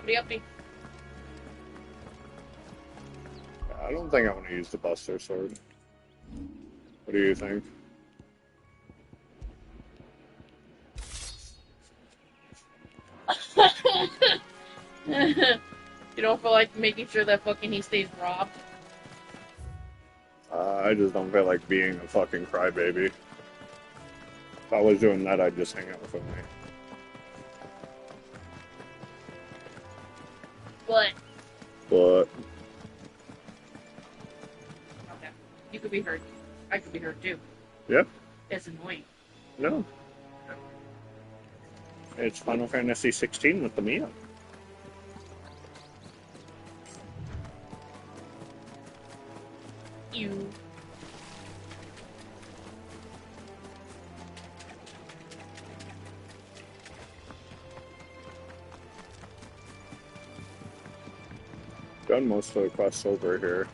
Somebody up me. I don't think I want to use the Buster Sword. What do you think? You don't feel like making sure that fucking he stays robbed? I just don't feel like being a fucking crybaby. If I was doing that, I'd just hang out with me. But But okay, you could be hurt. I could be hurt too. yeah, It's annoying. no. It's Final Fantasy 16 with the Mia. You. Done most of the quests over here.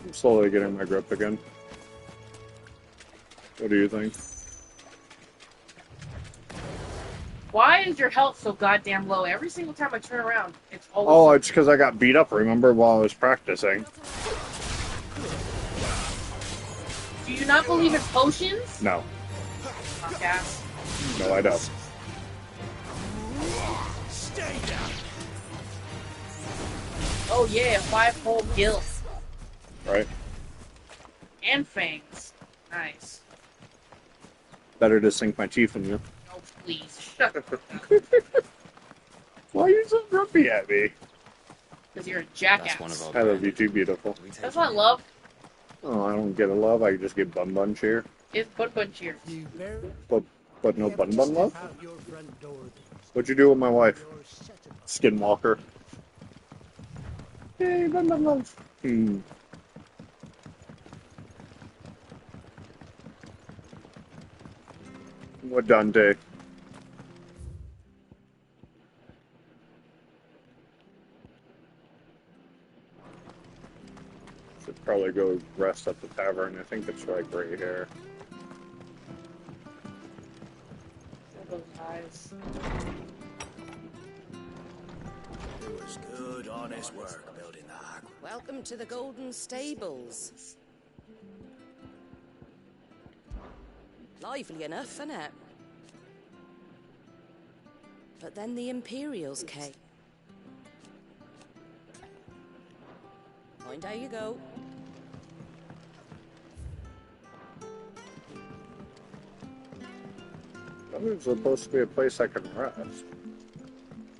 I'm slowly getting my grip again. What do you think? Why is your health so goddamn low? Every single time I turn around, it's always. Oh, it's because I got beat up, remember, while I was practicing. Do you not believe in potions? No. Podcast. No, I don't. Stay down. Oh yeah, 5-hole gills. Right? And fangs. Nice. Better to sink my teeth in you. No, please. Shut up. Why are you so grumpy at me? Because you're a jackass. That's one of I our love you too, beautiful. That's not love. Oh, I don't get a love. I just get bun bun cheer. It's bun cheer. You very But no bun bun love? out your front door. What'd you do with my wife? Your settlement. Skinwalker. Yay, bun bun love. What Dante? Should probably go rest at the tavern. I think it's like right here. Those eyes. It was good, honest work building the aqua. Welcome to the Golden Stables. Lively enough, innit? But then the Imperials came. Mind how you go. There's supposed to be a place I can rest.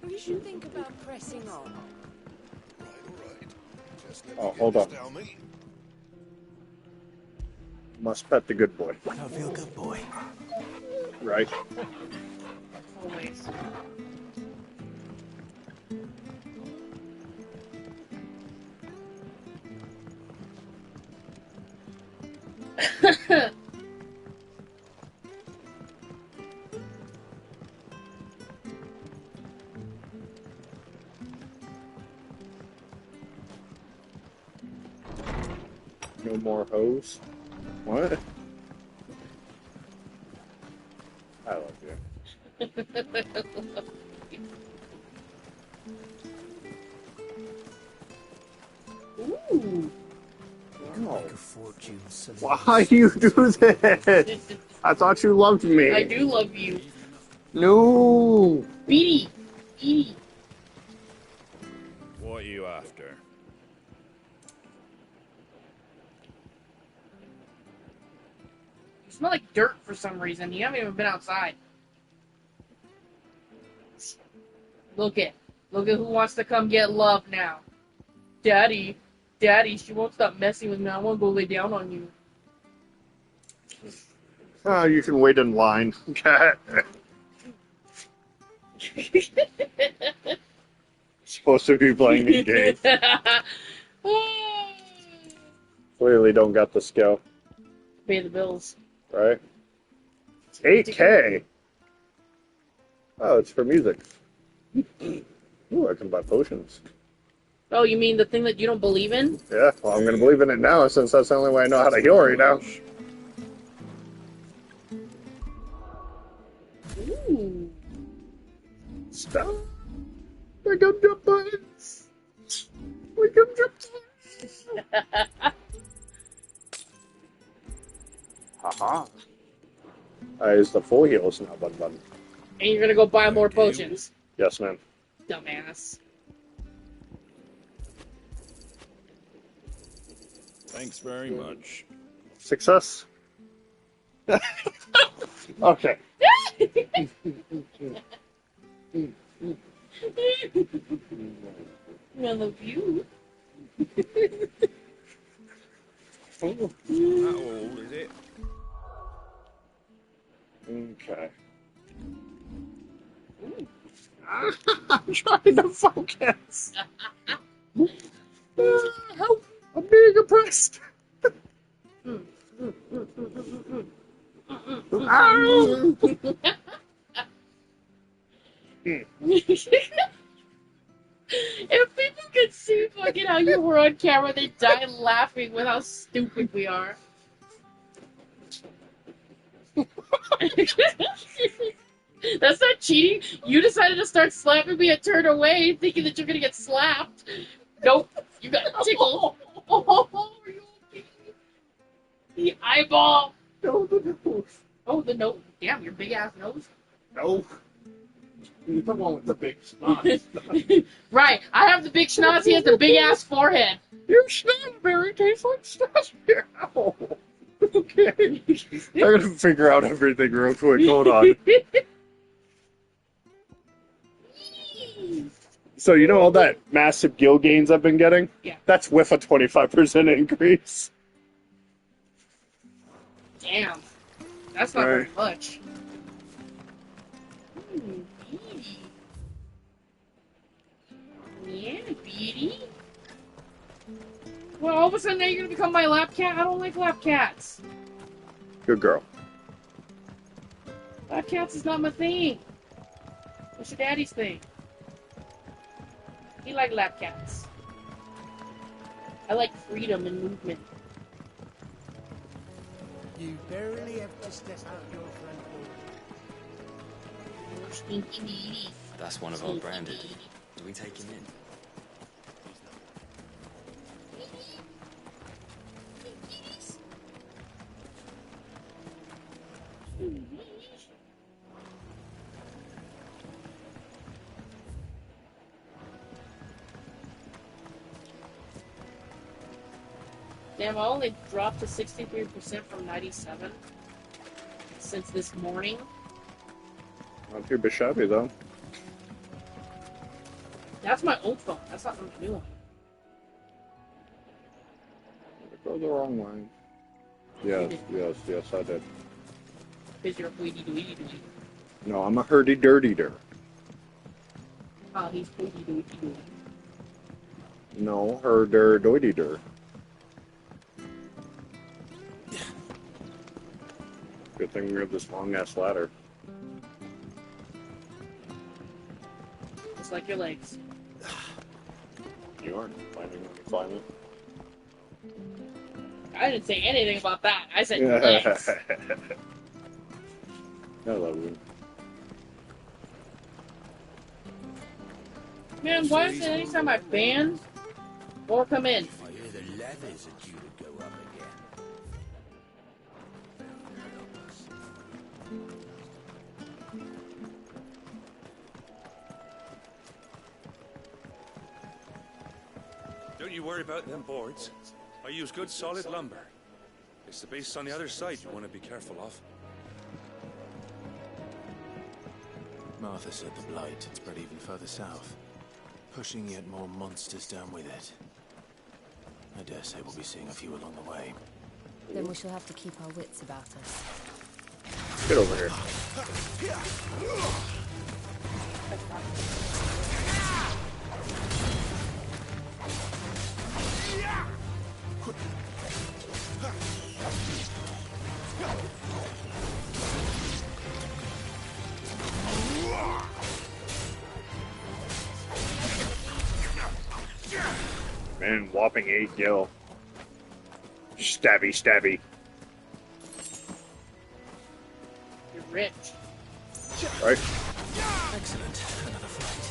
We should think about pressing on. Right, all right. Just let Oh, me hold get on. this down, mate. Must pet the good boy. I feel good, boy. Right? Always. No more hose. What? I love you. Ooh. No. Like a fortune, silly Why you do this? I thought you loved me. I do love you. No. Beanie. Beanie. What are you after? You smell like dirt for some reason. You haven't even been outside. Look at who wants to come get love now. Daddy, she won't stop messing with me. I want to go lay down on you. Oh, you can wait in line. supposed to be playing the game. Clearly don't got the skill, Pay the bills. right? 8K. Oh, it's for music. Ooh, I can buy potions. Oh, you mean the thing that you don't believe in? Yeah, well, I'm gonna believe in it now since that's the only way I know how to heal right now. Ooh. Stop. Wake up, jump buttons. Wake up, jump buttons. Haha. I use the full heals now, button. And you're gonna go buy more potions. Yes, ma'am. Dumbass. Thanks very much. Success. Okay. I love you. How old is it? Okay. I'm trying to focus. Help! I'm being oppressed. Ow! If people could see fucking how you were on camera, they'd die laughing with how stupid we are. That's not cheating. You decided to start slapping me and turn away, thinking that you're gonna get slapped. Nope. You got tickled. Oh, are you okay? The eyeball. No, the nose. Oh, the nose. Damn, your big ass nose. No. You're the one with the big snot. Right. I have the big schnoz. He has the big ass forehead. Your snowberry tastes like snowberry. Ow. Okay. I gotta figure out everything real quick. Hold on. So you know all that massive gil gains I've been getting? Yeah. That's with a 25% increase. Damn. That's not very much. Beauty. Yeah, beauty. Well, all of a sudden now you're gonna become my lap cat? I don't like lap cats. Good girl. Lap cats is not my thing. What's your daddy's thing? He like lap cats. I like freedom and movement. You barely have to step out your front door. Stinky needy. That's one of our branded. Do we take him in? Damn, I only dropped to 63% from 97 since this morning. Not too shabby though. That's my old phone. That's not from the new one. Go the wrong way. Yes, I did. Because you're a weedy-doo-weedy-doo. No, I'm a hurdy-dirty-der. Oh, he's weedy-doo-weedy-doo. No, her-der-doity-der. Good thing we have this long-ass ladder. Just like your legs. You aren't planning on climbing. I didn't say anything about that. I said your legs. I love you. Man, why is it anytime I ban or come in? I hear the levies are due to go up again. Don't you worry about them boards. I use good solid lumber. It's the base on the other side you want to be careful of. Martha said the blight had spread even further south, pushing yet more monsters down with it. I dare say we'll be seeing a few along the way. Then we shall have to keep our wits about us. Get over here. Man, whopping 8 gil. Stabby, stabby. You're rich. Right? Excellent. Another flight.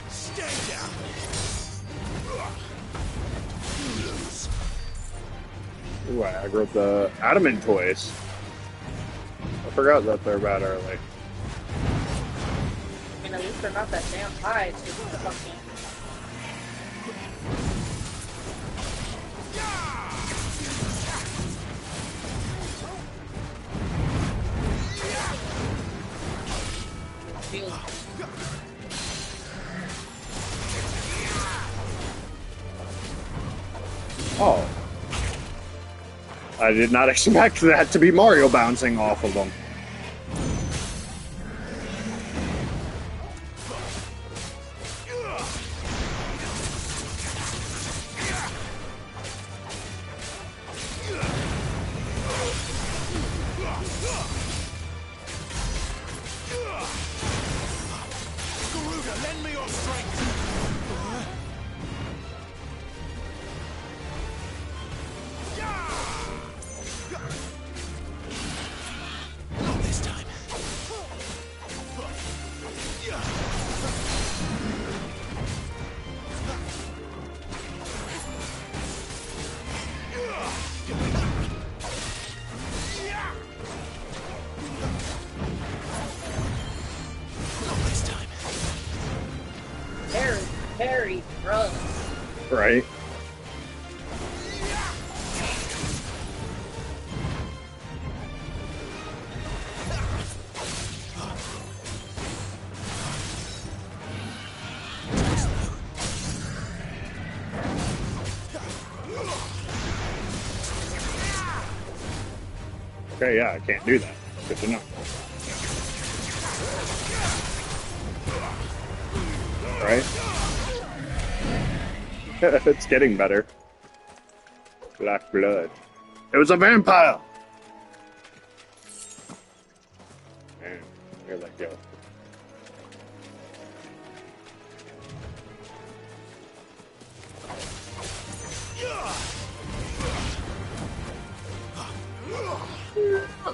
Stay down. Ooh, I aggroed the adamant toys. I forgot that they're bad early. I mean, at least they're not that damn high. It's just the fucking. Feels. Oh. I did not expect that to be Mario bouncing off of them. Garuda, lend me your strength. Not this time. Not this time. Very rough. Right? Okay, yeah, I can't do that. Good to know. Right? It's getting better. Black blood. It was a vampire! Man, where'd that go?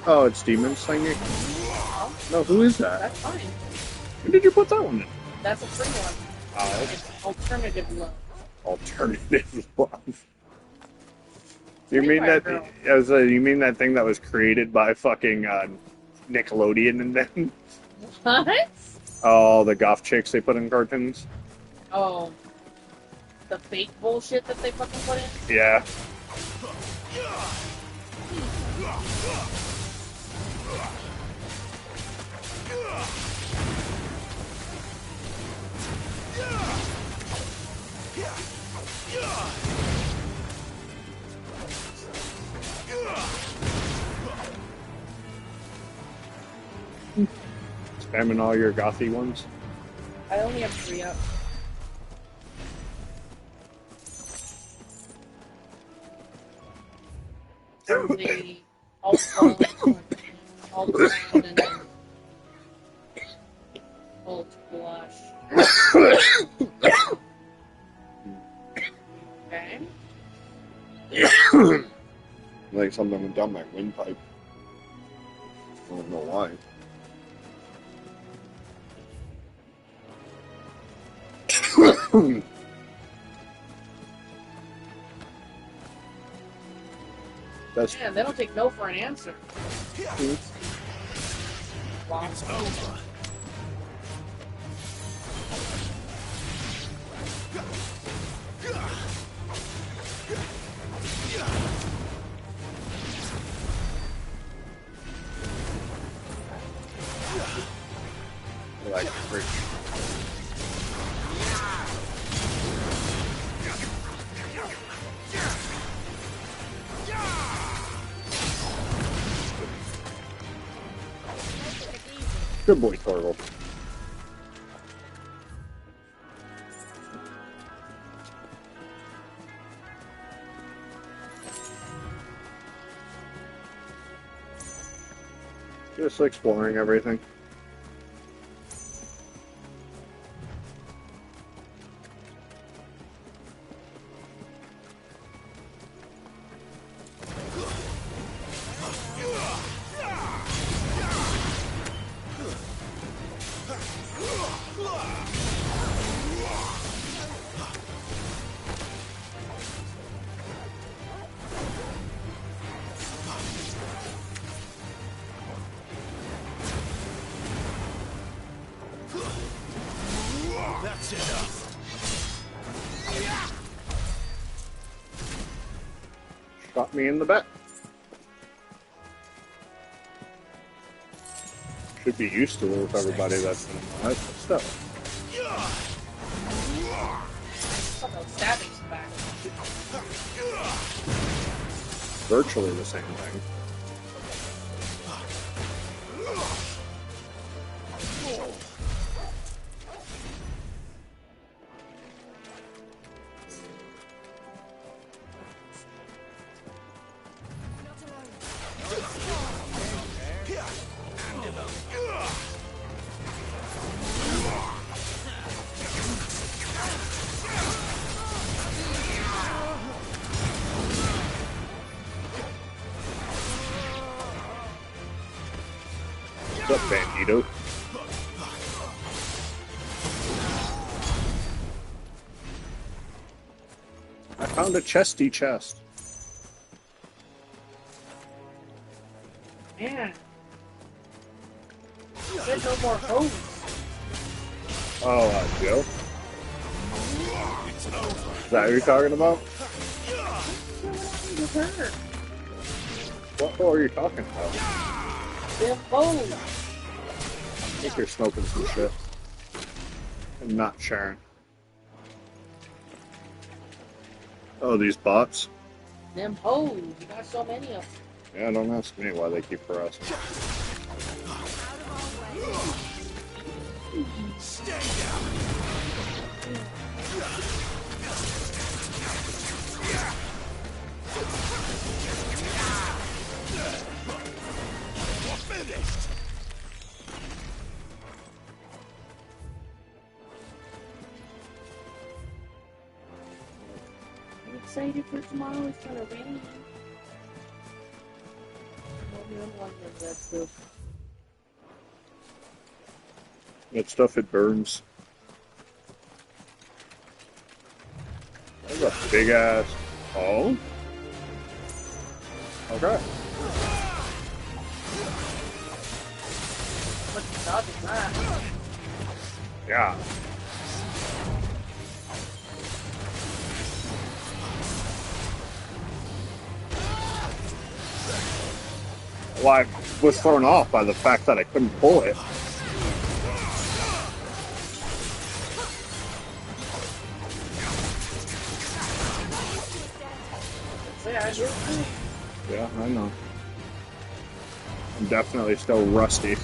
Oh, it's Demon Slayer? No, who is that? That's fine. When did you put that one in? That's a free one. Oh, It's alternative love. alternative love. You Free mean Fire that? Girl. You mean that thing that was created by fucking Nickelodeon and then What? all the goth chicks they put in cartoons? Oh. The fake bullshit that they fucking put in? Yeah. Spamming all your gothy ones. I only have 3 up. There's the alt cloud, and then alt blush. Okay. Like something went down my windpipe. I don't know why. That's Man, they don't take no for an answer. Wow. It's over. like freak. Good boy, Torgal. Just exploring everything. That's enough. Shot me in the back. Should be used to it with everybody that's in my stuff. Someone stabbing some back. Virtually the same thing. What's up, Bandito? I found a chesty chest. Man. Said no more hose. Oh, Joe? Is that what you're talking about? What hole are you talking about? Them hose. I think you're smoking some shit. I'm not sharing. Oh, these bots? Them hose. You got so many of them. Yeah, don't ask me why they keep harassing. Stay down. We're finished. I'm excited for tomorrow. It's gonna rain. That stuff. That stuff, it burns. That's a big ass. Oh? Okay. What the dog is that? Yeah. Well, I was thrown off by the fact that I couldn't pull it. Yeah, I know. I'm definitely still rusty.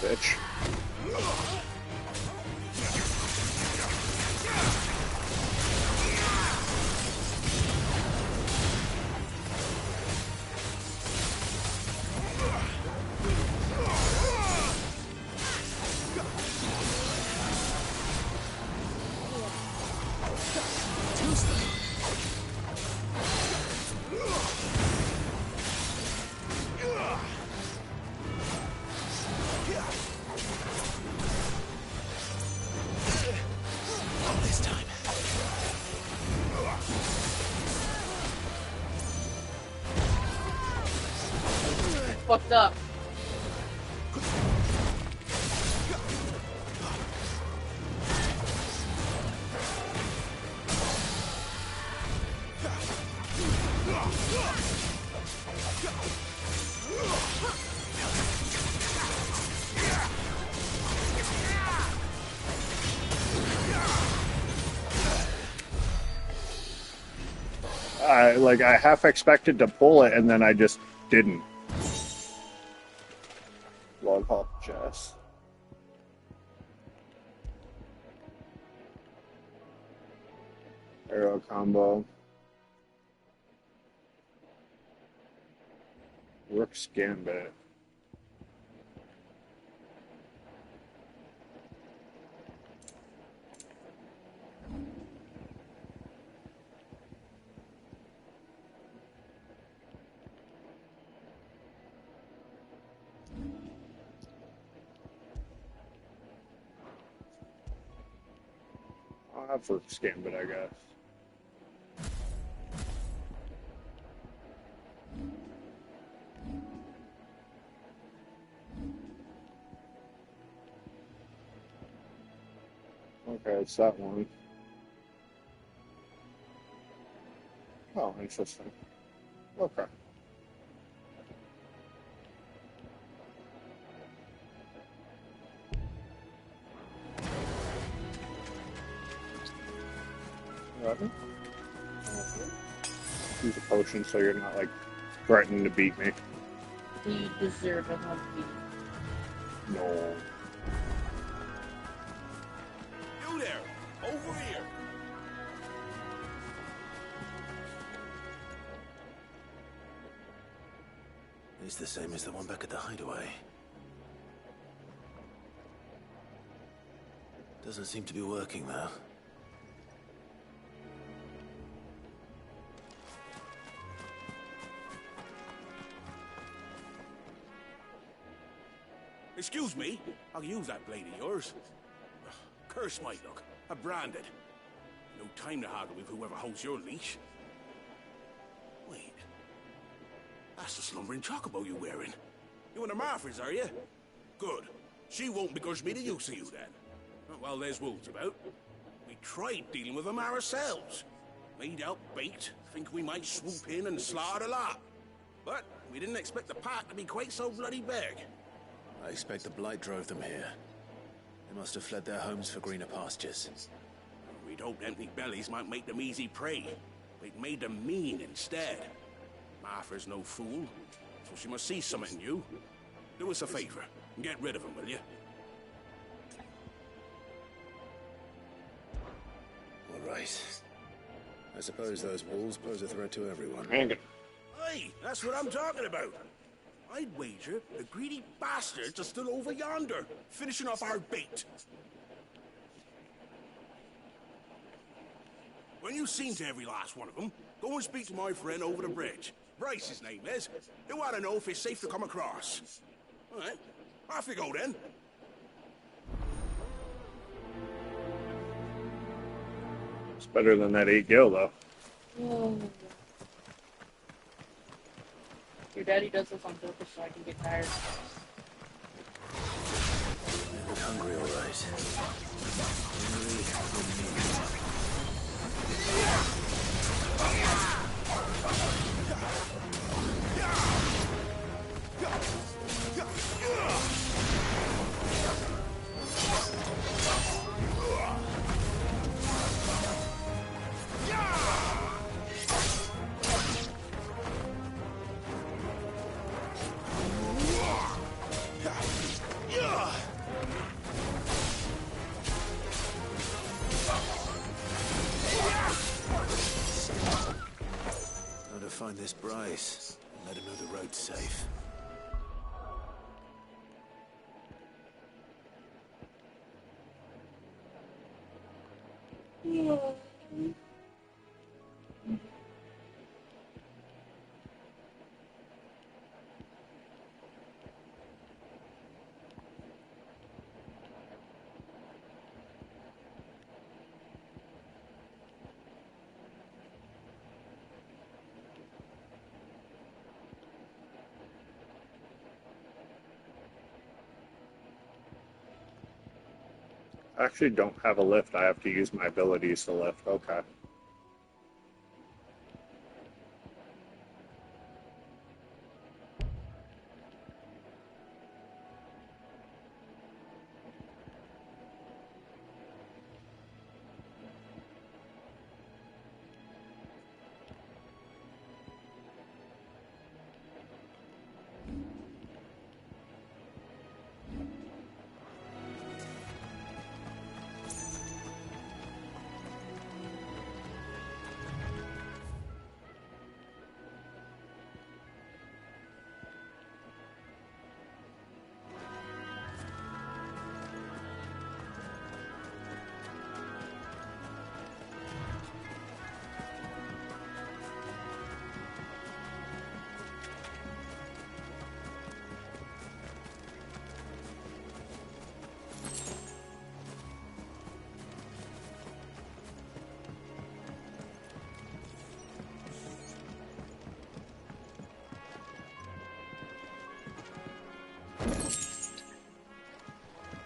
Bitch. This time. Fucked up. I half expected to pull it and then I just didn't. Log hop chest. Arrow combo. Rook's Gambit. I'll have Rook's Gambit, I guess. Okay, it's that one. Oh, interesting. Okay. Use a potion so you're not like threatening to beat me. You deserve a healthy. No. You there! Over here! It's the same as the one back at the hideaway. Doesn't seem to be working, though. Excuse me, I'll use that blade of yours. Curse my luck. I'm branded. No time to haggle with whoever holds your leash. Wait. That's the slumbering chocobo you're wearing. You and the Marfors, are you? Good. She won't begrudge me the use of you, then. Well, there's wolves about. We tried dealing with them ourselves. Made out baked, think we might swoop in and slaughter a lot. But we didn't expect the pack to be quite so bloody big. I expect the Blight drove them here. They must have fled their homes for greener pastures. We'd hoped empty bellies might make them easy prey. We'd made them mean instead. Martha's no fool, so she must see something in you. Do us a favor, and get rid of them, will you? All right. I suppose those wolves pose a threat to everyone. Hang it. Hey, that's what I'm talking about. I'd wager the greedy bastards are still over yonder, finishing off our bait. When you've seen to every last one of them, go and speak to my friend over the bridge. Bryce, his name is. He'll want to know if it's safe to come across. All right, off you go then. It's better than that 8 gil, though. Oh. Your daddy does this on purpose so I can get tired. You look hungry, all right. Find this Bryce and let him know the road's safe. I actually don't have a lift. I have to use my abilities to lift. Okay.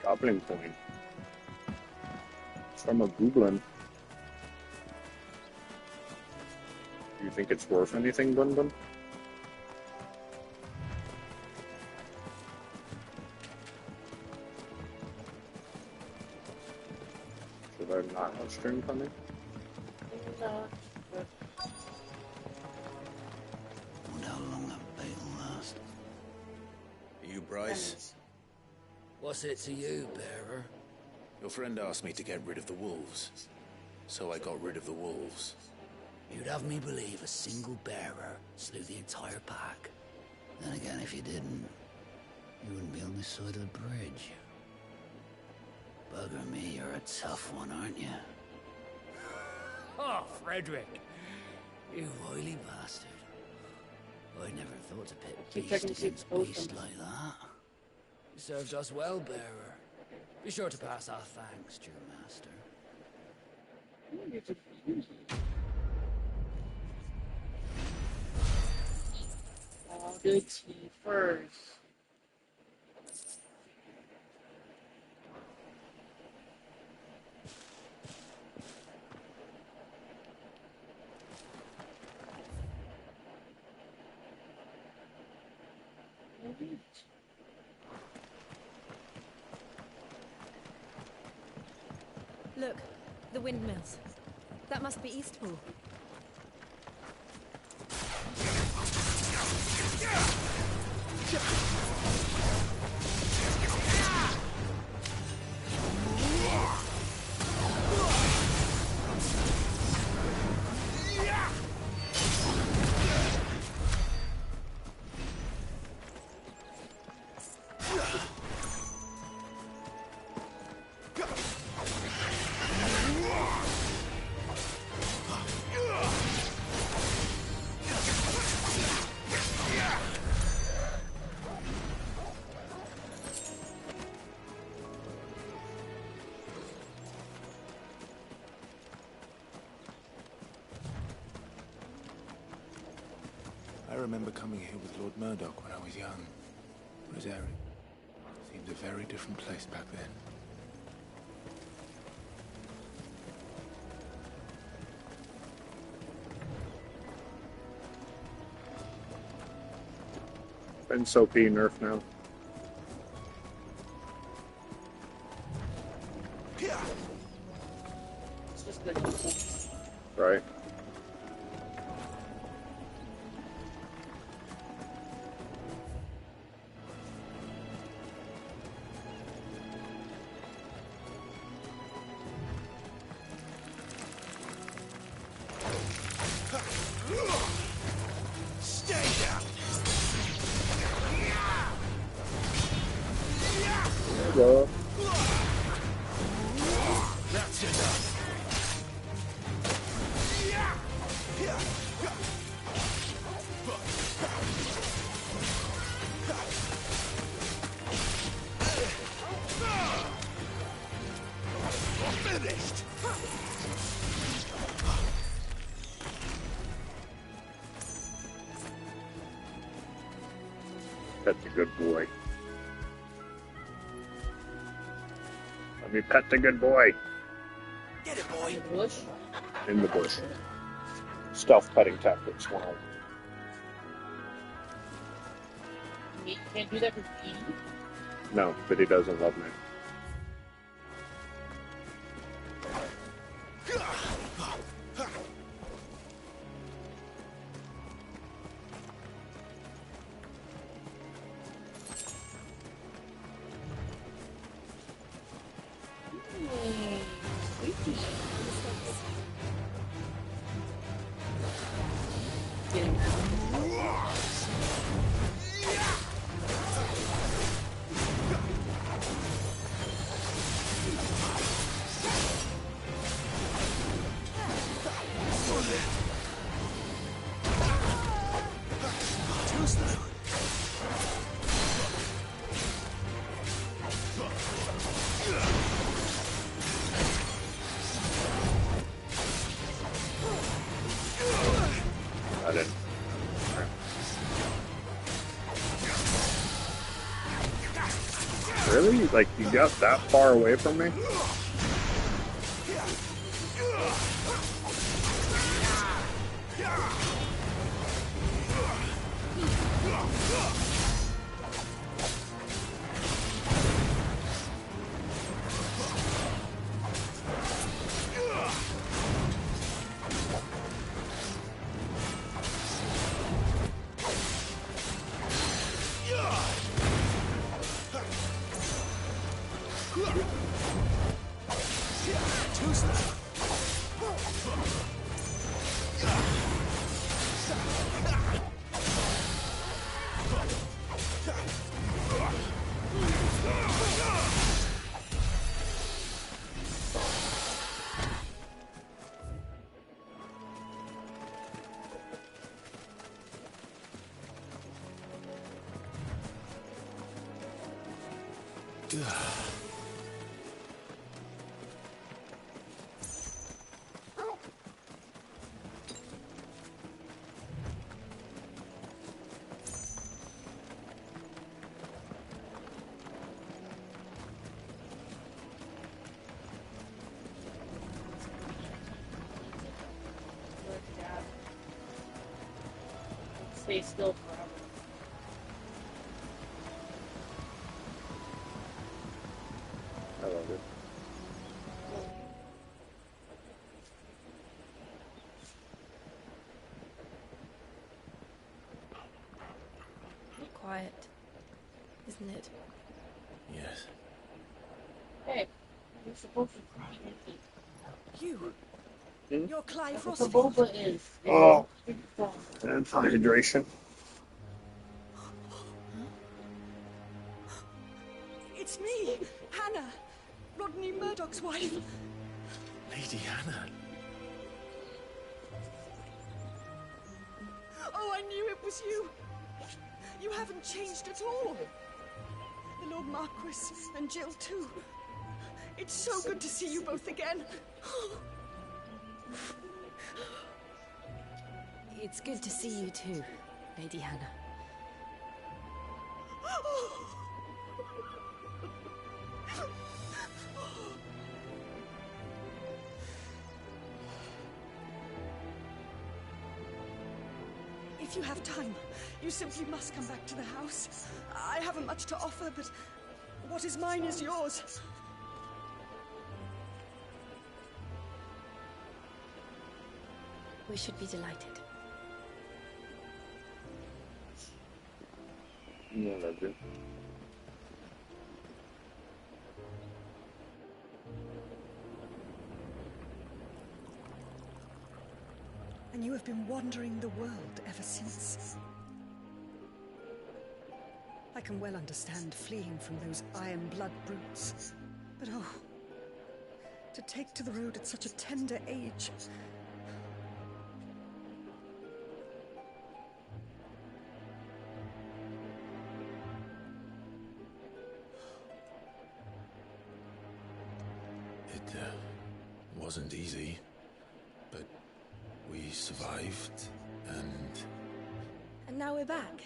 Goblin coin. It's from a goblin. Do you think it's worth anything, Bun Bun? Should I not have string coming? No. Wonder how long that bait'll last. Are you Bryce? What's it to you, bearer? Your friend asked me to get rid of the wolves. So I got rid of the wolves. You'd have me believe a single bearer slew the entire pack. Then again, if you didn't, you wouldn't be on this side of the bridge. Bugger me, you're a tough one, aren't you? Oh, Frederick! You wily bastard. I never thought to pit beast against beast like that. You served us well, bearer. Be sure to pass our thanks to your master. Good tea first. Look, the windmills. That must be Eastpool. I remember coming here with Lord Murdoch when I was young. Rosaria seemed a very different place back then. Been so P nerf now. It's just good. Right. Go. That's enough. Finished. That's a good boy. Let me pet the good boy. Get it, boy. Bush. In the bush. Stealth petting tactics. Wow. You can't do that for Petey. No, but he doesn't love me. Really? Like, you got that far away from me? Stay still forever. I love it. Quiet, isn't it? Yes. Hey, you're supposed to cry. You? Hmm? You're Clive That's what Rossfield? the boba is. Oh. And hydration. It's me, Hannah, Rodney Murdoch's wife. Lady Hannah. Oh, I knew it was you. You haven't changed at all. The Lord Marquis and Jill too. It's so good to see you both again. It's good to see you too, Lady Hannah. If you have time, you simply must come back to the house. I haven't much to offer, but what is mine is yours. We should be delighted. No, that's it. And you have been wandering the world ever since. I can well understand fleeing from those iron blood brutes. But oh, to take to the road at such a tender age. It wasn't easy, but we survived, and... And now we're back.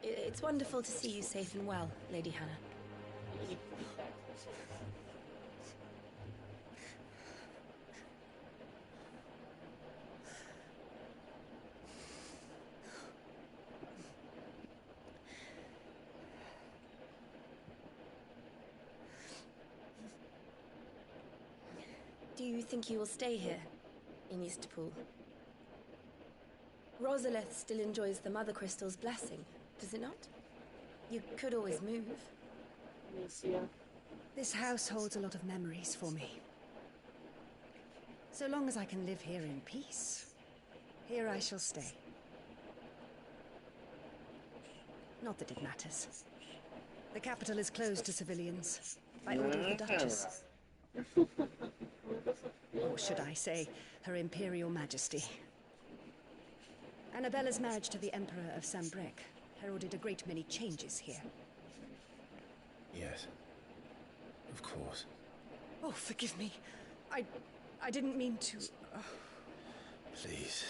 It's wonderful to see you safe and well, Lady Hannah. Do you think you will stay here, in Eastpool? Rosalith still enjoys the Mother Crystal's blessing, does it not? You could always move. This house holds a lot of memories for me. So long as I can live here in peace, here I shall stay. Not that it matters. The capital is closed to civilians, by order of the Duchess. Or should I say, Her Imperial Majesty. Annabella's marriage to the Emperor of Sambrec heralded a great many changes here. Yes. Of course. Oh, forgive me. I didn't mean to... Please.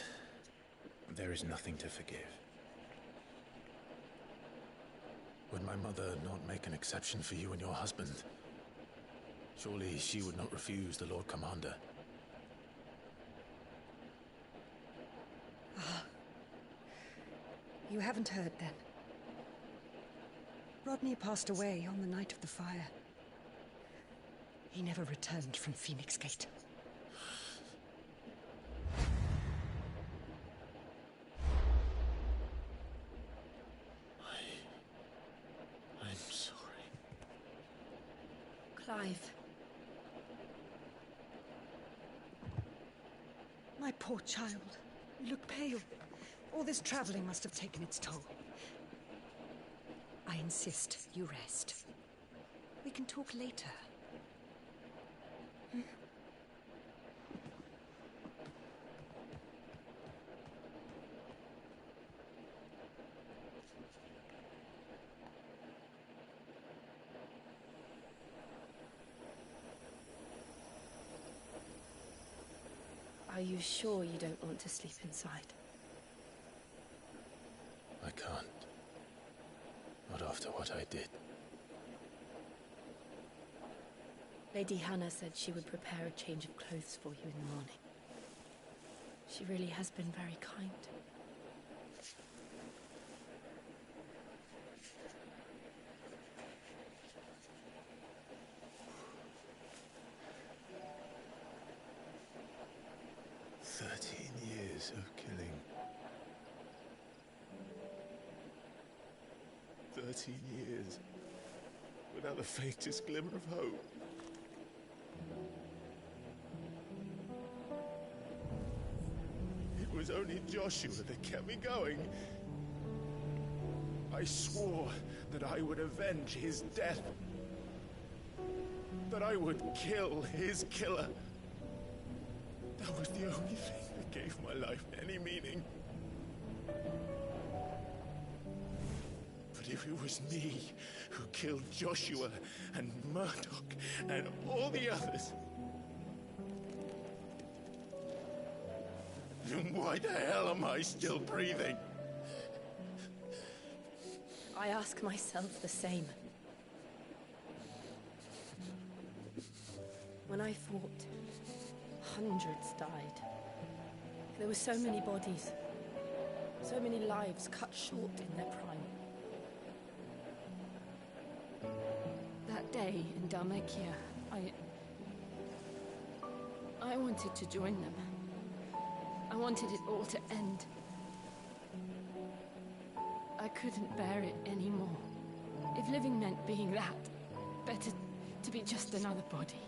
There is nothing to forgive. Would my mother not make an exception for you and your husband? Surely she would not refuse the Lord Commander. Ah. You haven't heard then. Rodney passed away on the night of the fire. He never returned from Phoenix Gate. I'm sorry. Clive. My poor child. You look pale. All this traveling must have taken its toll. I insist you rest. We can talk later. Are you sure you don't want to sleep inside? I can't. Not after what I did. Lady Hannah said she would prepare a change of clothes for you in the morning. She really has been very kind. Years of killing. 13 years without the faintest glimmer of hope. It was only Joshua that kept me going. I swore that I would avenge his death. That I would kill his killer. That was the only thing that gave my life any meaning. But if it was me who killed Joshua and Murdoch and all the others, then why the hell am I still breathing? I ask myself the same. When I fought, hundreds died. There were so many bodies, so many lives cut short in their prime. That day in Dhalmekia, I wanted to join them. I wanted it all to end. I couldn't bear it anymore. If living meant being that, better to be just another body.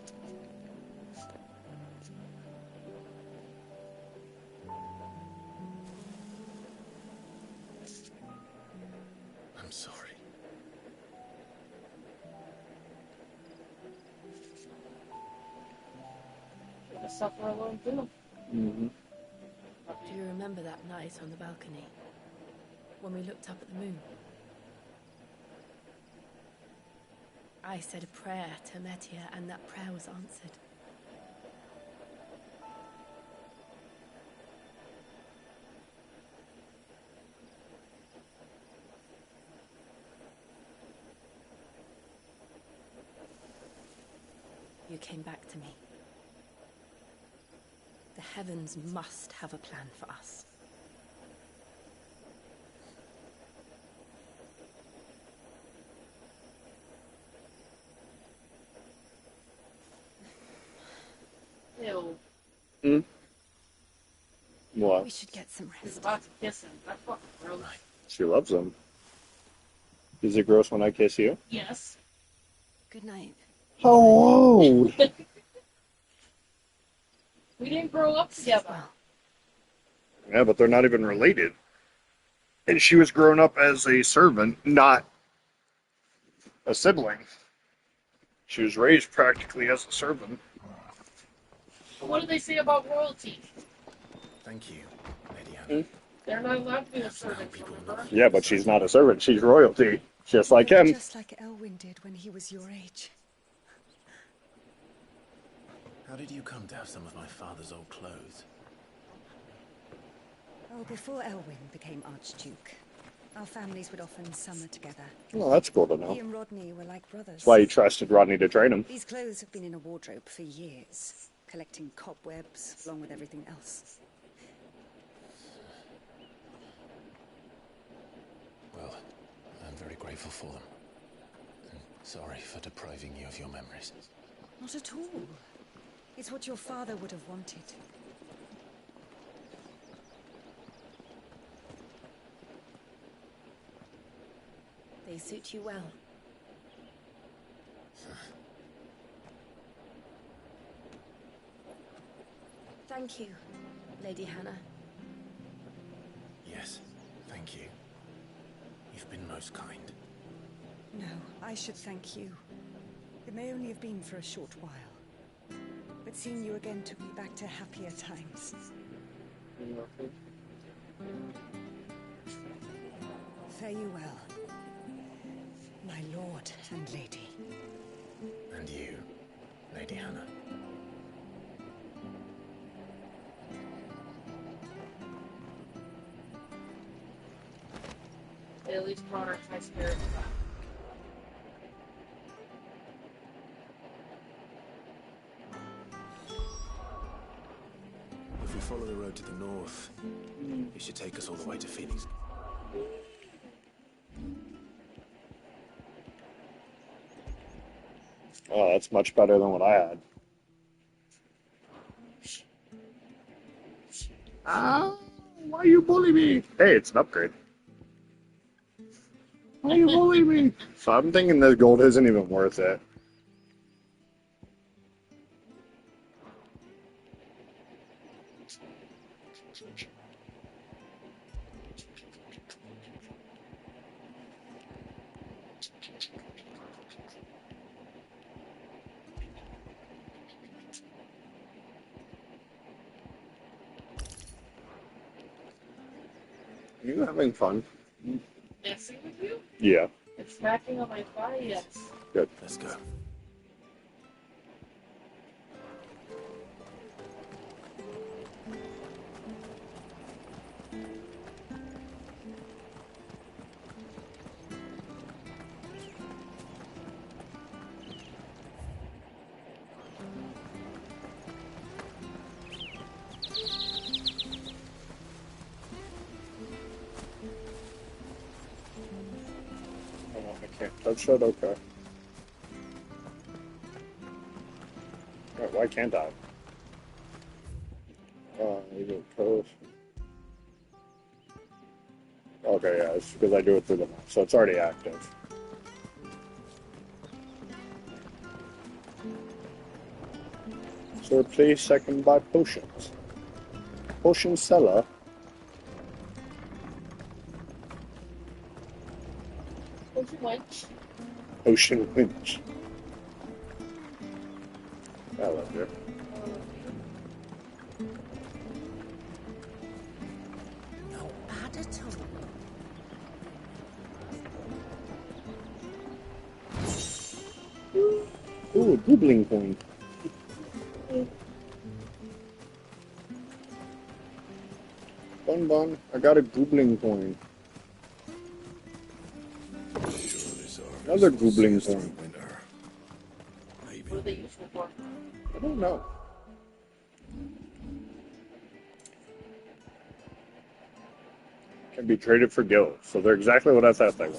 I'm sorry. You're gonna suffer alone too. Mm-hmm. Do you remember that night on the balcony? When we looked up at the moon? I said a prayer to Metia, and that prayer was answered. You came back to me. The heavens must have a plan for us. Ew. Hmm? What? We should get some He's rest. about to kiss him. That's fucking gross. She loves him. Is it gross when I kiss you? Yes. Good night. Hello! We didn't grow up together. Yeah, but they're not even related. And she was grown up as a servant, not a sibling. She was raised practically as a servant. What do they say about royalty? Thank you, Lady Hannah. They're not allowed to be a servant, remember? Yeah, but she's not a servant. She's royalty. Just like him. Just like Elwyn did when he was your age. How did you come to have some of my father's old clothes? Oh, before Elwyn became Archduke, Our families would often summer together. Well, that's cool to know. He and Rodney were like brothers. That's why he trusted Rodney to train him. These clothes have been in a wardrobe for years, collecting cobwebs along with everything else. Well, I'm very grateful for them. And sorry for depriving you of your memories. Not at all. It's what your father would have wanted. They suit you well. Thank you, Lady Hannah. Yes, thank you. You've been most kind. No, I should thank you. It may only have been for a short while, but seeing you again took me back to happier times. Fare you well, my lord and lady. And you, Lady Hannah. They at least brought our high spirits back. If we follow the road to the north, it should take us all the way to Phoenix. Oh, that's much better than what I had. Ah, why you bully me? Hey, it's an upgrade. Why you bully me? So I'm thinking this gold isn't even worth it. Are you having fun? Messing with you? Yeah. It's smacking on my thigh, yes. Good. Let's go. Oh, I can't touch that? Okay. Wait, why can't I? Is it post? Okay, yeah, it's because I do it through the map, so it's already active. So replace I can buy potions. Potion seller. Potion wench. Potion winch. I love you. No bad at all. Ooh, a goobling coin. Bun bun, I got a goobling coin. Another goobling coin. What are they useful for? I don't know. Can be traded for gills, so they're exactly what I thought they were.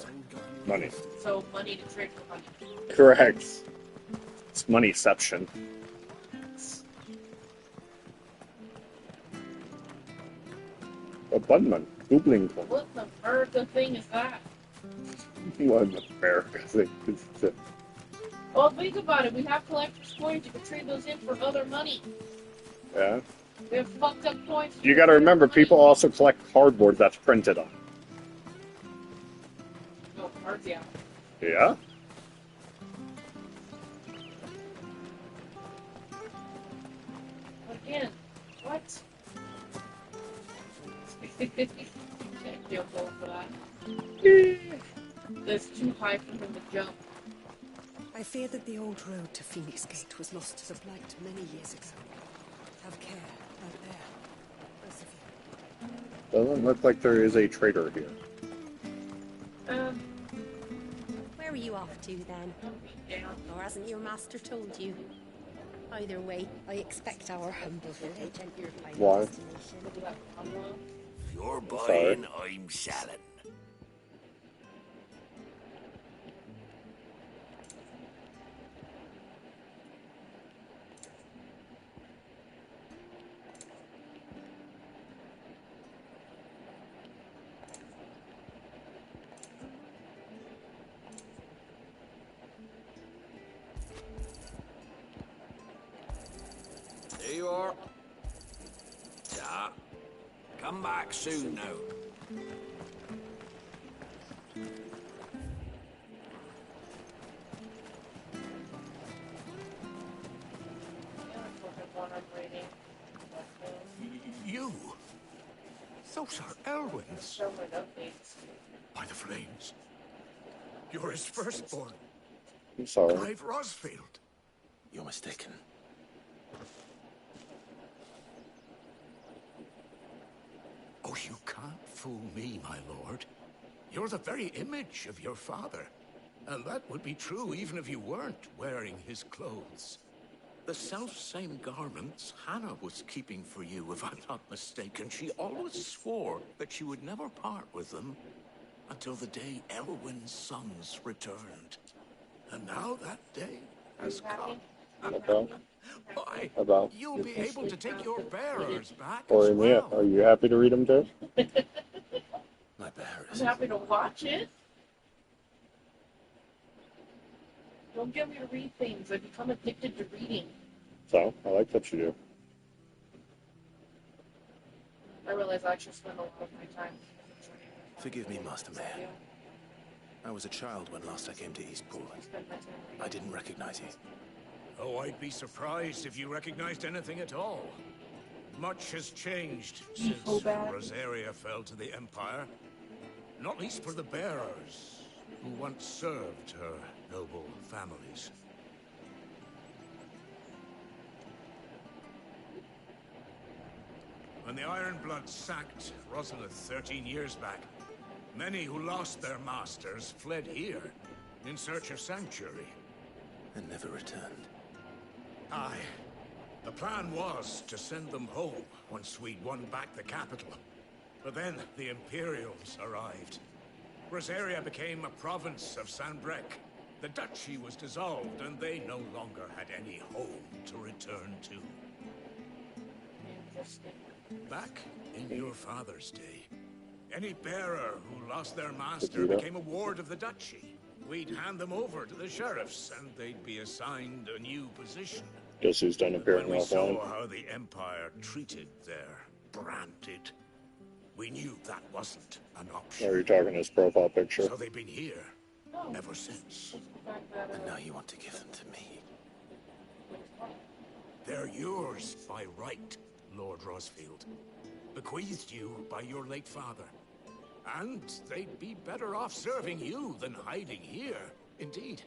Money. So money to trade for money. Correct. It's moneyception. A bunman, goobling coin. What the America thing is that? What in America thing is it? Well, think about it. We have collector's coins. You can trade those in for other money. Yeah. We have fucked up coins. You gotta remember, people also collect cardboard that's printed on. No, cards, yeah. Yeah? Again, what? Can't feel full for that. That's too high for him to jump. I fear that the old road to Phoenix Gate was lost to the Blight many years ago. Have care, out there. Both of you. Doesn't look like there is a trader here. Where are you off to then? Or hasn't your master told you? Either way, I expect our humble village and your final Why? destination. If you're Sorry. buying, I'm selling. There you are. Yeah. Come back soon now. You? Those are Elwyn's. By the flames. You're his firstborn. I'm sorry. Clive Rosfield. You're mistaken. Oh, you can't fool me, my lord. You're the very image of your father. And that would be true even if you weren't wearing his clothes. The self-same garments Hannah was keeping for you, if I'm not mistaken. She always swore that she would never part with them until the day Elwyn's sons returned. And now that day has come. Why, About. you'll be able to take your bearers back Or as Mia, well. are you happy to read them too? My bearers. I'm happy to watch it. Don't get me to read things. I become addicted to reading. So, I like what you do. I realize I actually spend a lot of my time. Forgive me, Master Mayor. I was a child when last I came to Eastpool. I didn't recognize you. Oh, I'd be surprised if you recognized anything at all. Much has changed since Rosaria fell to the Empire. Not least for the bearers, who once served her noble families. When the Ironbloods sacked Rosalith 13 years back, many who lost their masters fled here in search of sanctuary. And never returned. Aye. The plan was to send them home once we'd won back the capital. But then the Imperials arrived. Rosaria became a province of Sanbreque. The duchy was dissolved, and they no longer had any home to return to. Back in your father's day, any bearer who lost their master became a ward of the duchy. We'd hand them over to the sheriffs, and they'd be assigned a new position. Guess who's done appearing When we offline? saw how the Empire treated their branded, we knew that wasn't an option. Are you talking his profile picture? So they've been here ever since. And now you want to give them to me. They're yours by right, Lord Rosfield. Bequeathed you by your late father. And they'd be better off serving you than hiding here. Indeed,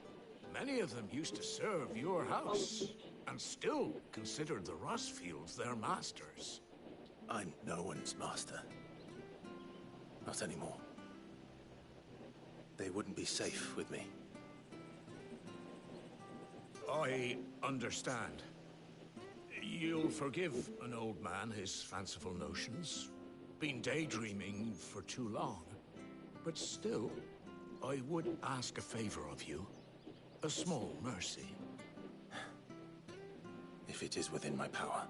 many of them used to serve your house, and still considered the Rosfields their masters. I'm no one's master. Not anymore. They wouldn't be safe with me. I understand. You'll forgive an old man his fanciful notions. Been daydreaming for too long. But still, I would ask a favor of you. A small mercy. If it is within my power.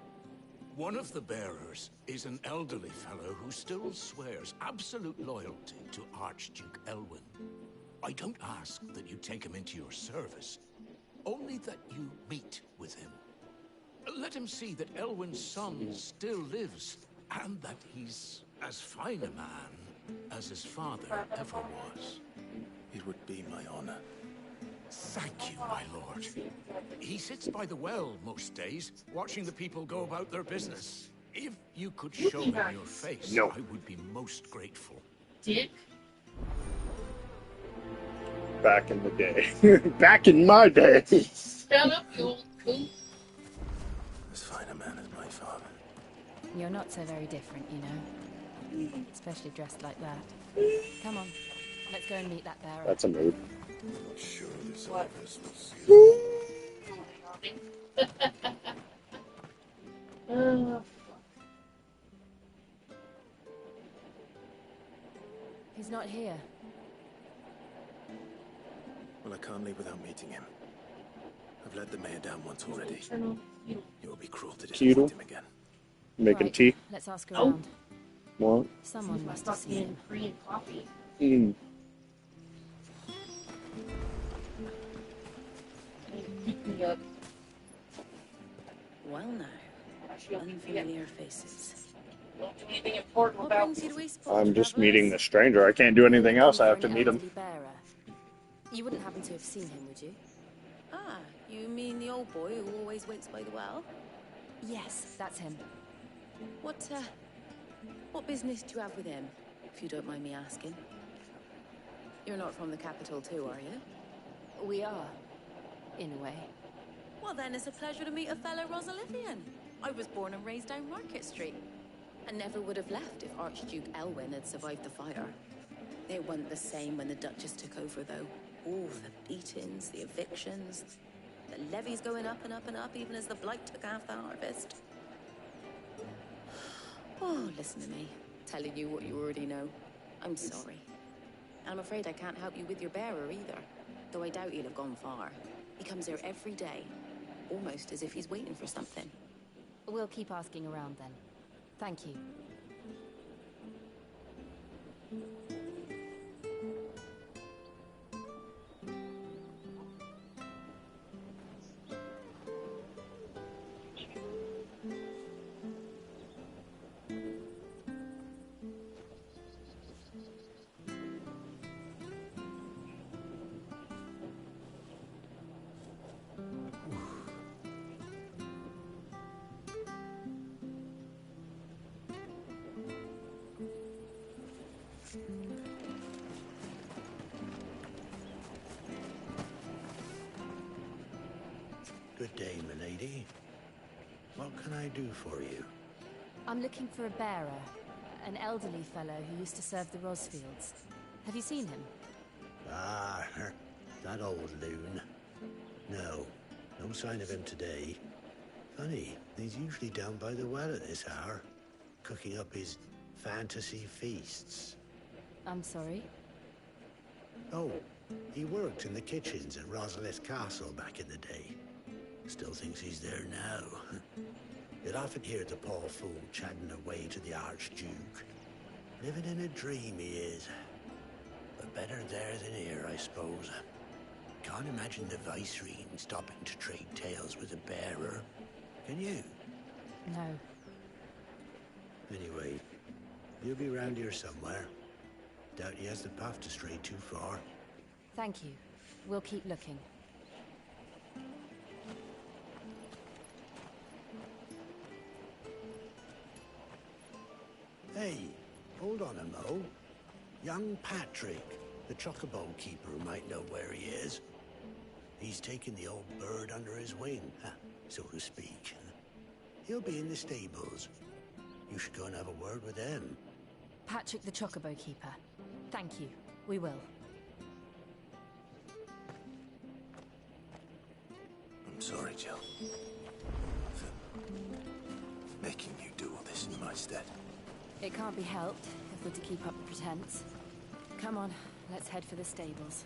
One of the bearers is an elderly fellow who still swears absolute loyalty to Archduke Elwyn. I don't ask that you take him into your service, only that you meet with him. Let him see that Elwyn's son still lives, and that he's as fine a man as his father ever was. It would be my honor. Thank you, my lord. He sits by the well most days, watching the people go about their business. If you could show him your face, No. I would be most grateful. Dick? Back in the day. Back in my day. Shut up, you old coot. As fine a man as my father. You're not so very different, you know. Especially dressed like that. Come on. Let's go and meet that bearer. That's a mood. Sure, this What? office will see. He's not here. Well, I can't leave without meeting him. I've let the mayor down once already. It would be cruel to disappoint him again. Making Right, tea. Let's ask around. What? Someone must have seen him. Korean coffee. Mm. Pick me up. Well now, unfamiliar faces. Don't do anything important What without. brings you to Eastport, I'm just travelers? meeting the stranger. I can't do anything else. I have to For an meet him. elderly bearer. You wouldn't happen to have seen him, would you? Ah, you mean the old boy who always waits by the well? Yes, that's him. What business do you have with him, if you don't mind me asking? You're not from the capital too, are you? We are, in a way. Well then, it's a pleasure to meet a fellow Rosalifian. I was born and raised down Market Street. And never would have left if Archduke Elwyn had survived the fire. It wasn't the same when the Duchess took over, though. Oh, the beatings, the evictions, the levies going up and up and up, even as the blight took half the harvest. Oh, listen to me, telling you what you already know. I'm sorry. I'm afraid I can't help you with your bearer either, though I doubt he'll have gone far. He comes here every day, almost as if he's waiting for something. We'll keep asking around then. Thank you. Good day, milady. What can I do for you? I'm looking for a bearer, an elderly fellow who used to serve the Rosfields. Have you seen him? Ah, that old loon. No sign of him today. Funny, he's usually down by the well at this hour, cooking up his fantasy feasts. I'm sorry? Oh, he worked in the kitchens at Rosalith Castle back in the day. Still thinks he's there now. You'd often hear the poor fool chatting away to the Archduke. Living in a dream he is. But better there than here, I suppose. Can't imagine the Viceroy stopping to trade tales with a bearer. Can you? No. Anyway, he'll be round here somewhere. Doubt he has the path to stray too far. Thank you. We'll keep looking. Hey, hold on a mo. Young Patrick, the chocobo keeper, might know where he is. He's taken the old bird under his wing, so to speak. He'll be in the stables. You should go and have a word with them. Patrick the Chocobo Keeper. Thank you. We will. I'm sorry, Jill. For making you do all this in my stead. It can't be helped if we're to keep up the pretense. Come on, let's head for the stables.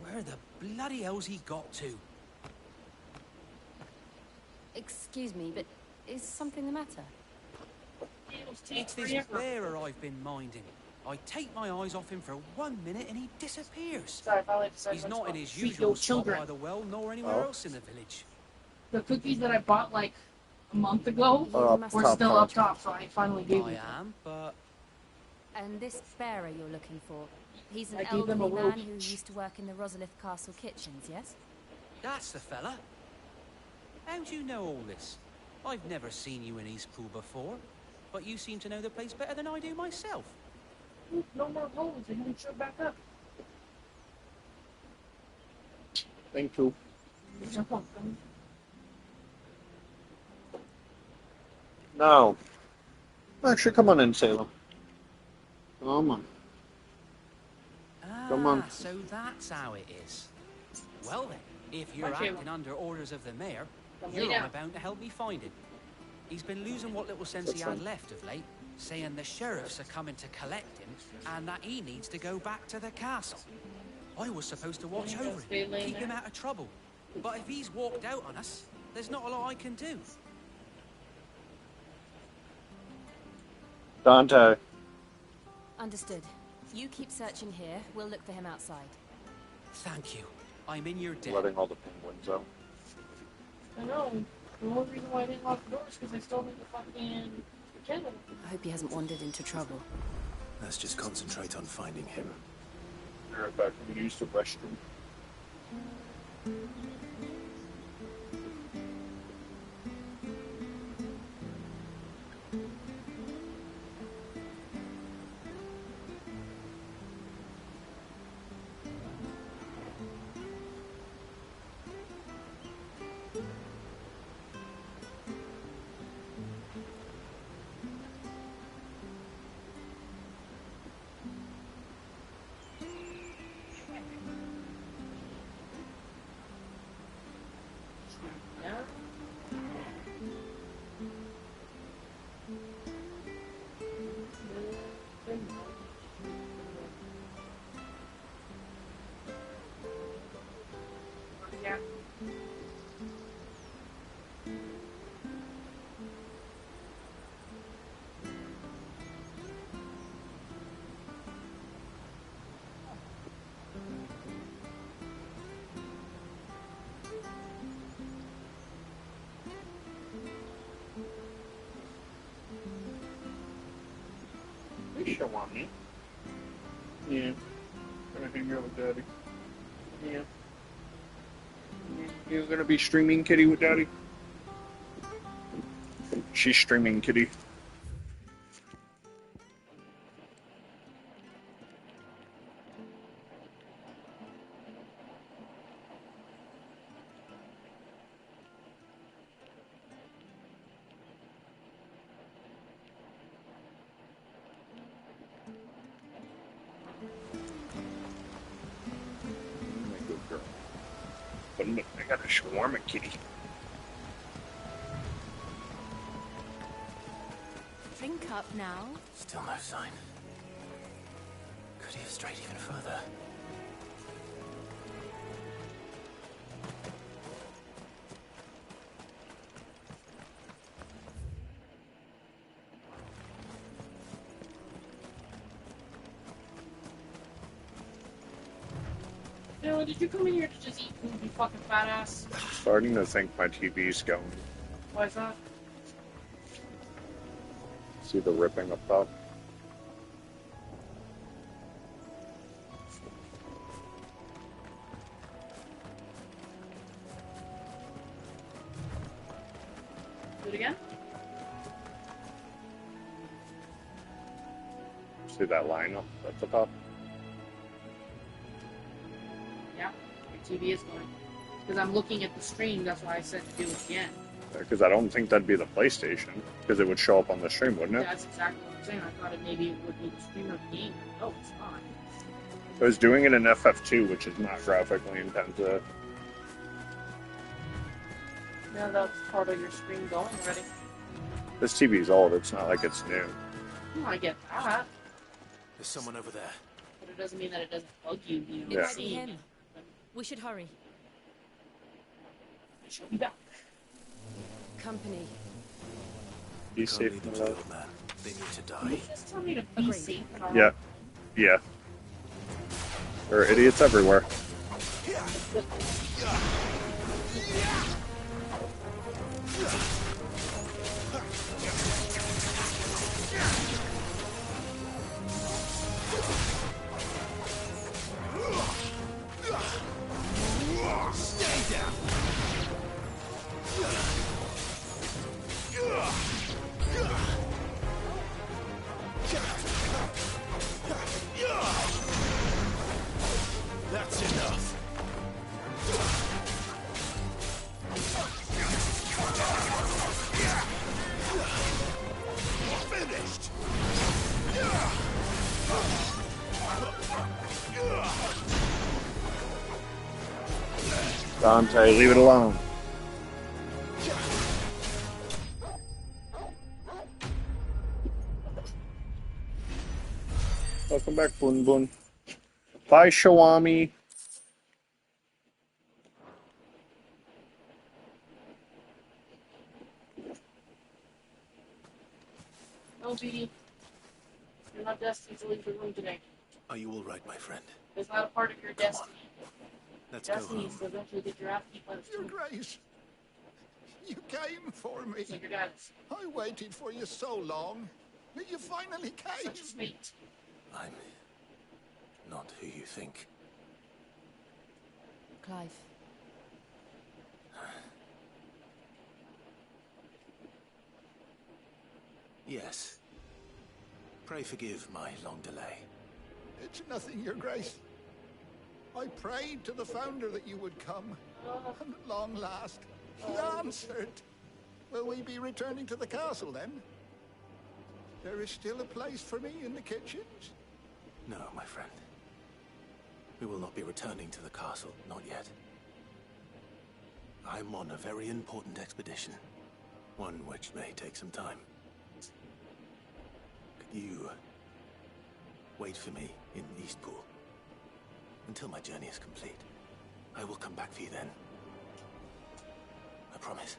Where the bloody hell's he got to? Excuse me, but is something the matter? It's this bearer I've been minding. I take my eyes off him for 1 minute and he disappears. He's not in his usual spot by the well, nor anywhere else in the village. The cookies that I bought like a month ago were still up top, so I finally gave them. And this bearer you're looking for, he's an I gave them a elderly rope. man who used to work in the Rosalith Castle kitchens, yes? That's the fella. How do you know all this? I've never seen you in Eastpool before, but you seem to know the place better than I do myself. No more holes, they haven't showed back up. Thank you. You're welcome. No. Actually, come on in, Salem. Come on. Come on. So that's how it is. Well then, if you're Okay. acting under orders of the mayor, Come you're lay on down. about to help me find him. He's been losing what little sense he That's had fine. left of late, saying the sheriffs are coming to collect him and that he needs to go back to the castle. I was supposed to watch over him, keep him out of trouble. But if he's walked out on us, there's not a lot I can do. Dante. Understood. You keep searching here. We'll look for him outside. Thank you. I'm in your debt. Letting all the penguins out. I know. The only reason why I didn't lock the doors because I still need the fucking agenda. I hope he hasn't wandered into trouble. Let's just concentrate on finding him. Be right back. I'm gonna use the restroom. Yeah. Yeah. You sure want me? Yeah. Gonna hang out with Daddy. Yeah. You gonna be streaming Kitty with Daddy? She's streaming Kitty. My good girl. But look, I got a shawarma kitty. Drink up now. Still no sign. Could he have strayed even further? You know, did you come in here to just eat food, you fucking fat ass? Starting to think my TV's going. Why is that? See the ripping up top? Do it again? See that line up at the top? Yeah, your TV is going. Because I'm looking at the screen, that's why I said to do it again. Because I don't think that'd be the PlayStation. Because it would show up on the stream, wouldn't it? Yeah, that's exactly what I'm saying. I thought maybe it would be the streamer of the game. No, it's not. I was doing it in FF2, which is not graphically intensive. Yeah, that's part of your screen going already. This TV's old. It's not like it's new. Oh, I get that. There's someone over there. But it doesn't mean that it doesn't bug you, you know, It might be seeing him. it. We should hurry. She'll be back. Company. Be Can't safe, leave my them to the love. old man. They need to Can you die. just tell me to be safe and all Yeah. Yeah. There are idiots everywhere. Stay down. That's enough. Dante, leave it alone. Welcome back, Bun Bun. Bye, Shawami. No, BD. You're not destined to leave the room today. Are you all right, my friend? It's not a part of your destiny. Let's go Destiny home. is to eventually get your ass beat by the Your storm. Grace, you came for me. So your dad's. I waited for you so long. You finally came. Such a mate. I'm not who you think. Clive. Yes. Pray forgive my long delay. It's nothing, Your Grace. I prayed to the Founder that you would come, and at long last, he answered. Will we be returning to the castle then? There is still a place for me in the kitchens? No, my friend. We will not be returning to the castle, not yet. I'm on a very important expedition, one which may take some time. Could you wait for me in Eastpool until my journey is complete? I will come back for you then. I promise.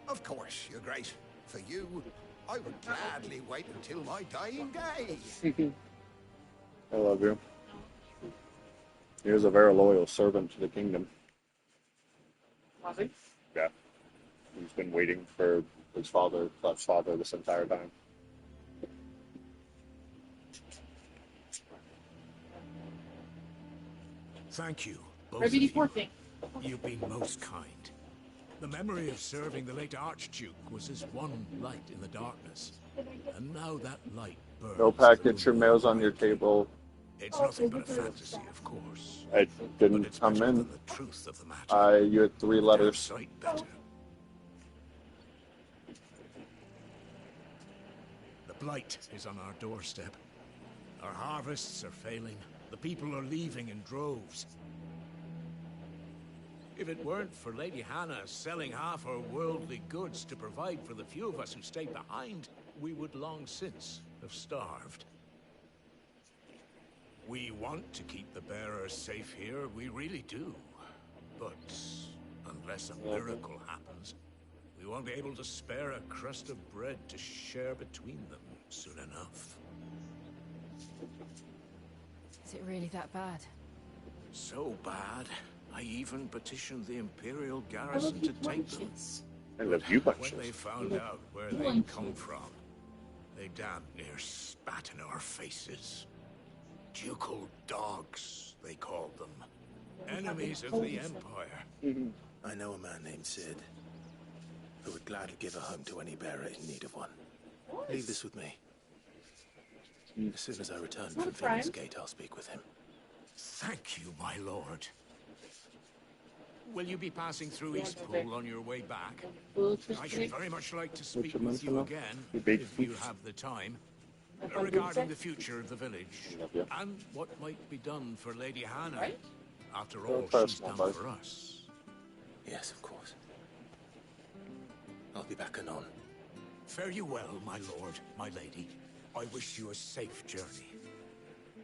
Of course, Your Grace. For you, I would gladly wait until my dying day. I love you. He is a very loyal servant to the kingdom. Was he? Yeah. He's been waiting for his father, Clef's father, this entire time. Thank you, both Or of you. BD4 thing. You've been most kind. The memory of serving the late Archduke was as one light in the darkness. And now that light burns. No package, your mail's on your table. It's nothing but a fantasy, of course. It didn't come in. The truth of the matter. You had 3 letters. Sight better. The blight is on our doorstep. Our harvests are failing. The people are leaving in droves. If it weren't for Lady Hannah selling half her worldly goods to provide for the few of us who stayed behind, we would long since have starved. We want to keep the bearers safe here, we really do. But unless a miracle happens, we won't be able to spare a crust of bread to share between them soon enough. Is it really that bad? So bad, I even petitioned the Imperial garrison to take them. I love you When bunches. they found out where they'd come from, they damn near spat in our faces. Ducal dogs, they called them. Enemies of the Empire. I know a man named Sid who would gladly give a home to any bearer in need of one. Leave this with me. As soon as I return from Phoenix Gate, I'll speak with him. Thank you, my lord. Will you be passing through Eastpool on your way back? I should very much like to speak with you again, if you have the time, regarding the future of the village, and what might be done for Lady Hannah. After all, she's done for us. Yes, of course. I'll be back anon. Fare you well, my lord, my lady. I wish you a safe journey.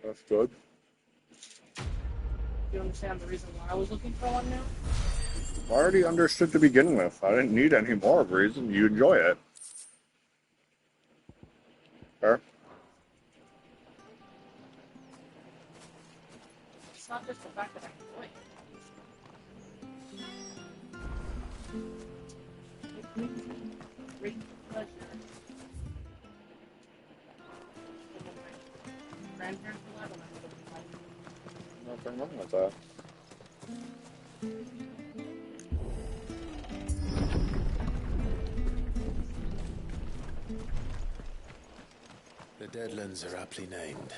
That's good. You understand the reason why I was looking for one now? I already understood to begin with. I didn't need any more of a reason. You enjoy it. Fair? It's not just the fact that I enjoy it. It brings me great pleasure. Grandparents alive when I was alive. Nothing wrong with that. The Deadlands are aptly named.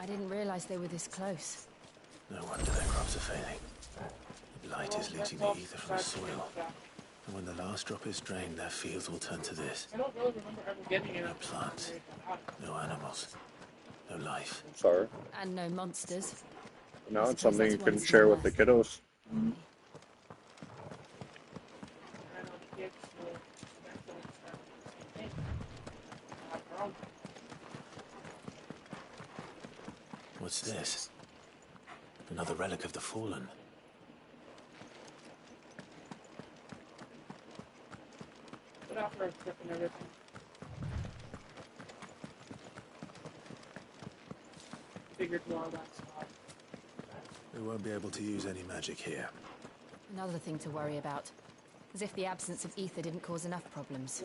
I didn't realize they were this close. No wonder their crops are failing. The blight is looting the ether from the soil. And when the last drop is drained, their fields will turn to this. I don't really remember ever getting it. No plants, no animals, no life. Sorry. And no monsters. No, it's something you can share with the kiddos. What's this? Another relic of the Fallen. Put out for a trip and everything. Figured more or less. We won't be able to use any magic here. Another thing to worry about. As if the absence of ether didn't cause enough problems.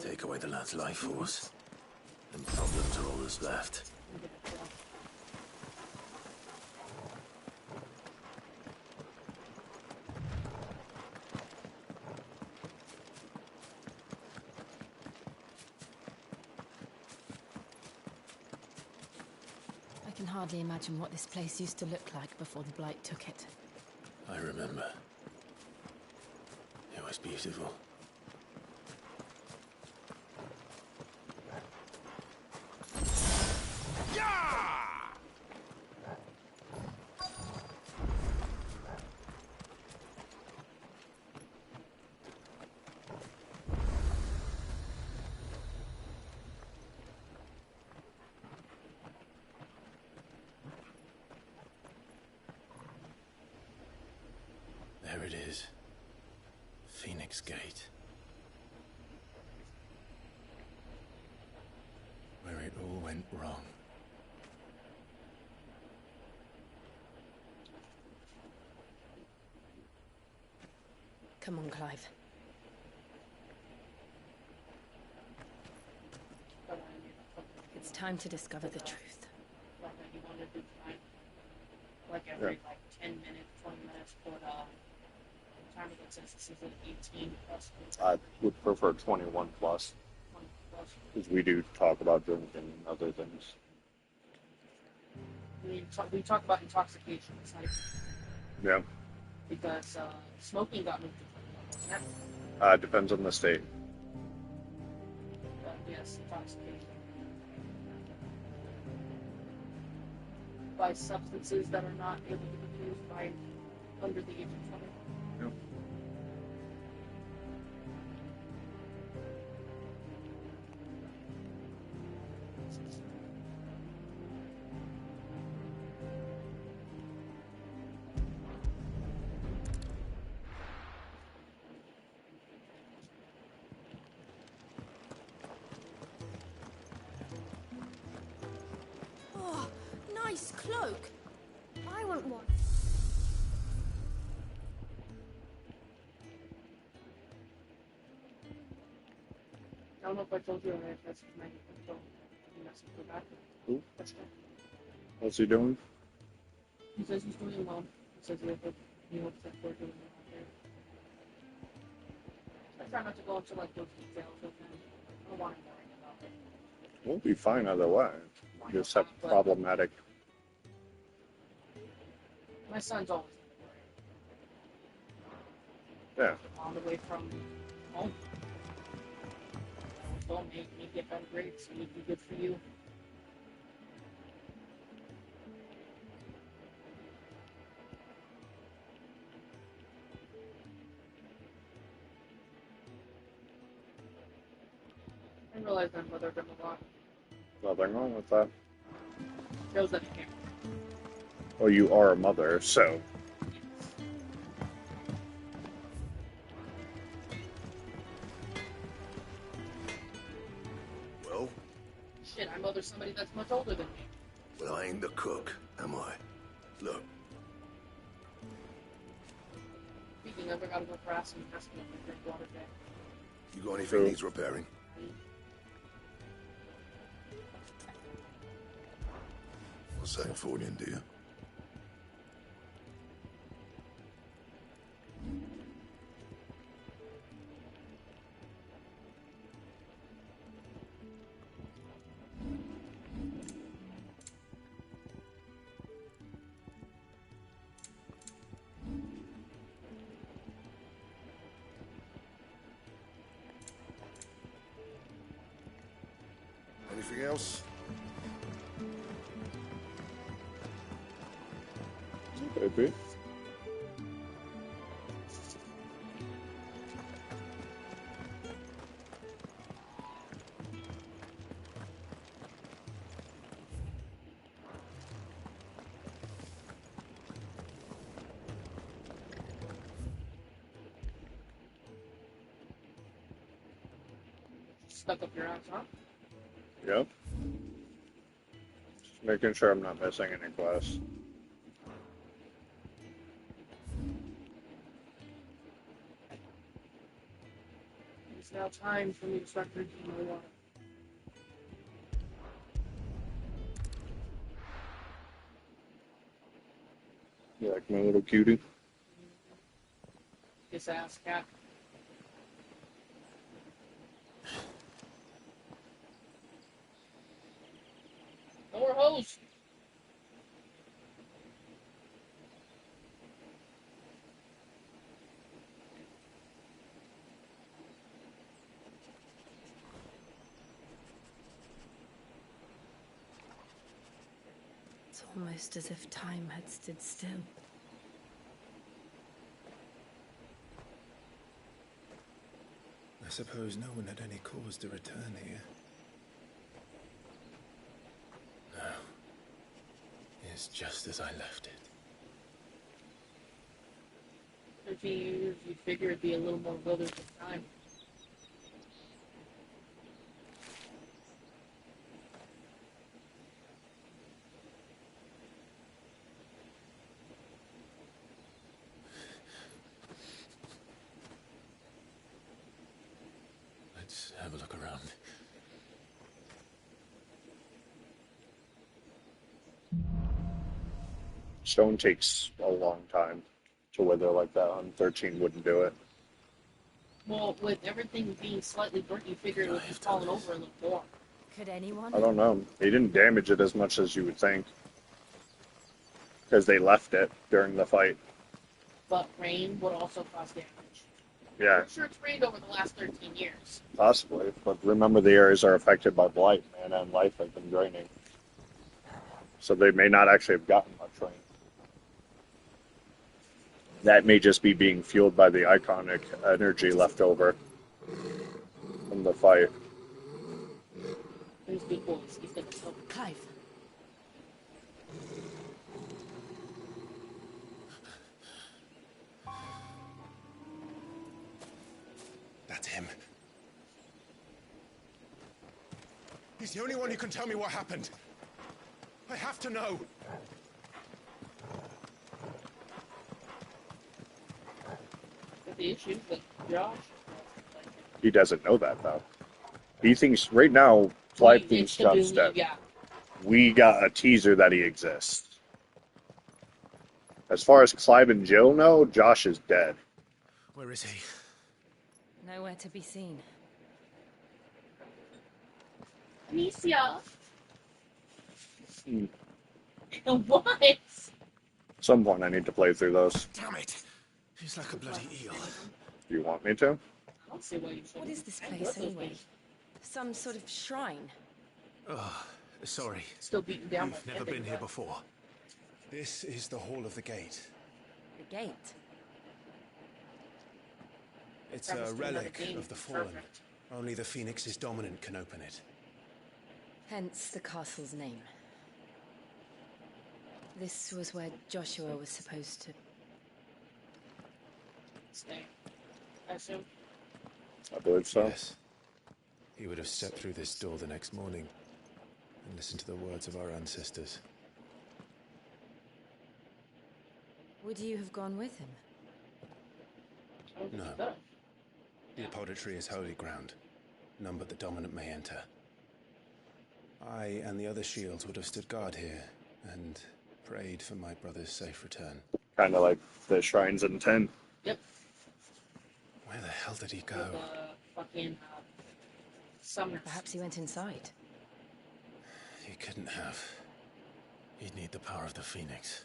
Take away the lad's life force, and problems are all that's left. I can hardly imagine what this place used to look like before the Blight took it. I remember. It was beautiful. There it is. Phoenix Gate. Where it all went wrong. Come on, Clive. It's time to discover the truth. Like every 10 minutes, 20 minutes, but time it says this is an 18 plus. I would prefer 21 plus. Because we do talk about drinking and other things. We talk about intoxication. It's not Yeah. because smoking got moved to 21, wasn't it? Depends on the state. But yes, intoxication. By substances that are not able to be used by under the age of 20. Yep. Oh, nice cloak. I want one. I don't know if I told you already, that's my control. You must go back. Who? That's good. What's he doing? He says he's doing well. He says he hopes that we're doing well out there. I try not to go into like those details with him. I don't want him worrying about it. We'll be fine either way. Just have problematic. My son's always Yeah. on the way from home. Don't make me get better grades. It would be good for you. I realize I'm mother them a lot. Nothing wrong with that. Shows that I can't. Well, you are a mother, so. Well? Shit, I mother somebody that's much older than me. Well, I ain't the cook, am I? Look, Speaking of, I gotta go for asking customer for drink water day. you got anything needs repairing? What's that for you, dear? Anything else? Maybe. Stuck up your ass, huh? Yep. Just making sure I'm not missing any quests. It's now time for me to start drinking my water. You like my little cutie? Kiss ass cat. No more hose. It's almost as if time had stood still. I suppose no one had any cause to return here. No. It's just as I left it. 13 years, you'd figure it'd be a little more wilderness time. Let's have a look around. Stone takes a long time to wither like that, and 13 wouldn't do it. Well, with everything being slightly burnt, you figure it would be falling over a little more. Could anyone? I don't know. They didn't damage it as much as you would think. Because they left it during the fight. But rain would also cause damage. Yeah, I'm sure it's rained over the last 13 years. possibly. But remember, the areas are affected by blight, man, and life has been draining. So they may not actually have gotten much rain. That may just be being fueled by the iconic energy left over from the fight. There's big boys. He's gonna kill them. Clive. That's him. He's the only one who can tell me what happened. I have to know. But the issue with Josh. He doesn't know that, though. He thinks, right now, Clive thinks John's dead. Yeah. We got a teaser that he exists. As far as Clive and Jill know, Josh is dead. Where is he? Nowhere to be seen. Amicia. Hmm. What? At some point, I need to play through those. Damn it! He's like a bloody eel. Do you want me to? I don't see why you should. What is this place anyway? Some sort of shrine? Oh, sorry. Still beaten down. We've never been here before. This is the Hall of the Gate. The gate? It's a relic of the fallen. Only the Phoenix's dominant can open it. Hence the castle's name. This was where Joshua was supposed to... Stay. I assume. I believe so. Yes. He would have stepped through this door the next morning and listened to the words of our ancestors. Would you have gone with him? No. The Apodatory is holy ground. None but the dominant may enter. I and the other shields would have stood guard here and prayed for my brother's safe return. Kind of like the shrines in 10. Yep. Where the hell did he go? Fucking summer. Perhaps he went inside. He couldn't have. He'd need the power of the Phoenix.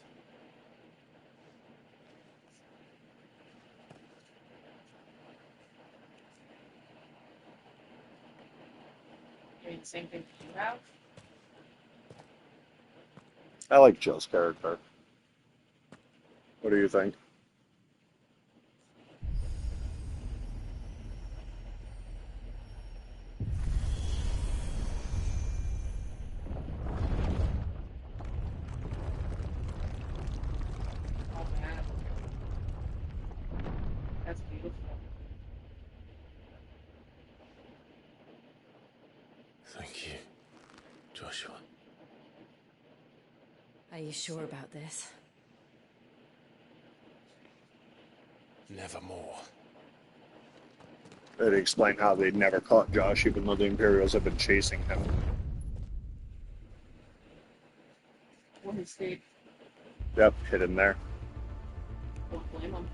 Doing the same thing you have. I like Jill's character. What do you think? Oh man. That's beautiful. Thank you, Joshua. Are you sure about this? Nevermore. They'd explain how they'd never caught Josh, even though the Imperials have been chasing him. What his state? Yep, hidden there. Don't blame him.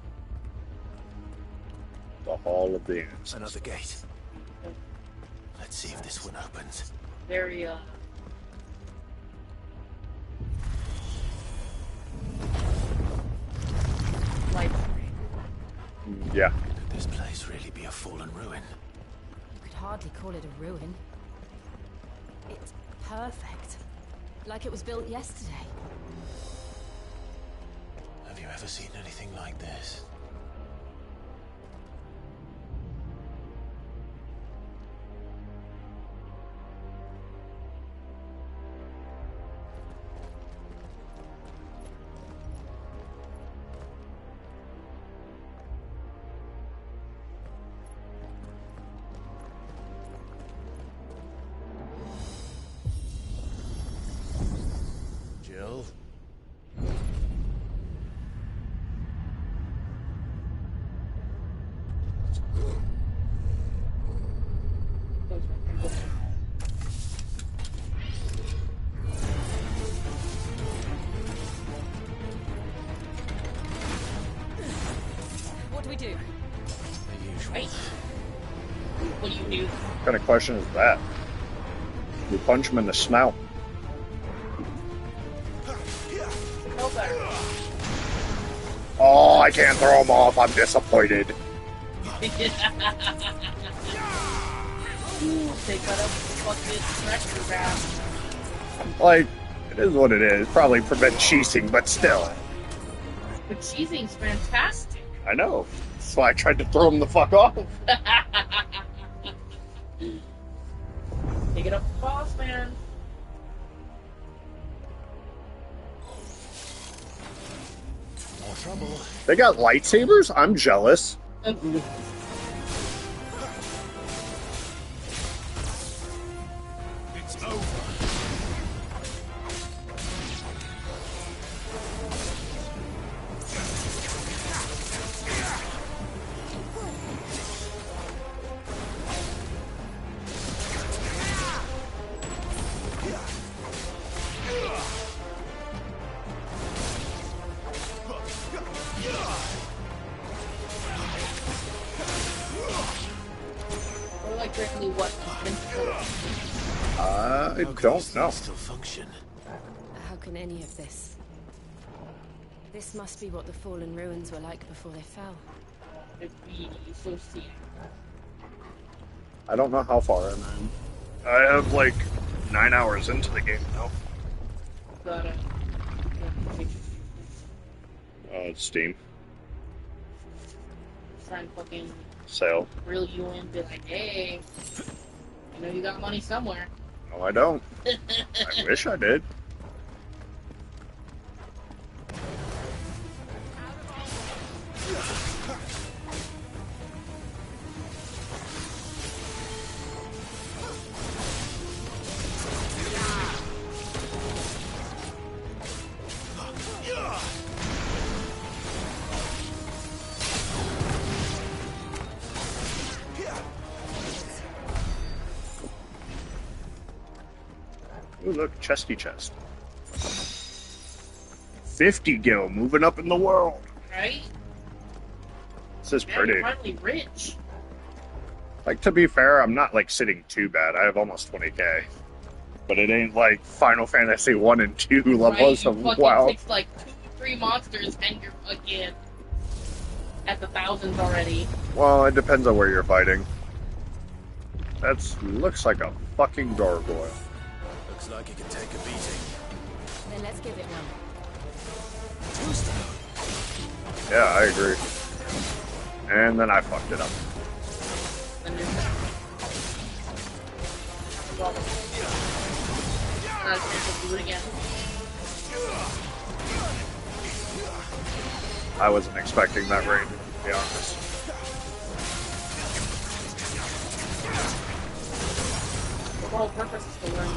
The Hall of the Ants. Another gate. Let's see if this one opens. Very, light. Yeah. Could this place really be a fallen ruin? You could hardly call it a ruin. It's perfect. Like it was built yesterday. Have you ever seen anything like this? Jill? What do we do? The usual. Right. What do you do? What kind of question is that? You punch him in the snout. Oh, I can't throw him off. I'm disappointed. They got a fucking stretcher grab. Like, it is what it is. Probably prevent cheesing, but still. But cheesing's fantastic. I know. That's why I tried to throw him the fuck off. Take it up the boss, man. More trouble. They got lightsabers? I'm jealous. It's over. Or like directly what? I don't know. Still function. How can any of this? This must be what the fallen ruins were like before they fell. It'd be so scenic. I don't know how far I'm in. I have like 9 hours into the game now. Got it. It's Steam. Trying to fucking Sale. reel you in, be like, hey, you know you got money somewhere. No, I don't. I wish I did. Ooh, look, chesty chest. 50 gil, moving up in the world. Right? This is Man, pretty. you're finally rich. Like, to be fair, I'm not, like, sitting too bad. I have almost 20k. But it ain't like Final Fantasy 1 and 2 levels You of fucking WoW. takes like 2-3 monsters and you're fucking at the thousands already. Well, it depends on where you're fighting. That's looks like a fucking gargoyle. Looks like it can take a beating. Then let's give it one. Tuesday. Yeah, I agree. And then I fucked it up. Do it again. I wasn't expecting that range, to be honest. The whole purpose is to learn.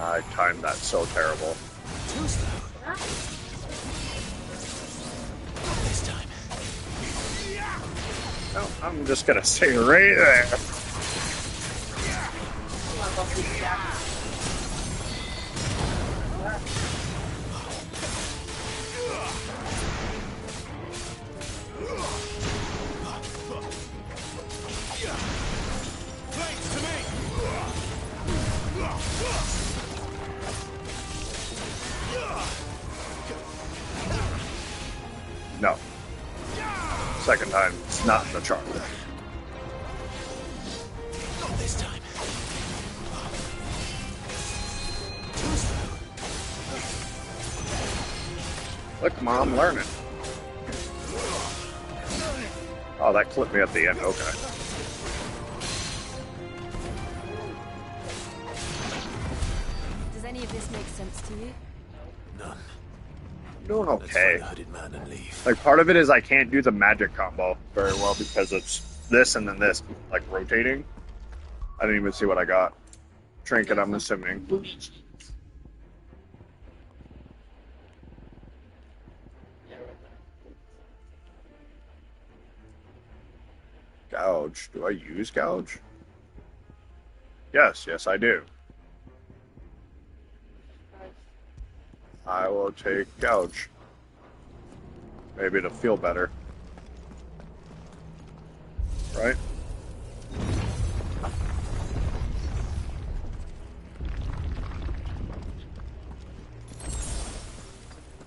I timed that so terrible. Too slow. This time. No, I'm just gonna stay right there. No. Second time, it's not in the chart. Not this time. Too slow. Look, Mom, learning. Oh, that clipped me at the end. Okay. Does any of this make sense to you? None. I'm doing okay. Let's find the hooded man and leave. Like, part of it is I can't do the magic combo very well because it's this and then this, like, rotating. I didn't even see what I got. Trinket, I'm assuming. Gouge. Do I use gouge? Yes, yes, I do. I will take gouge. Maybe it'll feel better. Right?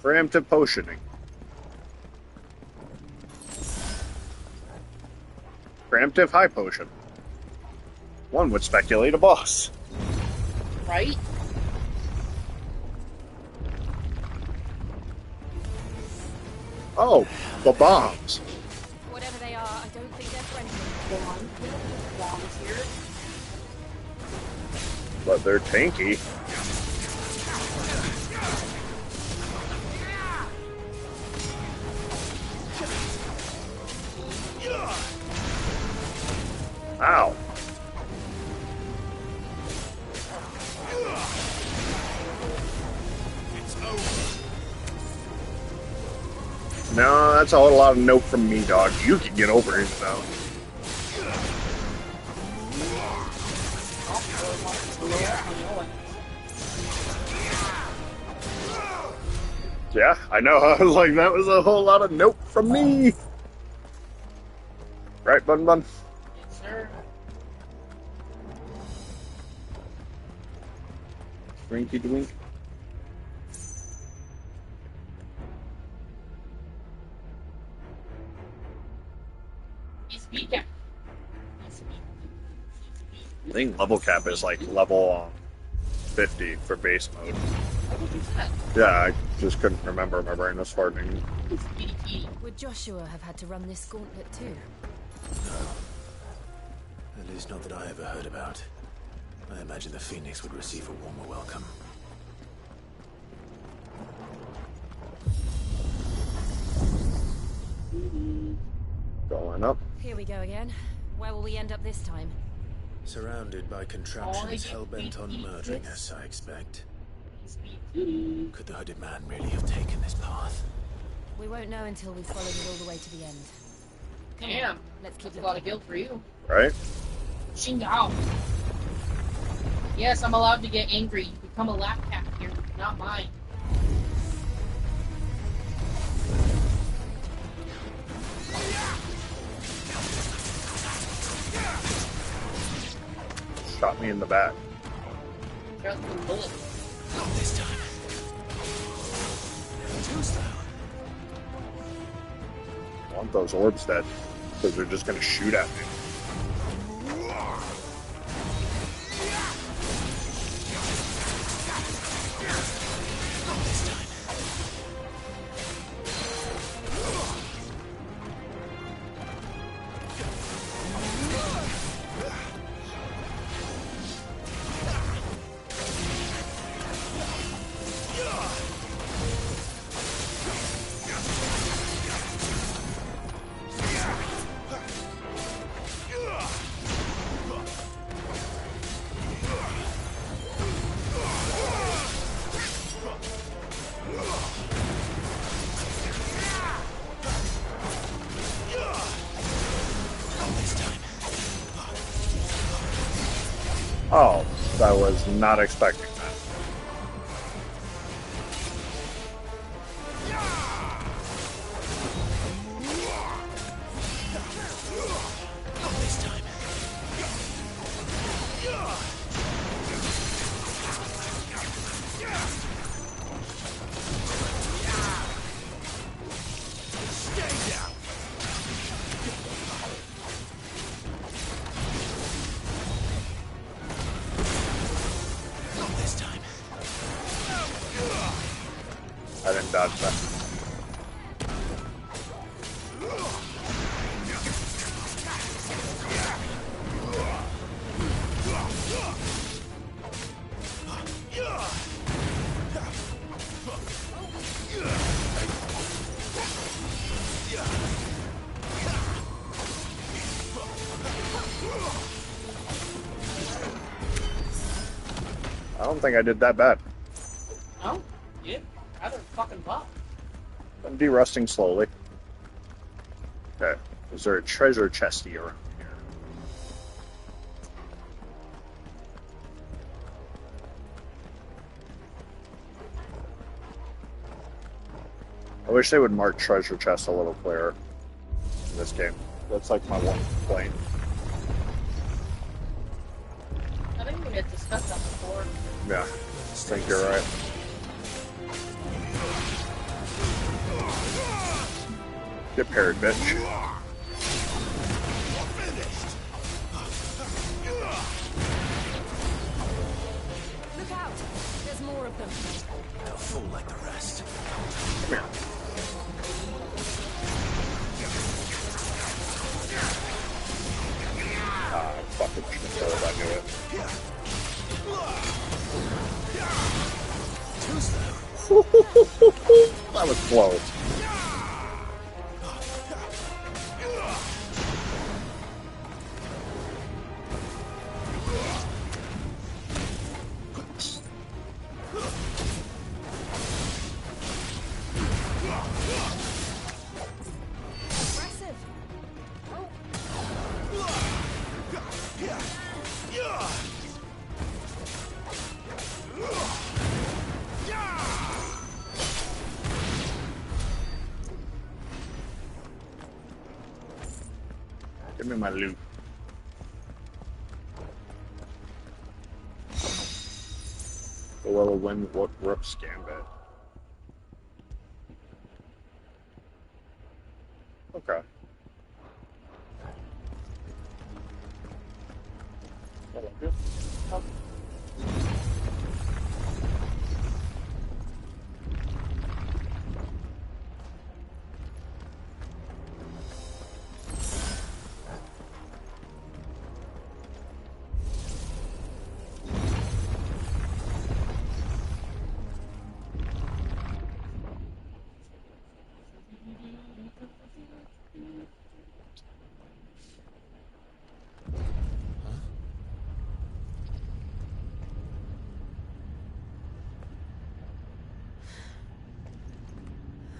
Preemptive potioning. Preemptive high potion. One would speculate a boss. Right? Oh, the bombs. Whatever they are, I don't think they're friendly. Bombs here. But they're tanky. Ow. No, that's a whole lot of nope from me, dog. You can get over it, though. Yeah, I know. I was like, that was a whole lot of nope from me. Right, Bun Bun? Yes, sir. Drinky Dwink. Speed cap. I think level cap is like level 50 for base mode. Yeah, I just couldn't remember. My brain was farting. Would Joshua have had to run this gauntlet too? No. At least not that I ever heard about. I imagine the Phoenix would receive a warmer welcome. Going up. Here we go again. Where will we end up this time? Surrounded by contraptions hell-bent on murdering us, I expect. Could the hooded man really have taken this path? We won't know until we've followed it all the way to the end. Come Damn. on, let's keep That's a lot of guilt for you. Right? Shingao. Yes, I'm allowed to get angry. You become a lap cat here, not mine. Shot me in the back. Just a bullet. Not this time. I want those orbs dead, because they're just going to shoot at me. Oh, I was not expecting that. I didn't dodge that. I don't think I did that bad. No? You did rather fucking well. I'm derusting slowly. Okay. Is there a treasure chesty around here? I wish they would mark treasure chests a little clearer in this game. That's like my one complaint. I think we had discussed that before. Yeah, I think you're right. Get parried, bitch. Look out! There's more of them. They'll fall like the rest. Come here. Ah, fucking should've told I knew it. That was close. Impressive. Give me my loot. The little wind Rook's Gambit. Okay.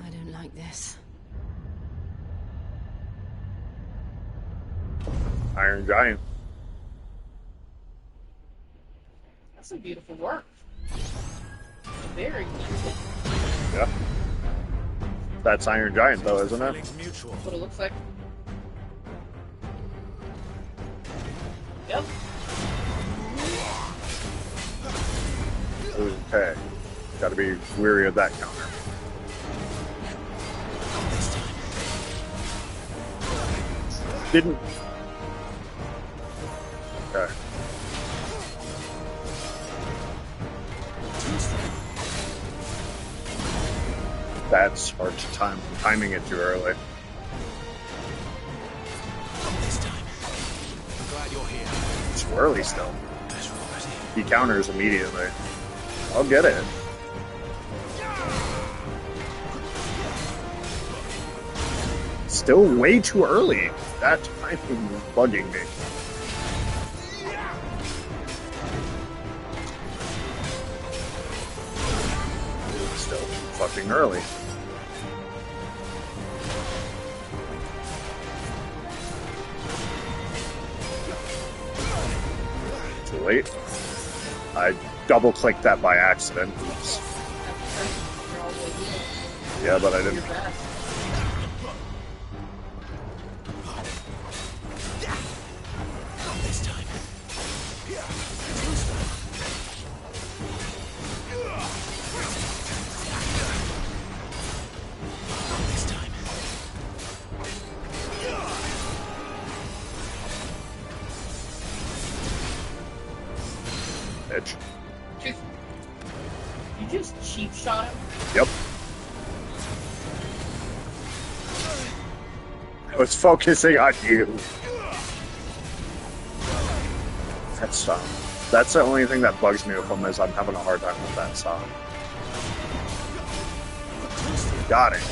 I don't like this. Iron Giant. That's some beautiful work. Very beautiful. Yeah. That's Iron Giant, though, isn't it? That's what it looks like. Yep. Okay. Gotta be weary of that counter. didn't. Okay. That's hard to time. Timing it too early. This time. I'm glad you're here. It's too early still. He counters immediately. I'll get it. Still way too early. That timing is bugging me. Still fucking early. Too late. I double-clicked that by accident. Oops. Yeah, but I didn't. This time. This time. Edge. You just cheap shot him? Yep. I was focusing on you. That's the only thing that bugs me with him is I'm having a hard time with that song. Got it.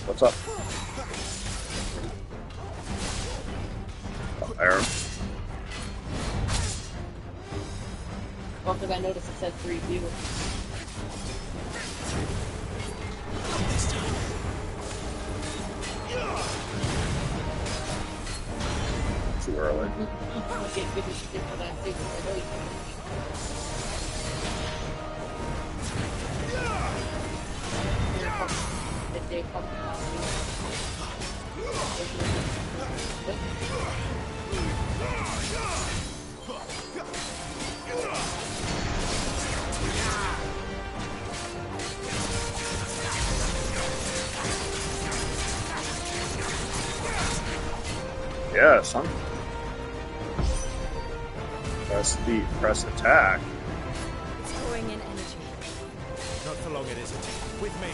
What's up? Oh, Aaron. Well, because I noticed it said 3 viewers. This time. Too early. I'm gonna get good as shit for that too, because I know you can. They come out. Yeah, son. Press attack. It's pouring in energy. Not for long, it isn't. With me.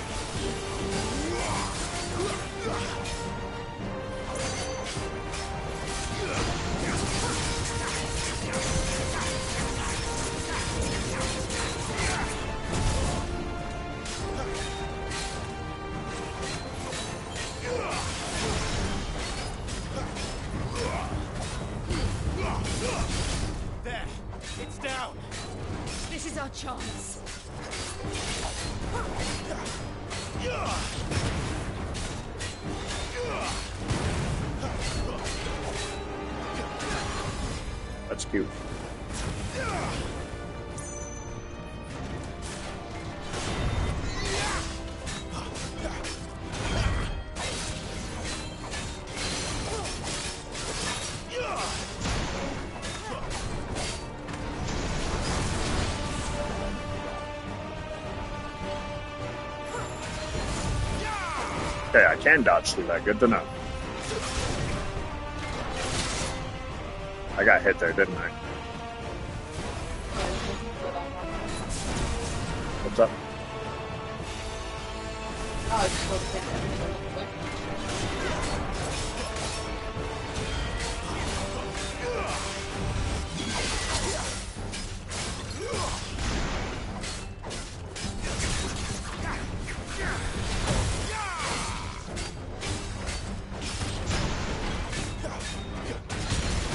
There. It's down. This is our chance. That's cute. Okay, I can dodge through that. Good to know. I got hit there, didn't I? What's up? Oh, it's supposed to hit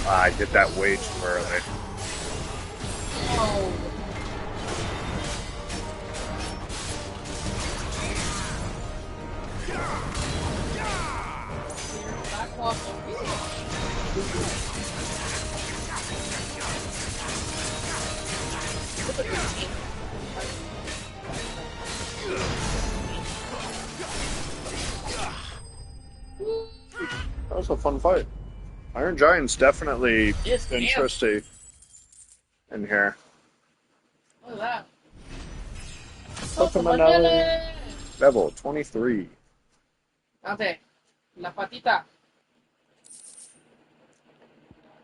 I did that way too early. Oh. was a fun fight. Iron Giant's definitely Yes, ma'am. interesting in here. What is that? Manele. Level 23. Dante, la patita.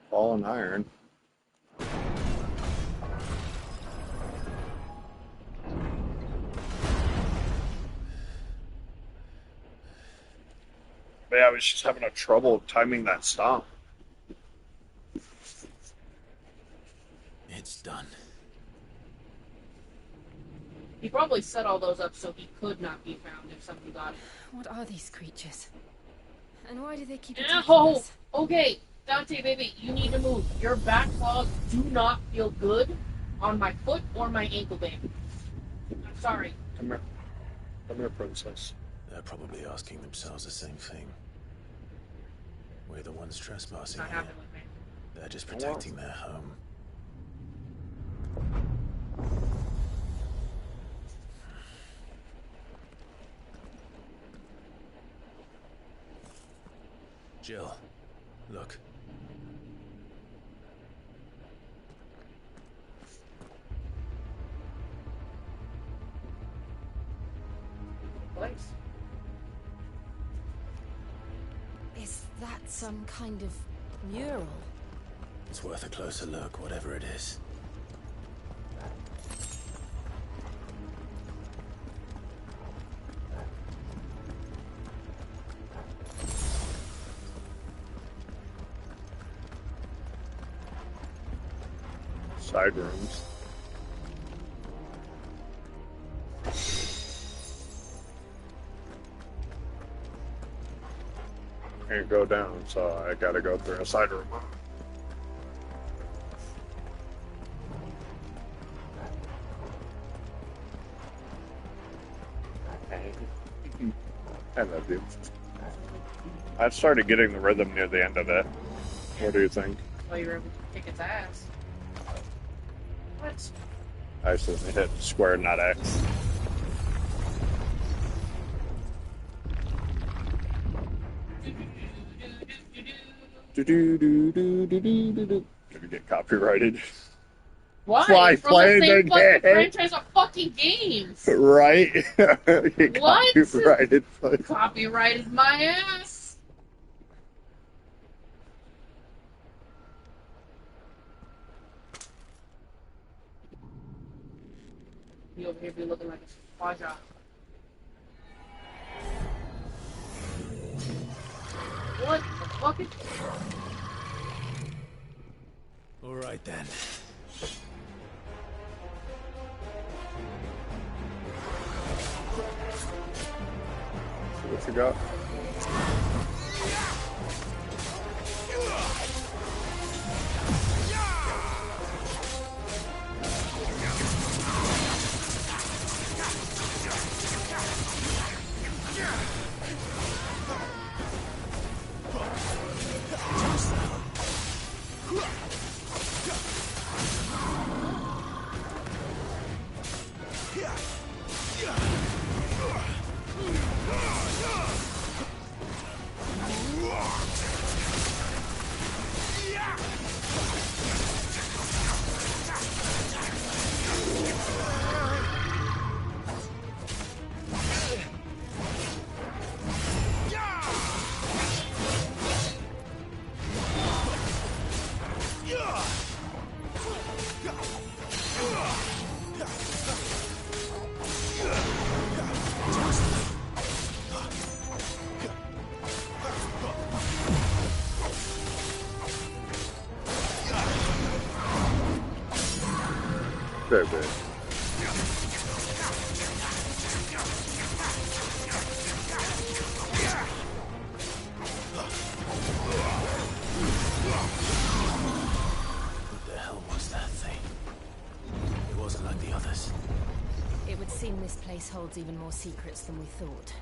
Fallen Iron. But yeah, I was just having a trouble timing that stomp. It's done. He probably set all those up so he could not be found if somebody got it. What are these creatures? And why do they keep Oh, attacking us? okay, Dante, baby, you need to move. Your back claws do not feel good on my foot or my ankle, baby. I'm sorry. Come here. Come here, princess. They're probably asking themselves the same thing. We're the ones trespassing Not here. happening with me. They're just protecting their home. Jill, look. Place. Is that some kind of mural? It's worth a closer look, whatever it is. Side rooms. Can't go down, so I gotta go through a side room. I love you. I started getting the rhythm near the end of it. What do you think? Well, you were able to kick its ass. What? I accidentally hit square, not X. Gonna get copyrighted. Why? Why From play the same the fucking game? franchise of fucking games. Right? Get What? copyrighted. Copyrighted my ass. You over here be looking like a squaja. What the fuck is... All right then. What you got? Very good. What the hell was that thing? It wasn't like the others. It would seem this place holds even more secrets than we thought.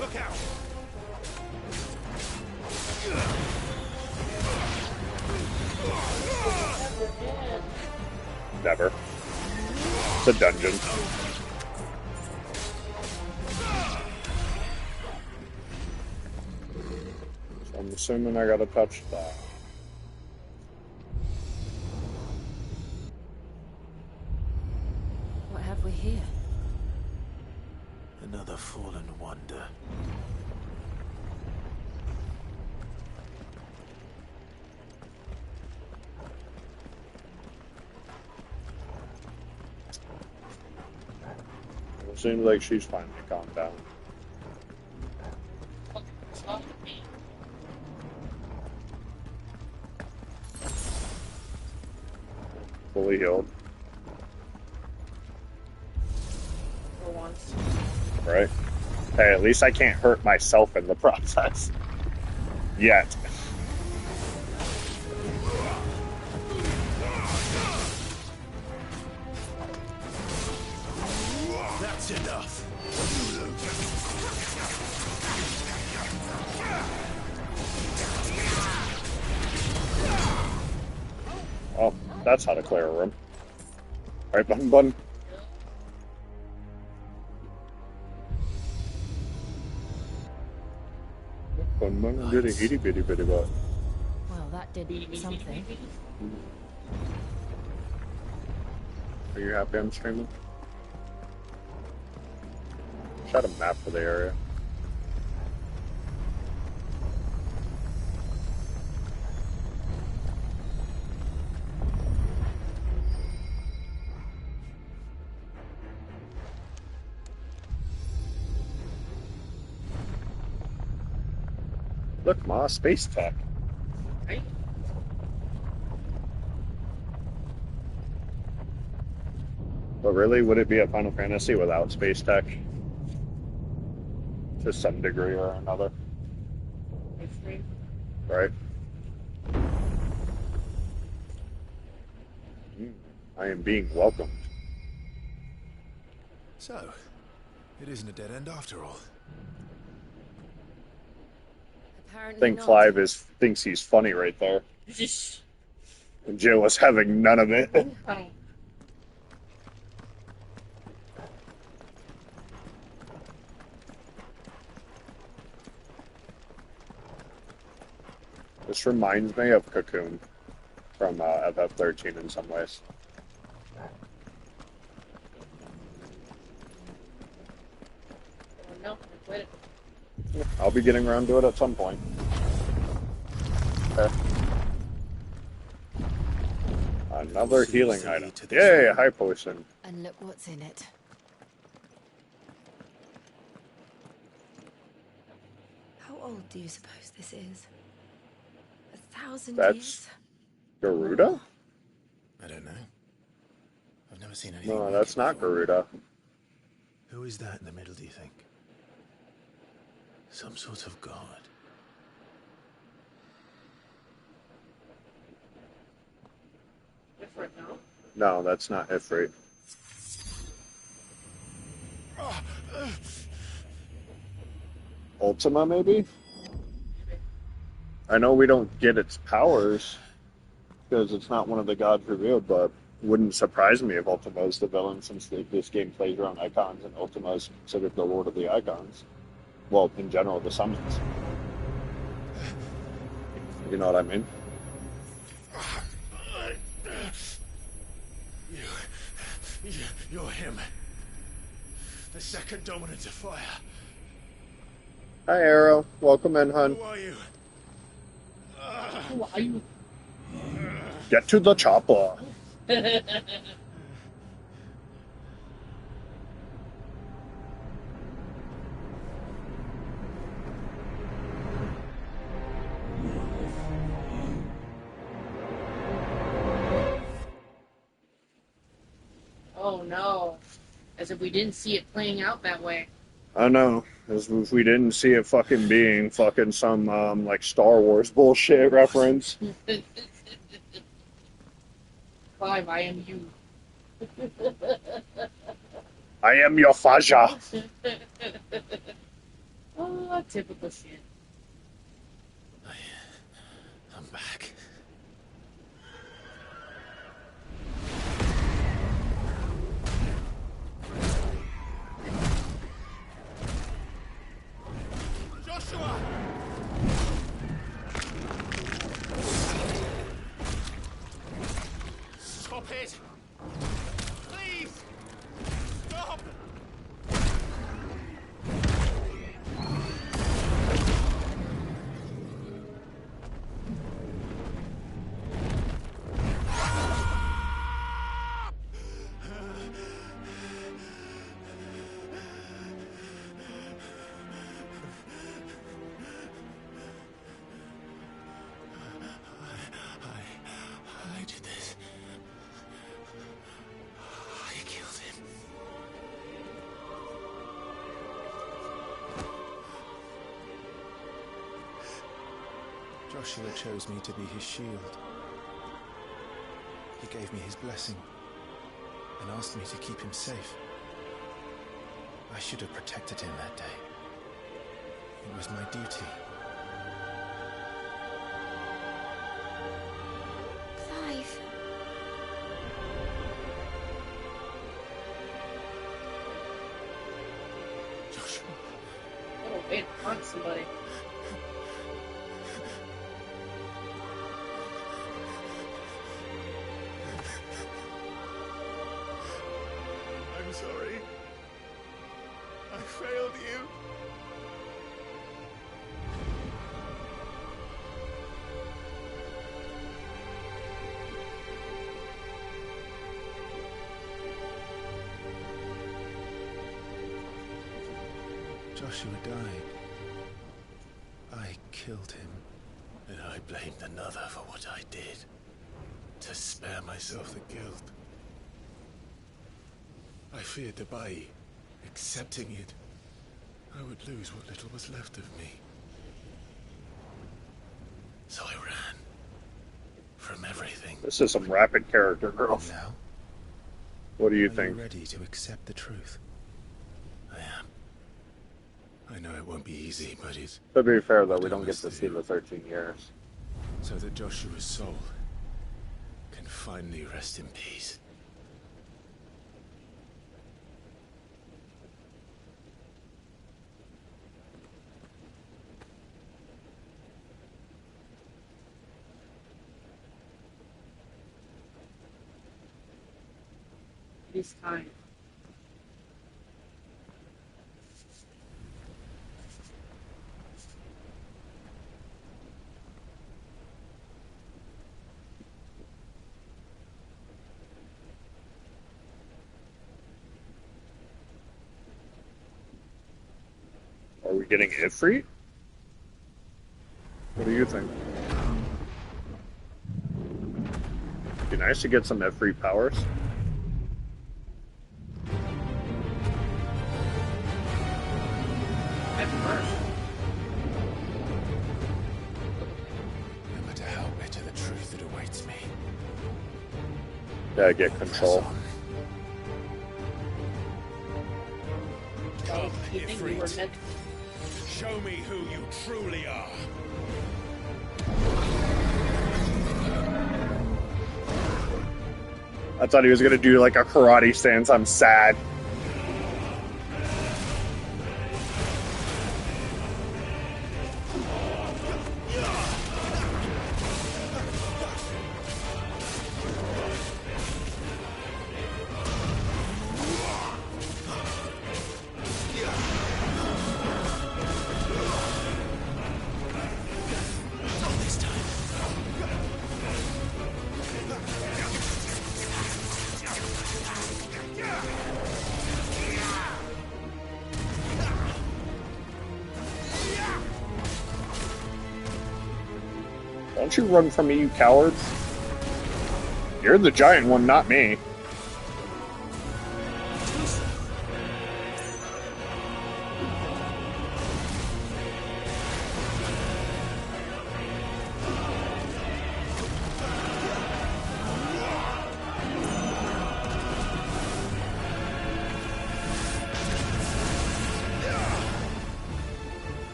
Look out! Never. It's a dungeon. So I'm assuming I gotta touch that. What have we here? Another fallen wonder. It seems like she's finally calmed down. Fully healed. For once. Right? Hey, at least I can't hurt myself in the process. Yet. That's enough. Oh, that's how to clear a room. Right button button. Button button did a itty bitty bitty butt. Well, that did something. Are you happy I'm streaming? Got a map for the area. Look, Ma, space tech. Right? But really, would it be a Final Fantasy without space tech? To some degree or another. Right? I am being welcomed. So, it isn't a dead end after all. I think Clive thinks he's funny right there. And Jill was having none of it. This reminds me of Cocoon from FF13 in some ways. No, quit it. I'll be getting around to it at some point. Okay. Another healing item. Yay, high potion. And look what's in it. How old do you suppose this is? 1,000 years? That's Garuda? I don't know. I've never seen anything. No, that's not Garuda. Who is that in the middle, do you think? Some sort of god. Different now. No, that's not Ifrit. Ultima, maybe? I know we don't get its powers because it's not one of the gods revealed, but wouldn't surprise me if Ultima is the villain since this game plays around icons and Ultima is considered the lord of the icons. Well, in general, the summons. You know what I mean? You're him. The second dominant of fire. Hi, Arrow. Welcome in, hun. Who are you? Who are you? Get to the chopper. Oh no. As if we didn't see it playing out that way. I know. As if we didn't see it fucking being fucking some, like, Star Wars bullshit reference. Clive, I am you. I am your Faja. Oh, typical shit. I'm back. cuphead! Please! Stop! I did this. I killed him. Joshua chose me to be his shield. He gave me his blessing and asked me to keep him safe. I should have protected him that day. It was my duty. Clive. Joshua. Oh, wait, hunt somebody. I'm sorry. I failed you. Joshua died. I killed him. And I blamed another for what I did. To spare myself the guilt. I feared that by accepting it, I would lose what little was left of me. So I ran. From everything. This is some rapid character growth. Now, What do you are think? you ready to accept the truth? I am. I know it won't be easy, but it's... To be fair, though, we don't get to see the 13 years. so that Joshua's soul can finally rest in peace. It is time. Are we getting Ifrit? What do you think? Be nice to get some Ifrit powers. No matter how bitter the truth that awaits me. Gotta get control. Come, You think we were Ifrit. meant Show me who you truly are. I thought he was gonna do like a karate stance. I'm sad. Don't you run from me, you cowards. You're the giant one, not me.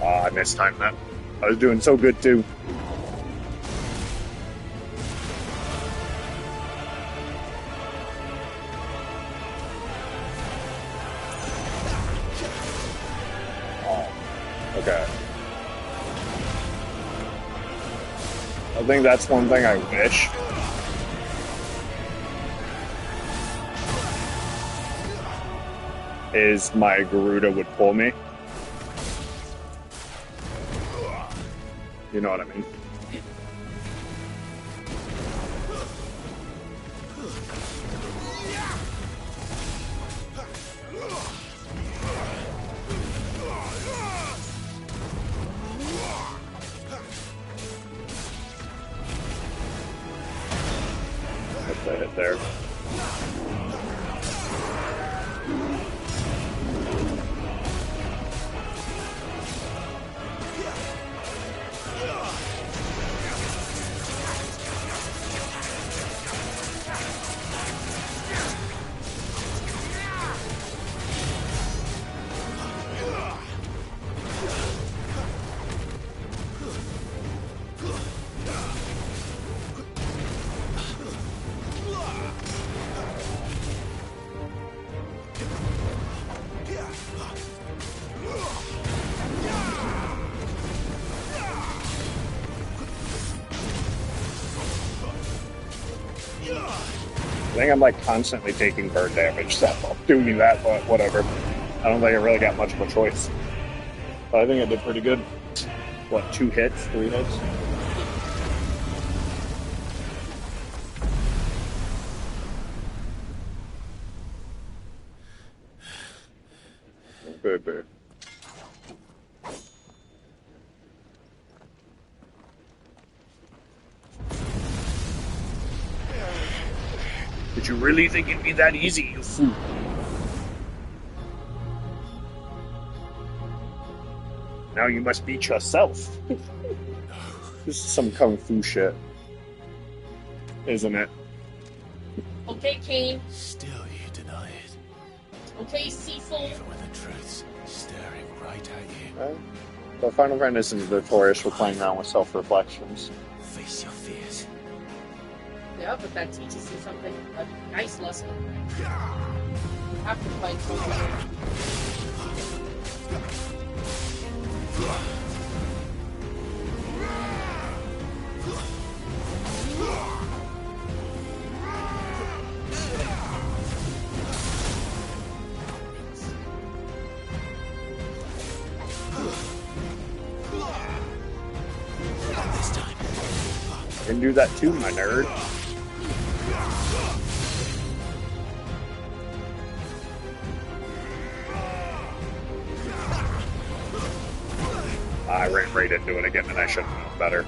I mistimed that. I was doing so good too. Okay. I think that's one thing I wish. Is my Garuda would pull me. You know what I mean? That's a hit there. I think I'm like constantly taking bird damage, so I'll do me that, but whatever. I don't think I really got much of a choice. But I think I did pretty good. What, 2 hits? 3 hits? Baby. Did you really think it'd be that easy, you fool? Now you must beat yourself. This is some kung fu shit. Isn't it? Okay, Kane. Still you deny it. Okay, Cecil. Even when the truth's staring right at you. But Final Fantasy is notorious for playing around with self-reflections. Face your fears. Yeah, but that teaches you something, a nice lesson. You have to fight something. This time. You can do that too, my nerd. I ran right into it again, and I should have known better.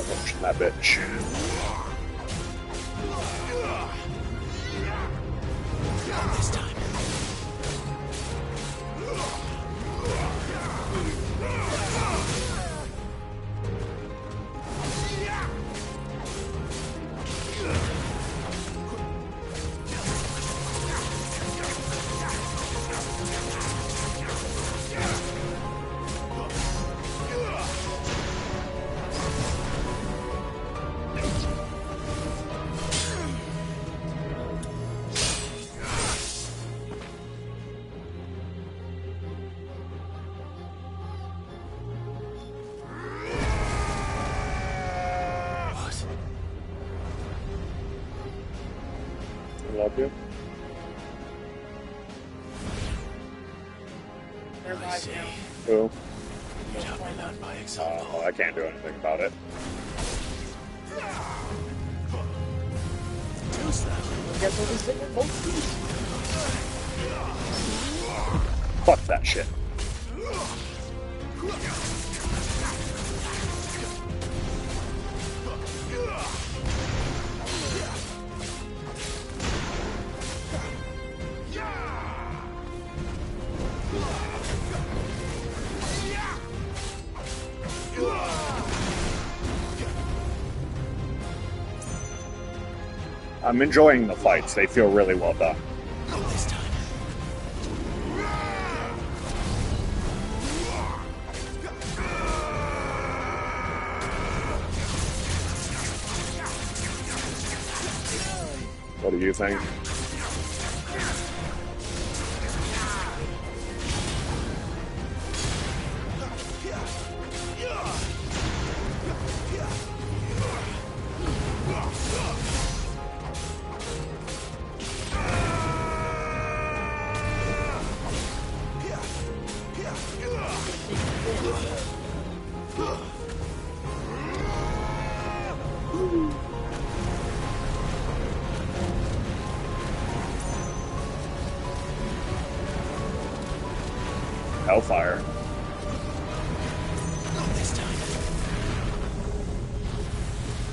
Punch that bitch. This time. Love you. I see. Who? You'd help me learn by example. I can't do anything about it. Fuck that shit. I'm enjoying the fights. They feel really well done. This time. What do you think? Hellfire. Not this time.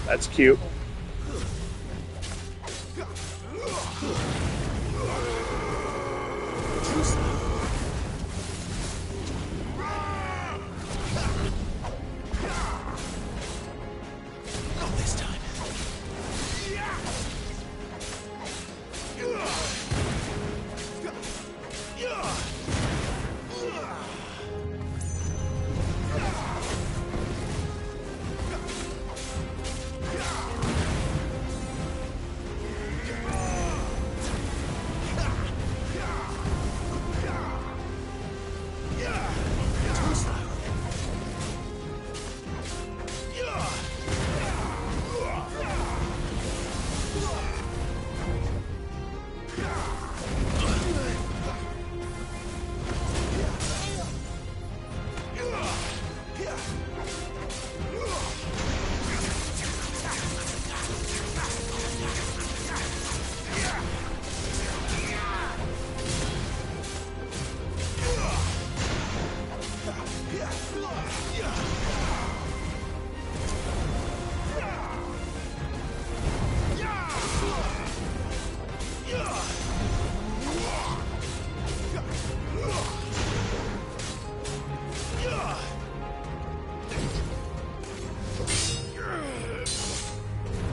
That's cute. Not this time.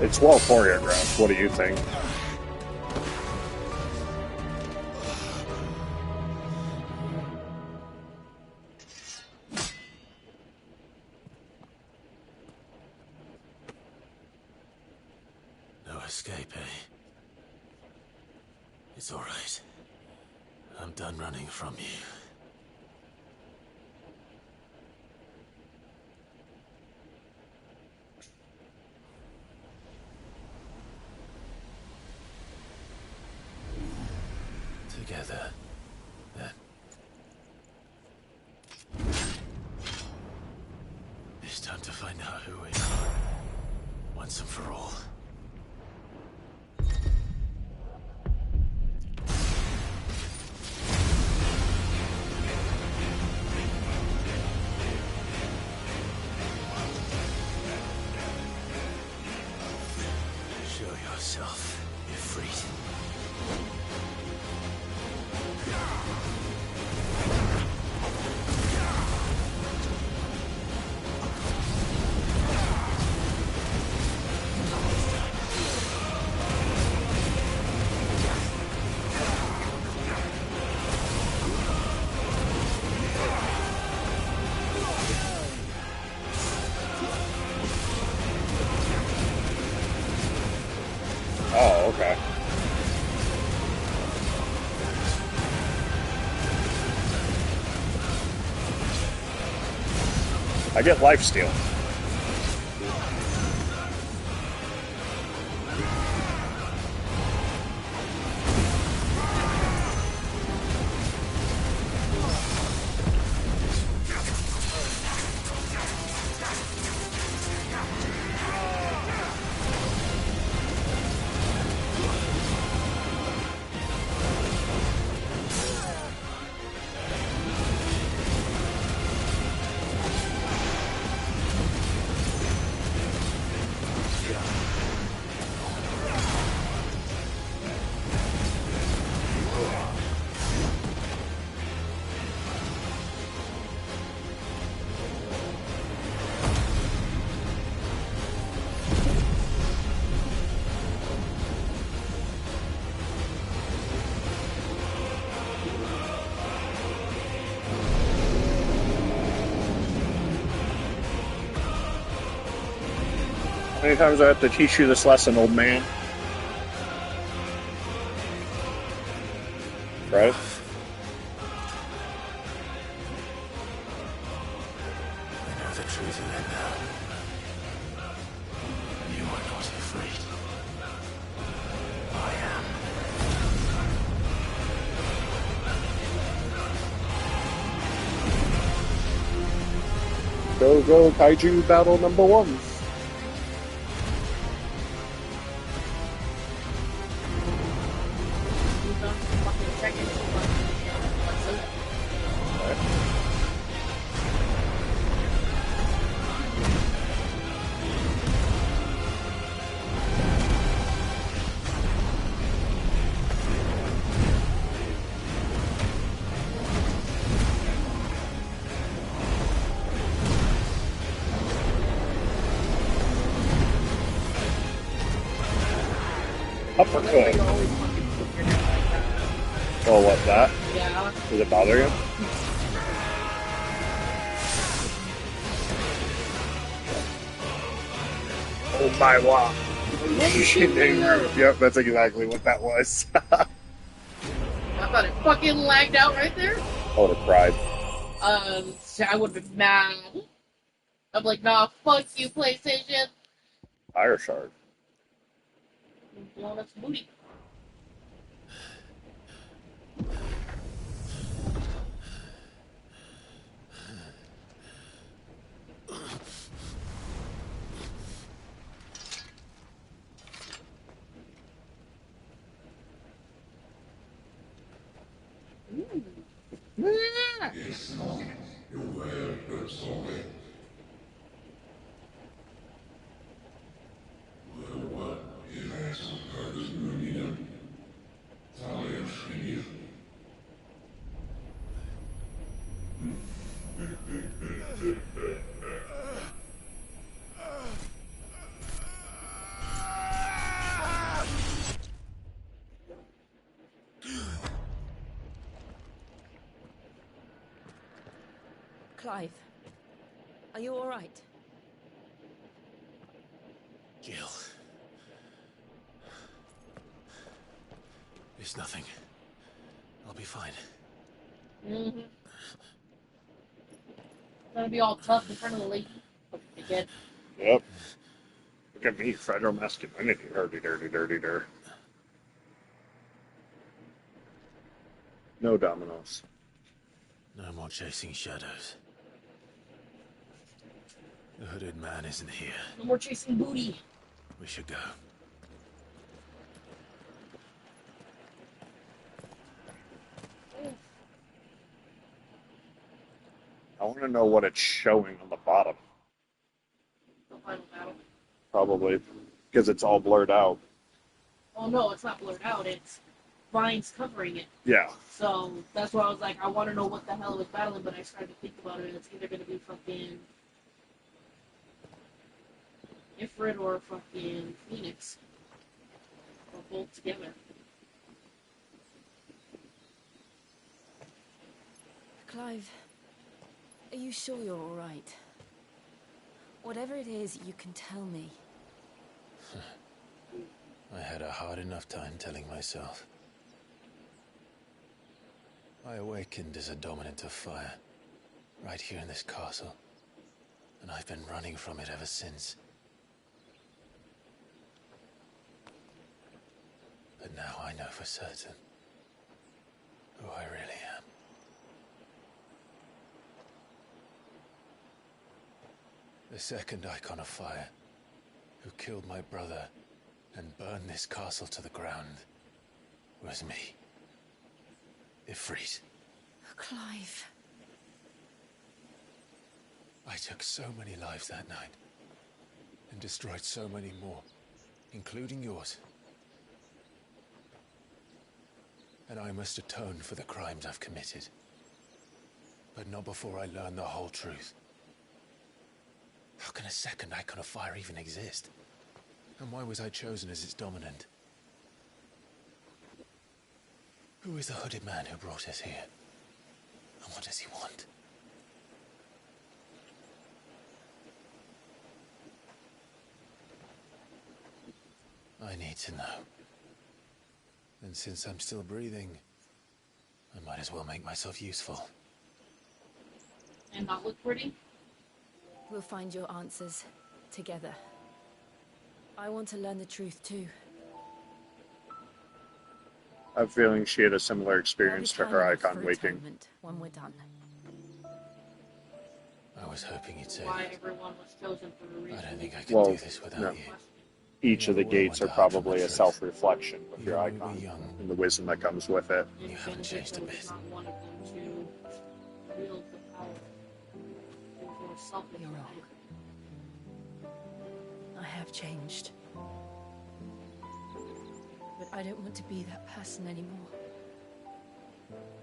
It's well choreographed. What do you think? No escape, eh? It's all right. I'm done running from you. Together, then. It's time to find out who we are, once and for all. Show yourself, Ifrit. Oh, okay. I get lifesteal. How many times do I have to teach you this lesson, old man? Right? I know the truth of it now. You are not afraid. I am. Go, go, Kaiju battle number 1. Uppercut. Oh, what, that? Yeah. Does it bother you? Oh my wow. Yep, that's exactly what that was. I thought it fucking lagged out right there. I would have cried. I would have been mad. I'm like, nah, fuck you, PlayStation. Fire Shard. Blowing up some booty. Clive, are you all right? Jill. It's nothing. I'll be fine. Mm-hmm. Gonna be all tough in front of the lady. Again. Yep. Look at me, fragile masculinity. Dirty, dirty, dirty, dirty. No dominoes. No more chasing shadows. The hooded man isn't here. No more chasing booty. We should go. I want to know what it's showing on the bottom. The final battle. Probably. Because it's all blurred out. Oh no, it's not blurred out. It's vines covering it. Yeah. So that's why I was like, I want to know what the hell it was battling, but I started to think about it, and it's either going to be fucking Ifrit or fucking Phoenix. Or both together. Clive, are you sure you're all right? Whatever it is, you can tell me. I had a hard enough time telling myself. I awakened as a dominant of fire, right here in this castle, and I've been running from it ever since. But now I know for certain who I really am. The second icon of fire, who killed my brother and burned this castle to the ground, was me. Ifrit. Clive. I took so many lives that night, and destroyed so many more, including yours. And I must atone for the crimes I've committed. But not before I learn the whole truth. How can a second icon of fire even exist? And why was I chosen as its dominant? Who is the hooded man who brought us here? And what does he want? I need to know. And since I'm still breathing, I might as well make myself useful. And not look pretty? We'll find your answers together. I want to learn the truth too. I have a feeling she had a similar experience to her icon waking. When we're done. I was hoping you'd say why everyone was chosen for a reason. I don't think I can do this without you. Each of the gates are probably a self-reflection of your icon and the wisdom that comes with it. You haven't changed a bit. You're wrong. I have changed. But I don't want to be that person anymore.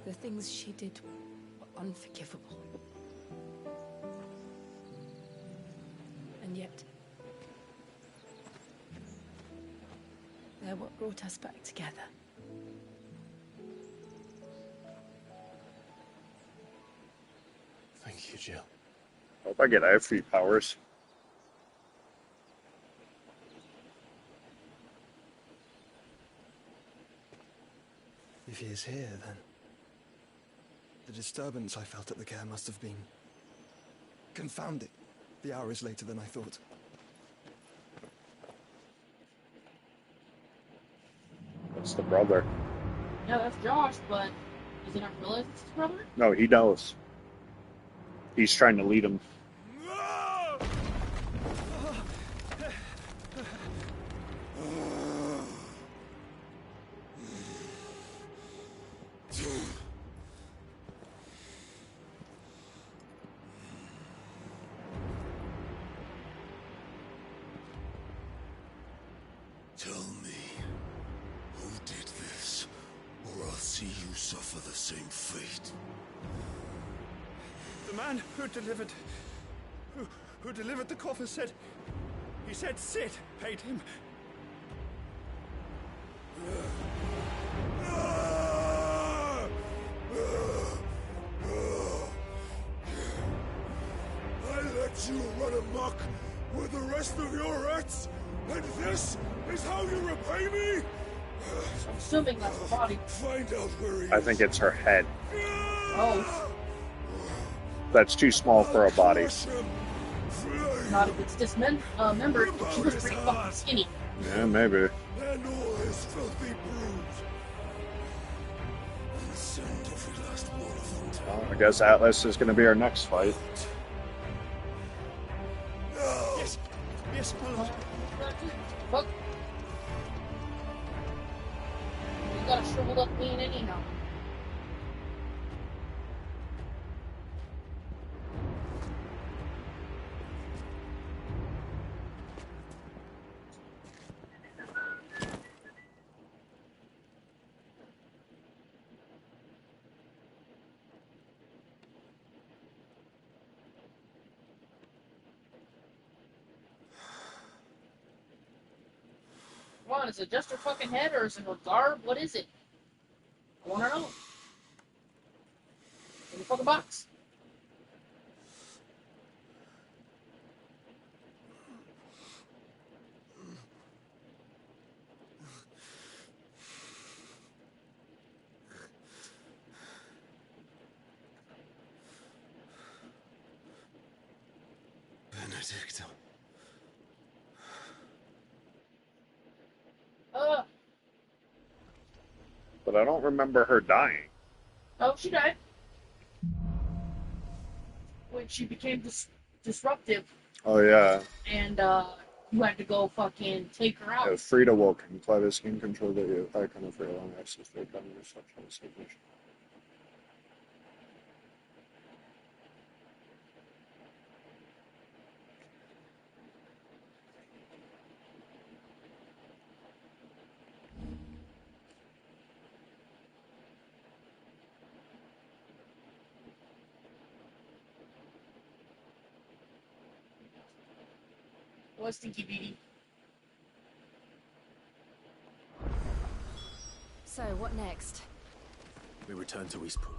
The things she did were unforgivable. And yet, they're what brought us back together. Thank you, Jill. Hope I get free powers. If he is here, then the disturbance I felt at the care must have been confounding. The hour is later than I thought. That's the brother. Yeah, that's Josh, but does he not realize it's his brother? No, he knows. He's trying to lead him. Tell me, who did this, or I'll see you suffer the same fate. The man who delivered the coffin said, he said Sid paid him. I let you run amok with the rest of your rats, and this is how you repay me? I'm assuming that's her body. Find out where he I think it's her head. Oh. That's too small for a body. Not if it's dismembered. She was pretty fucking skinny. Yeah, maybe. and all his filthy brood. And send every last one of them to Well, I guess Atlas is going to be our next fight. Yes, yes, my lord. Fuck. You got a shriveled up bean anyhow. Come on, is it just her fucking head or is it her garb? What is it? I wanna know. In the fucking box. Benedicta. But I don't remember her dying. Oh, she died. When she became disruptive. Oh, yeah. And, you had to go fucking take her out. Frida Woken. Apply this game control that you icon of free long access to the gun reception and signature. What's Stinky Beady? So, what next? We return to Eastpool.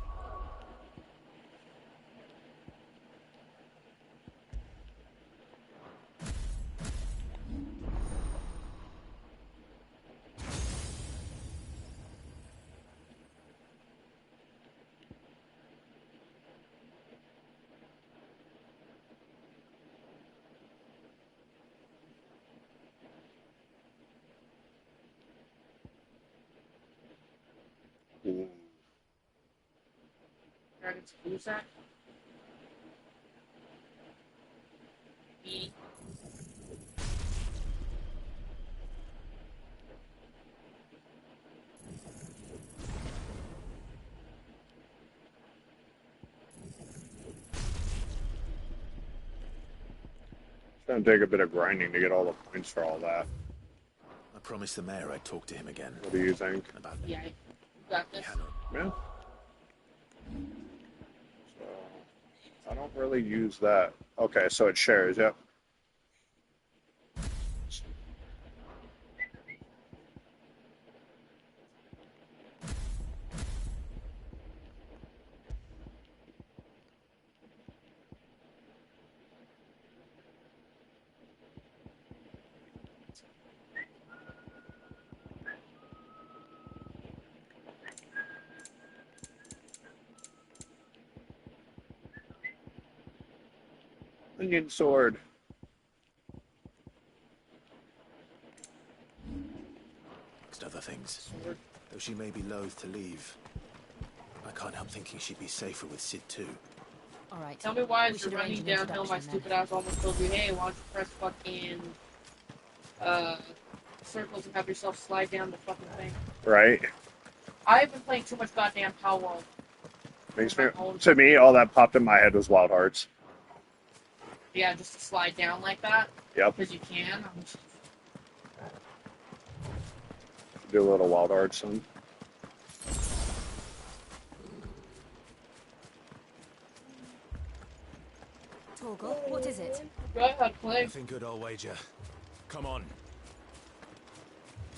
Dragons. Who's that? Me. It's gonna take a bit of grinding to get all the points for all that. I promised the mayor I'd talk to him again. What do you think? About Yeah, you got this. Yeah. So, I don't really use that. Okay, so it shares, yep. Onion sword. Amongst other things, though she may be loath to leave, I can't help thinking she'd be safer with Sid too. All right. Tell me why We as you're should arrange running an downhill, my introduction stupid ass almost told you, hey, why don't you press fucking circles and have yourself slide down the fucking thing. Right. I've been playing too much goddamn Power World. Makes me, to me, all that popped in my head was Wild Hearts. Yeah, just to slide down like that. Yep. Because you can. Do a little Wild Hearts. Son. Torgal, what is it? Go ahead, play. Nothing good, I'll wager. Come on.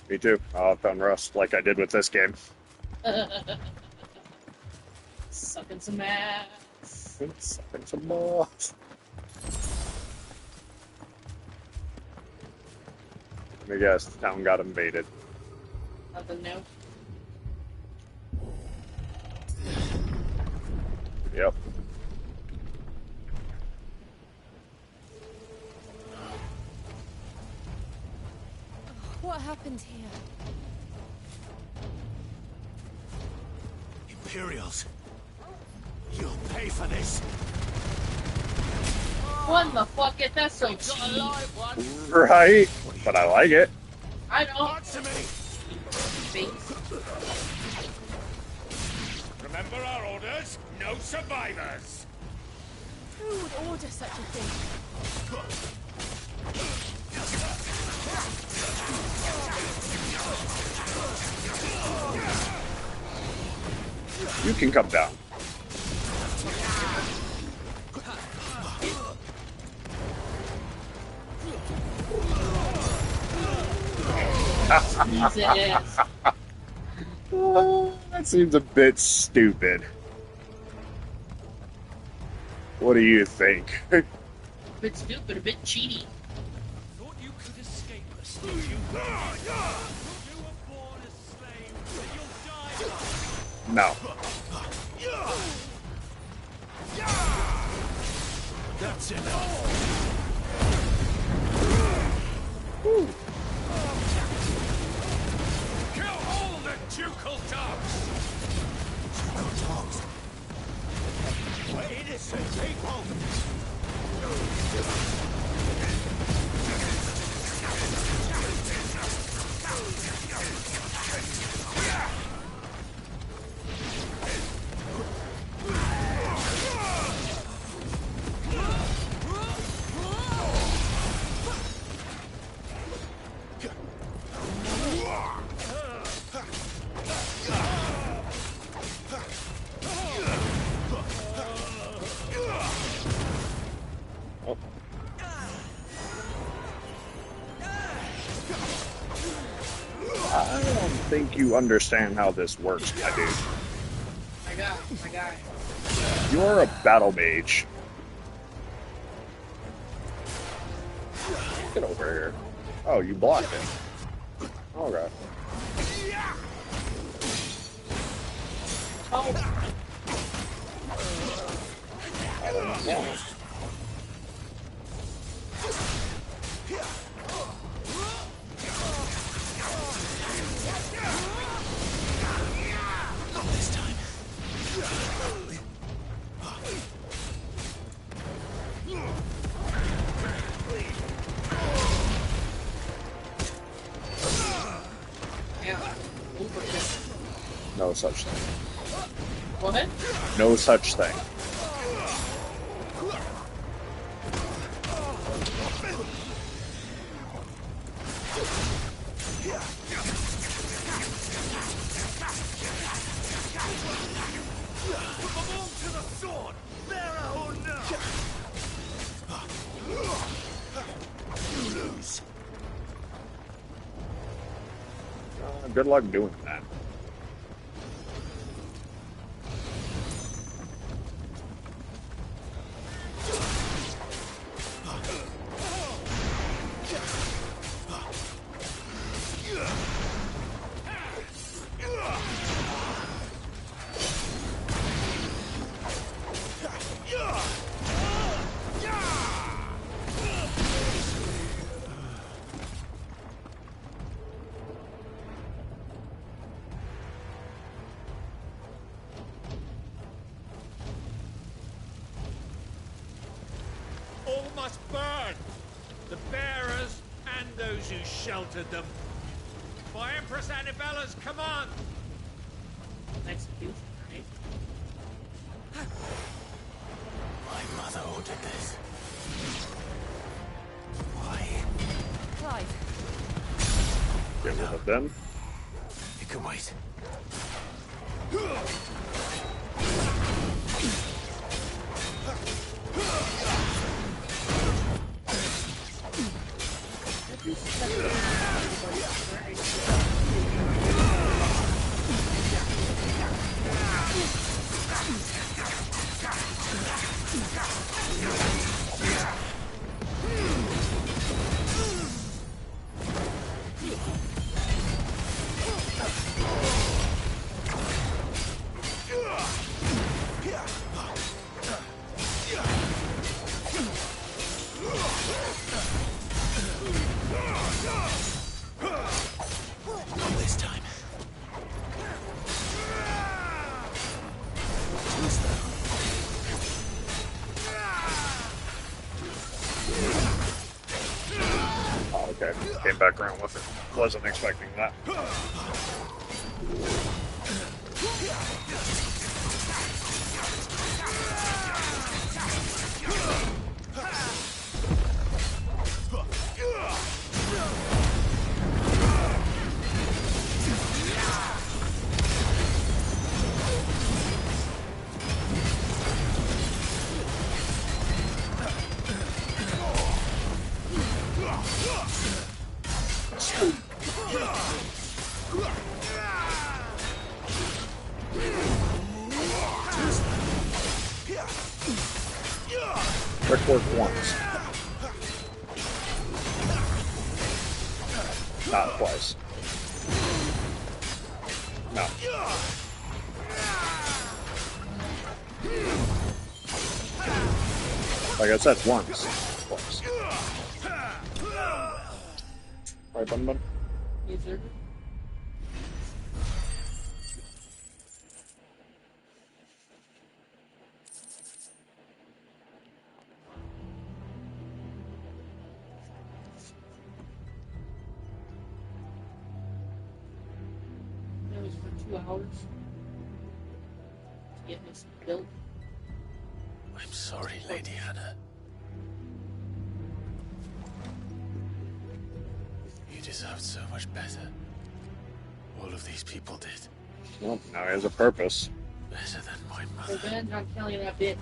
Me too. I'll found Rust like I did with this game. Sucking some ass. Sucking some balls. Let me guess, the town got invaded. Nothing new. Yep. What happened here? Imperials. You'll pay for this. What the fuck? That's so cheap. Right, but I like it. I don't. Remember our orders? No survivors. Who would order such a thing? You can come down. Jesus. That seems a bit stupid. What do you think? A bit stupid, a bit cheaty. Thought you could escape us, did you? You were born a slave, and you'll die. No. That's enough. Kill all the ducal dogs! Ducal dogs? We're innocent people! I don't think you understand how this works, my dude. My guy. You're a battle mage. Get over here. Oh, you blocked it. Okay. Oh. Not this time. such thing. What? No such thing. Good luck doing that. All must burn! The bearers and those who sheltered them. By Empress Annibella's command! Execution, right? My mother ordered this. Why? Clive. Get rid of them. It can wait. Not this time. Oh, okay. Came back around with it. Wasn't expecting that. Trick worked once. Not twice. No. Like I said, once. Twice. Right, Bun Bun? Yes, sir. That was for 2 hours. To get this built. I'm sorry, Lady Hannah. You deserved so much better. All of these people did. Well, now he has a purpose. Better than my mother. Revenge on killing that bitch.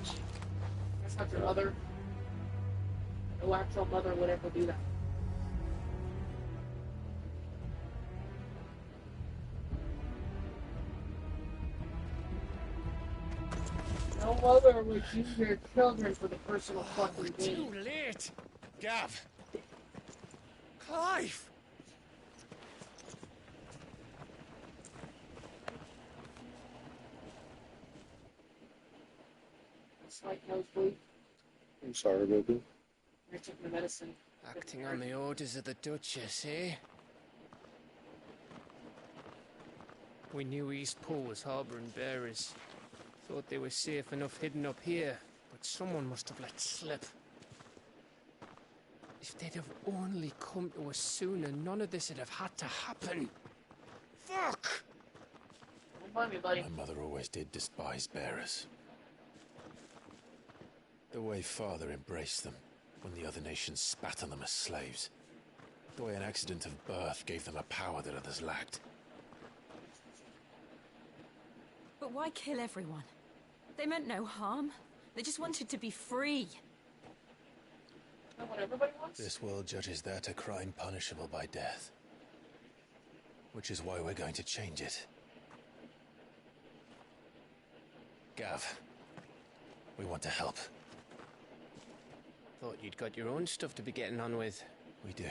That's not your mother. No actual mother would ever do that. No mother would use their children for the personal fucking gain. Too late! Gav! Clive! It's like nosebleed. I'm sorry, baby. You're taking the medicine. Acting on the orders of the Duchess, eh? We knew East Pool was harbouring bearers. Thought they were safe enough hidden up here, but someone must have let slip. If they'd have only come to us sooner, none of this would have had to happen. Fuck! find me, buddy. My mother always did despise bearers. The way Father embraced them when the other nations spat on them as slaves. The way an accident of birth gave them a power that others lacked. But why kill everyone? They meant no harm. They just wanted to be free. That's what everybody wants? This world judges that a crime punishable by death. Which is why we're going to change it. Gav, we want to help. Thought you'd got your own stuff to be getting on with. We do.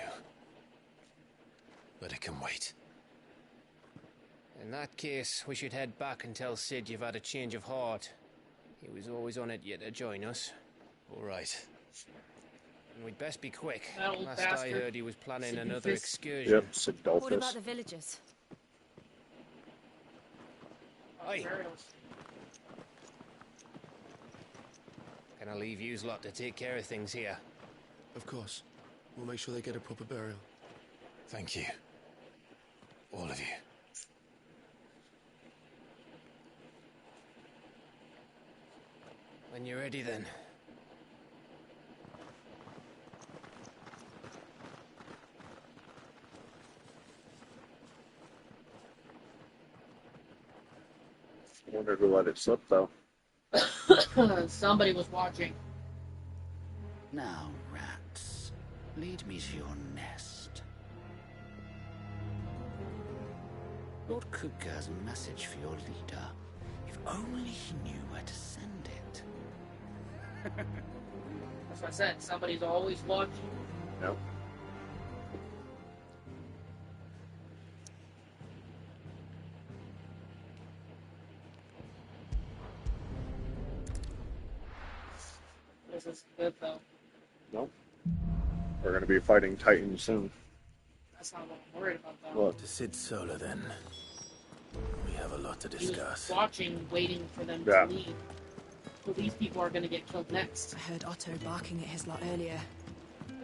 But it can wait. In that case, we should head back and tell Cid you've had a change of heart. He was always on it yet to join us. All right. And we'd best be quick. That old Last bastard. I heard, he was planning Sidney another Fist. excursion. Yep, Sidolphus. What about the villagers? Aye. Can I leave yous lot to take care of things here? Of course. We'll make sure they get a proper burial. Thank you. All of you. When you're ready, then. I wonder who let it slip, though. Somebody was watching. Now, rats, lead me to your nest. Lord Kupka has a message for your leader. If only he knew where to send it. That's what I said. Somebody's always watching. Nope. This is good, though. Nope. We're going to be fighting Titans soon. That's not what I'm worried about, though. Well, To Cid Solar, then. We have a lot to He was discuss. watching, waiting for them Yeah. to leave. So these people are going to get killed next. I heard Otto barking at his lot earlier.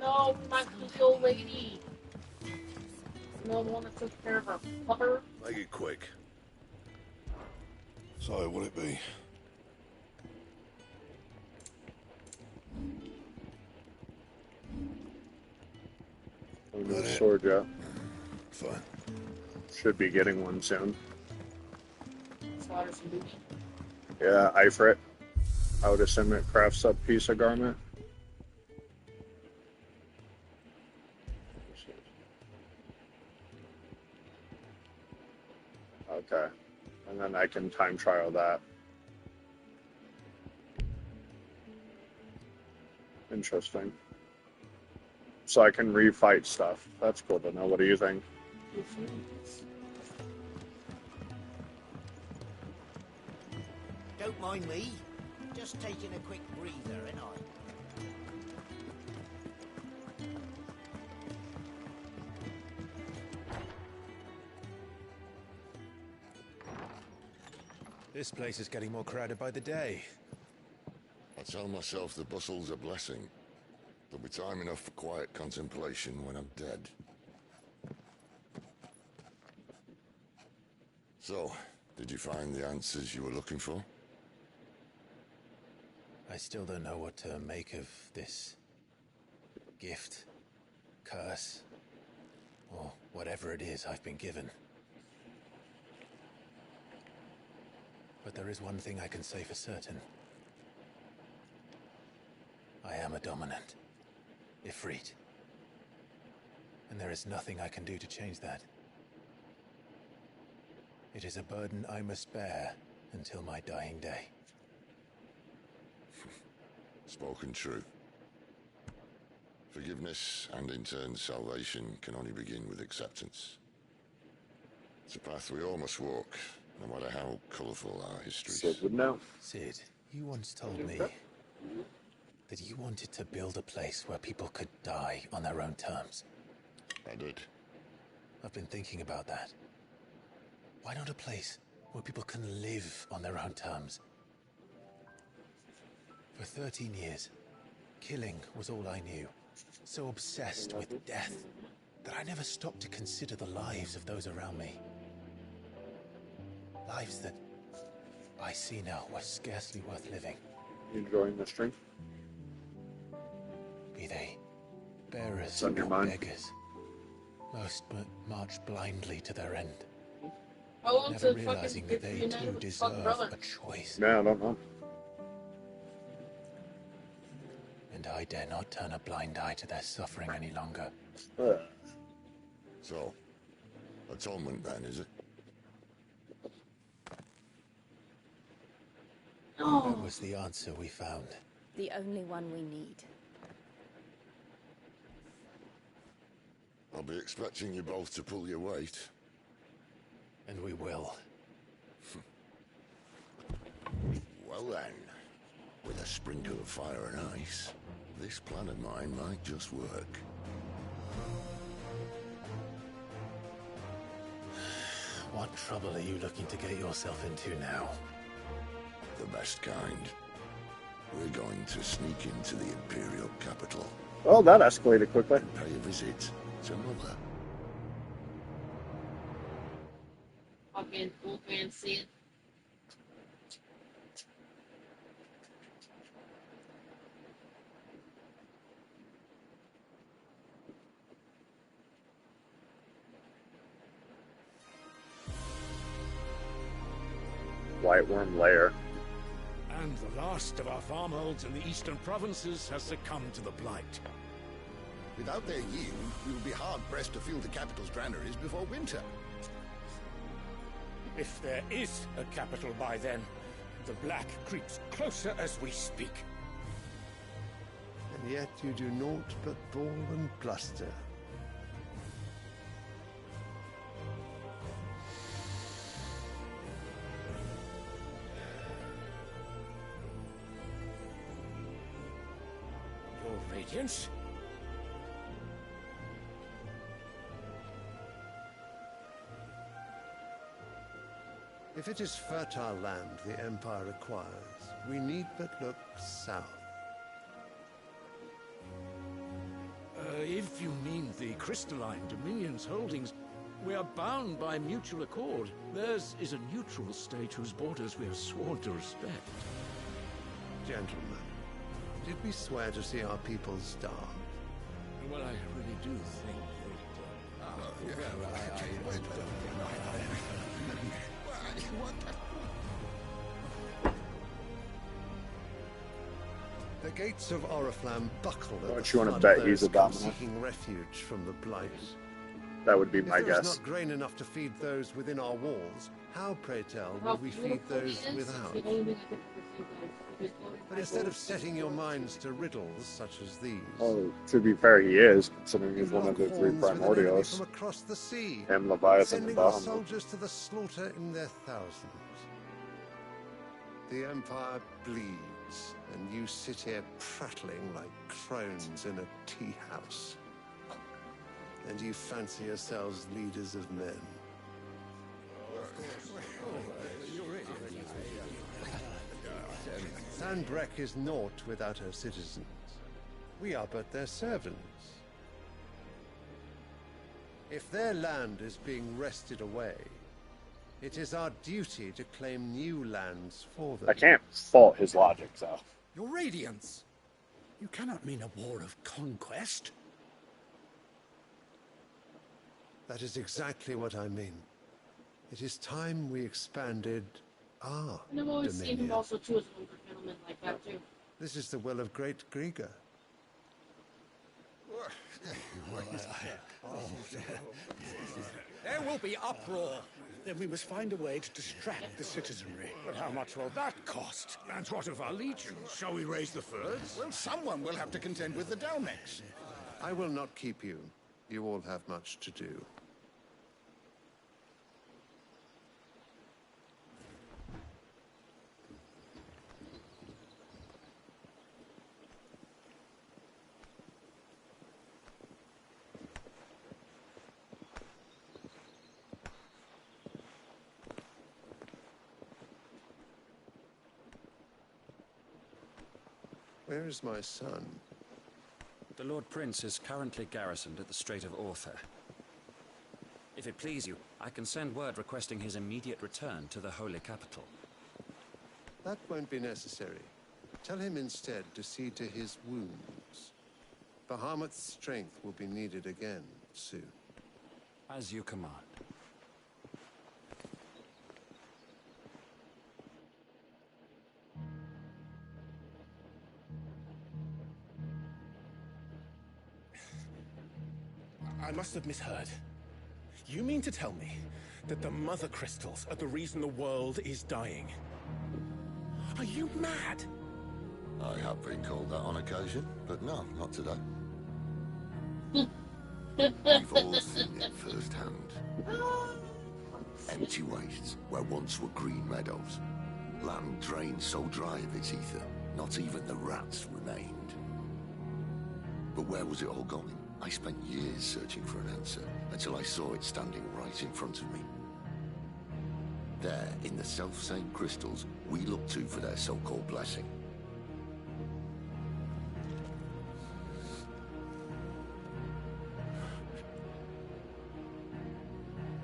No, not the old lady. No, the one that took care of her mother. Make it quick. So, will it be? New sword, yeah. Fine. Should be getting one soon. Slaughter some booty. Yeah, Ifrit. I would assume it crafts up piece of garment. Okay. And then I can time trial that. Interesting. So I can refight stuff. That's cool to know. What do you think? Don't mind me. Just taking a quick breather, ain't I? This place is getting more crowded by the day. I tell myself the bustle's a blessing. There'll be time enough for quiet contemplation when I'm dead. So, did you find the answers you were looking for? I still don't know what to make of this gift, curse, or whatever it is I've been given. But there is one thing I can say for certain. I am a dominant, Ifrit. And there is nothing I can do to change that. It is a burden I must bear until my dying day. Spoken true. Forgiveness and in turn salvation can only begin with acceptance. It's a path we all must walk, no matter how colourful our histories. Sid would know. Sid, you once told me that you wanted to build a place where people could die on their own terms. I did. I've been thinking about that. Why not a place where people can live on their own terms? For 13 years, killing was all I knew. So obsessed with death that I never stopped to consider the lives of those around me. Lives that I see now were scarcely worth living. You enjoying the stream? Be they bearers on your or mind? beggars, most march blindly to their end, How long never to realizing fucking that they get too deserve a choice. Yeah, I don't know. And I dare not turn a blind eye to their suffering any longer. So, atonement then, is it? That was the answer we found. The only one we need. I'll be expecting you both to pull your weight. And we will. Well then, with a sprinkle of fire and ice, this plan of mine might just work. What trouble are you looking to get yourself into now? The best kind. We're going to sneak into the Imperial capital. Well, that escalated quickly. And pay a visit to Mother. Fucking old man Sid. White Worm Lair. And the last of our farmholds in the eastern provinces has succumbed to the blight. Without their yield, we will be hard-pressed to fill the capital's granaries before winter. If there is a capital by then, the black creeps closer as we speak. And yet you do naught but bawl and bluster. Your Radiance? If it is fertile land the Empire requires, we need but look south. If you mean the Crystalline Dominion's holdings, we are bound by mutual accord. Theirs is a neutral state whose borders we have sworn to respect. Gentlemen, did we swear to see our people starve? Well, I really do think The gates of Oriflamme buckle at Don't the you wanna flood bet of he's those a dominant? seeking refuge from the blight. That would be my If there is guess. not grain enough to feed those within our walls, how, pray tell, will we feed those without? But instead of setting your minds to riddles such as these, Oh, to be fair, he is, considering he's one of the three horns with an enemy primordials. from across the sea, And Leviathan and sending our Bahamut. soldiers to the slaughter in their thousands. The Empire bleeds, and you sit here prattling like crones in a tea house. And you fancy yourselves leaders of men. Sanbreque is naught without her citizens. We are but their servants. If their land is being wrested away, it is our duty to claim new lands for them. I can't fault his logic, though. Your Radiance! You cannot mean a war of conquest. That is exactly what I mean. It is time we expanded our And I've always seen him dominion. also too as an older gentleman like that too. This is the will of great Grieger. There will be uproar. Then we must find a way to distract the citizenry. But how much will that cost? And what of our legions? Shall we raise the furs? Well, someone will have to contend with the Dalmex. I will not keep you. You all have much to do. Where is my son? The Lord Prince is currently garrisoned at the Strait of Orther. If it please you, I can send word requesting his immediate return to the Holy Capital. That won't be necessary. Tell him instead to see to his wounds. Bahamut's strength will be needed again soon. As you command. I must have misheard. You mean to tell me that the Mother Crystals are the reason the world is dying? Are you mad? I have been called that on occasion, but no, not today. We've all seen it firsthand. Empty wastes where once were green meadows. Land drained so dry of its ether, not even the rats remained. But where was it all going? I spent years searching for an answer, until I saw it standing right in front of me. There, in the self-same crystals we look to for their so-called blessing.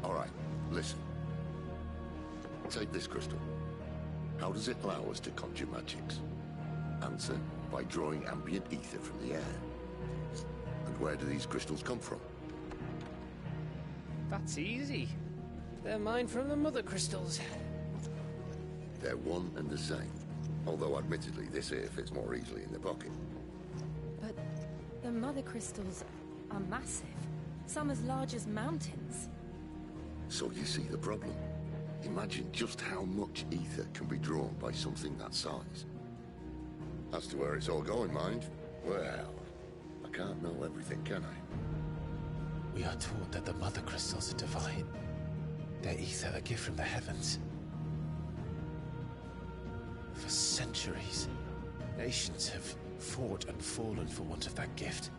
Alright, listen. Take this crystal. How does it allow us to conjure magics? Answer, by drawing ambient ether from the air. And where do these crystals come from? That's easy. They're mine from the Mother Crystals. They're one and the same. Although admittedly this here fits more easily in the pocket. But the Mother Crystals are massive. Some as large as mountains. So you see the problem. Imagine just how much ether can be drawn by something that size. As to where it's all going, mind, well, I can't know everything, can I? We are taught that the Mother Crystals are divine. Their ether a gift from the heavens. For centuries, nations have fought and fallen for want of that gift.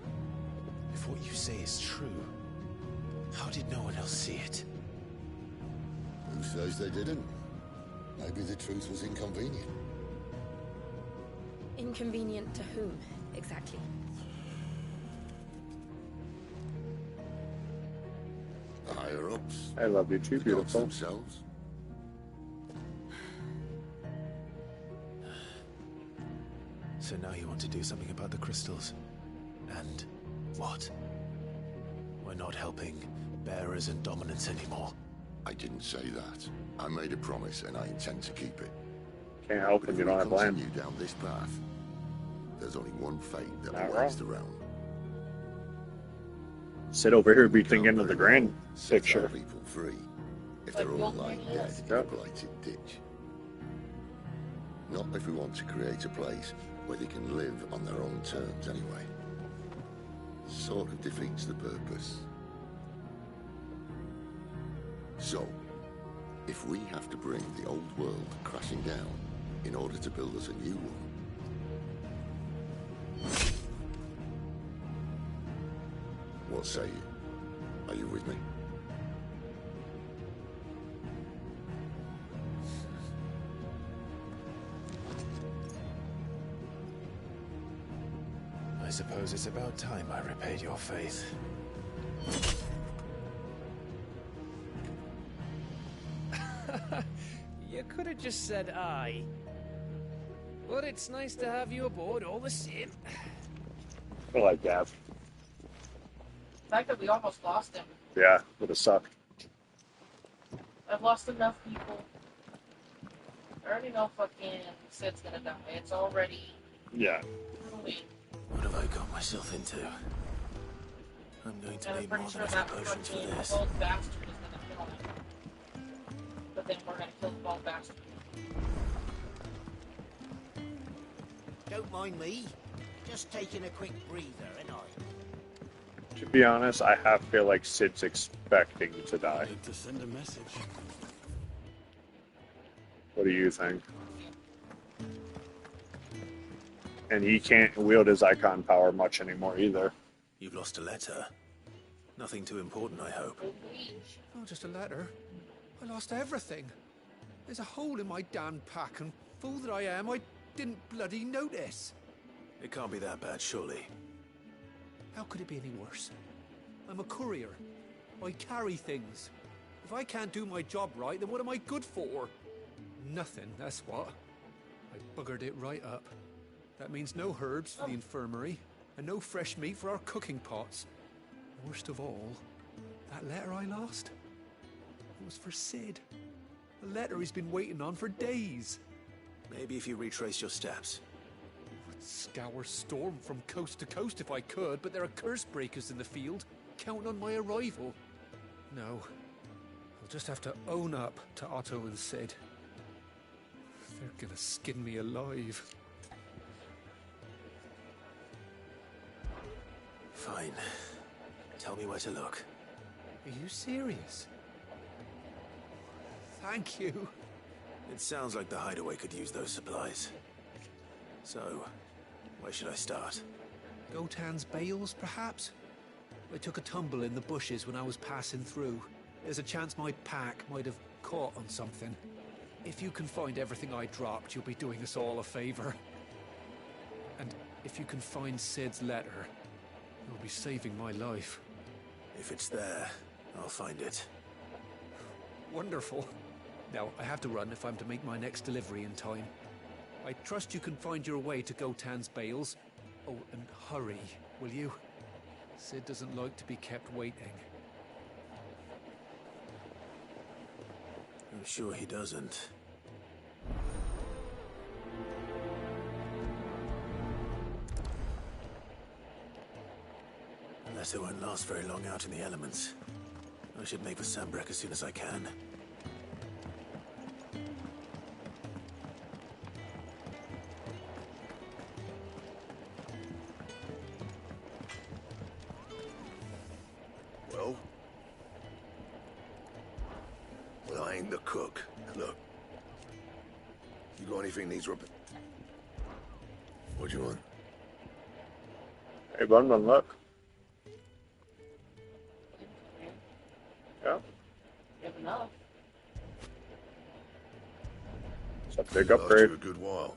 If what you say is true, how did no one else see it? Who says they didn't? Maybe the truth was inconvenient. Inconvenient to whom, exactly? The higher-ups. I love you too, the gods beautiful. themselves. So now you want to do something about the crystals. And what? We're not helping bearers and dominants anymore. I didn't say that. I made a promise and I intend to keep it. Can't help But it, if you we don't have land. continue down this path, there's only one fate that Not awaits wrong. the realm. Sit over here, be thinking of the grand Set picture. our people free. If they're all lying dead in a blighted ditch. Not if we want to create a place where they can live on their own terms anyway. Sort of defeats the purpose. So, if we have to bring the old world crashing down in order to build us a new one, what say you? Are you with me? I suppose it's about time I repaid your faith. You could have just said aye. But it's nice to have you aboard all the same. I like that. The fact that we almost lost him. Yeah, would have sucked. I've lost enough people. I already know fucking Sid's gonna die. It's already Yeah. Halloween. What have I got myself into? I'm going to And I'm need pretty more sure than that enough potions for fucking this. bald bastard is gonna kill him. But then we're gonna kill the bald bastard. Don't mind me. Just taking a quick breather, ain't I? To be honest, I half feel like Sid's expecting to die. To send a message. What do you think? And he can't wield his icon power much anymore either. You've lost a letter. Nothing too important, I hope. Oh, just a letter. I lost everything. There's a hole in my damn pack, and fool that I am, I didn't bloody notice. It can't be that bad, surely. How could it be any worse? I'm a courier. I carry things. If I can't do my job right, then what am I good for? Nothing, that's what. I buggered it right up. That means no herbs for the infirmary, and no fresh meat for our cooking pots. Worst of all, that letter I lost, it was for Sid. A letter he's been waiting on for days. Maybe if you retrace your steps. I'd scour Storm from coast to coast if I could, but there are curse breakers in the field, counting on my arrival. No, I'll just have to own up to Otto and Sid. They're gonna skin me alive. Fine. Tell me where to look. Are you serious? Thank you. It sounds like the hideaway could use those supplies. So, where should I start? Gotan's bales, perhaps? I took a tumble in the bushes when I was passing through. There's a chance my pack might have caught on something. If you can find everything I dropped, you'll be doing us all a favor. And if you can find Sid's letter, you'll be saving my life. If it's there, I'll find it. Wonderful. Now, I have to run if I'm to make my next delivery in time. I trust you can find your way to Gotan's bales. Oh, and hurry, will you? Sid doesn't like to be kept waiting. I'm sure he doesn't. Unless it won't last very long out in the elements. I should make for Sanbreque as soon as I can. Well? Well, I ain't the cook. Look. You got anything needs ripping? What do you want? Hey, Bunman, look. Yeah. You have enough. It's a big Last upgrade. you a good while.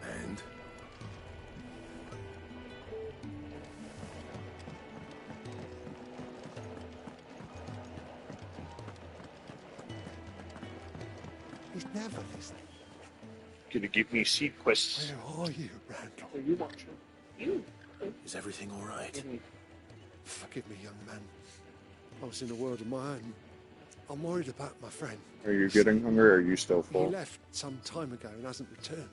And? He's never listening. Gonna give me seed quests. Where are you, Randall? Are you watching? You. Is everything all right? Forgive me, young man. I was in a world of my own. I'm worried about my friend. Are you getting hungry or are you still He full? left some time ago and hasn't returned.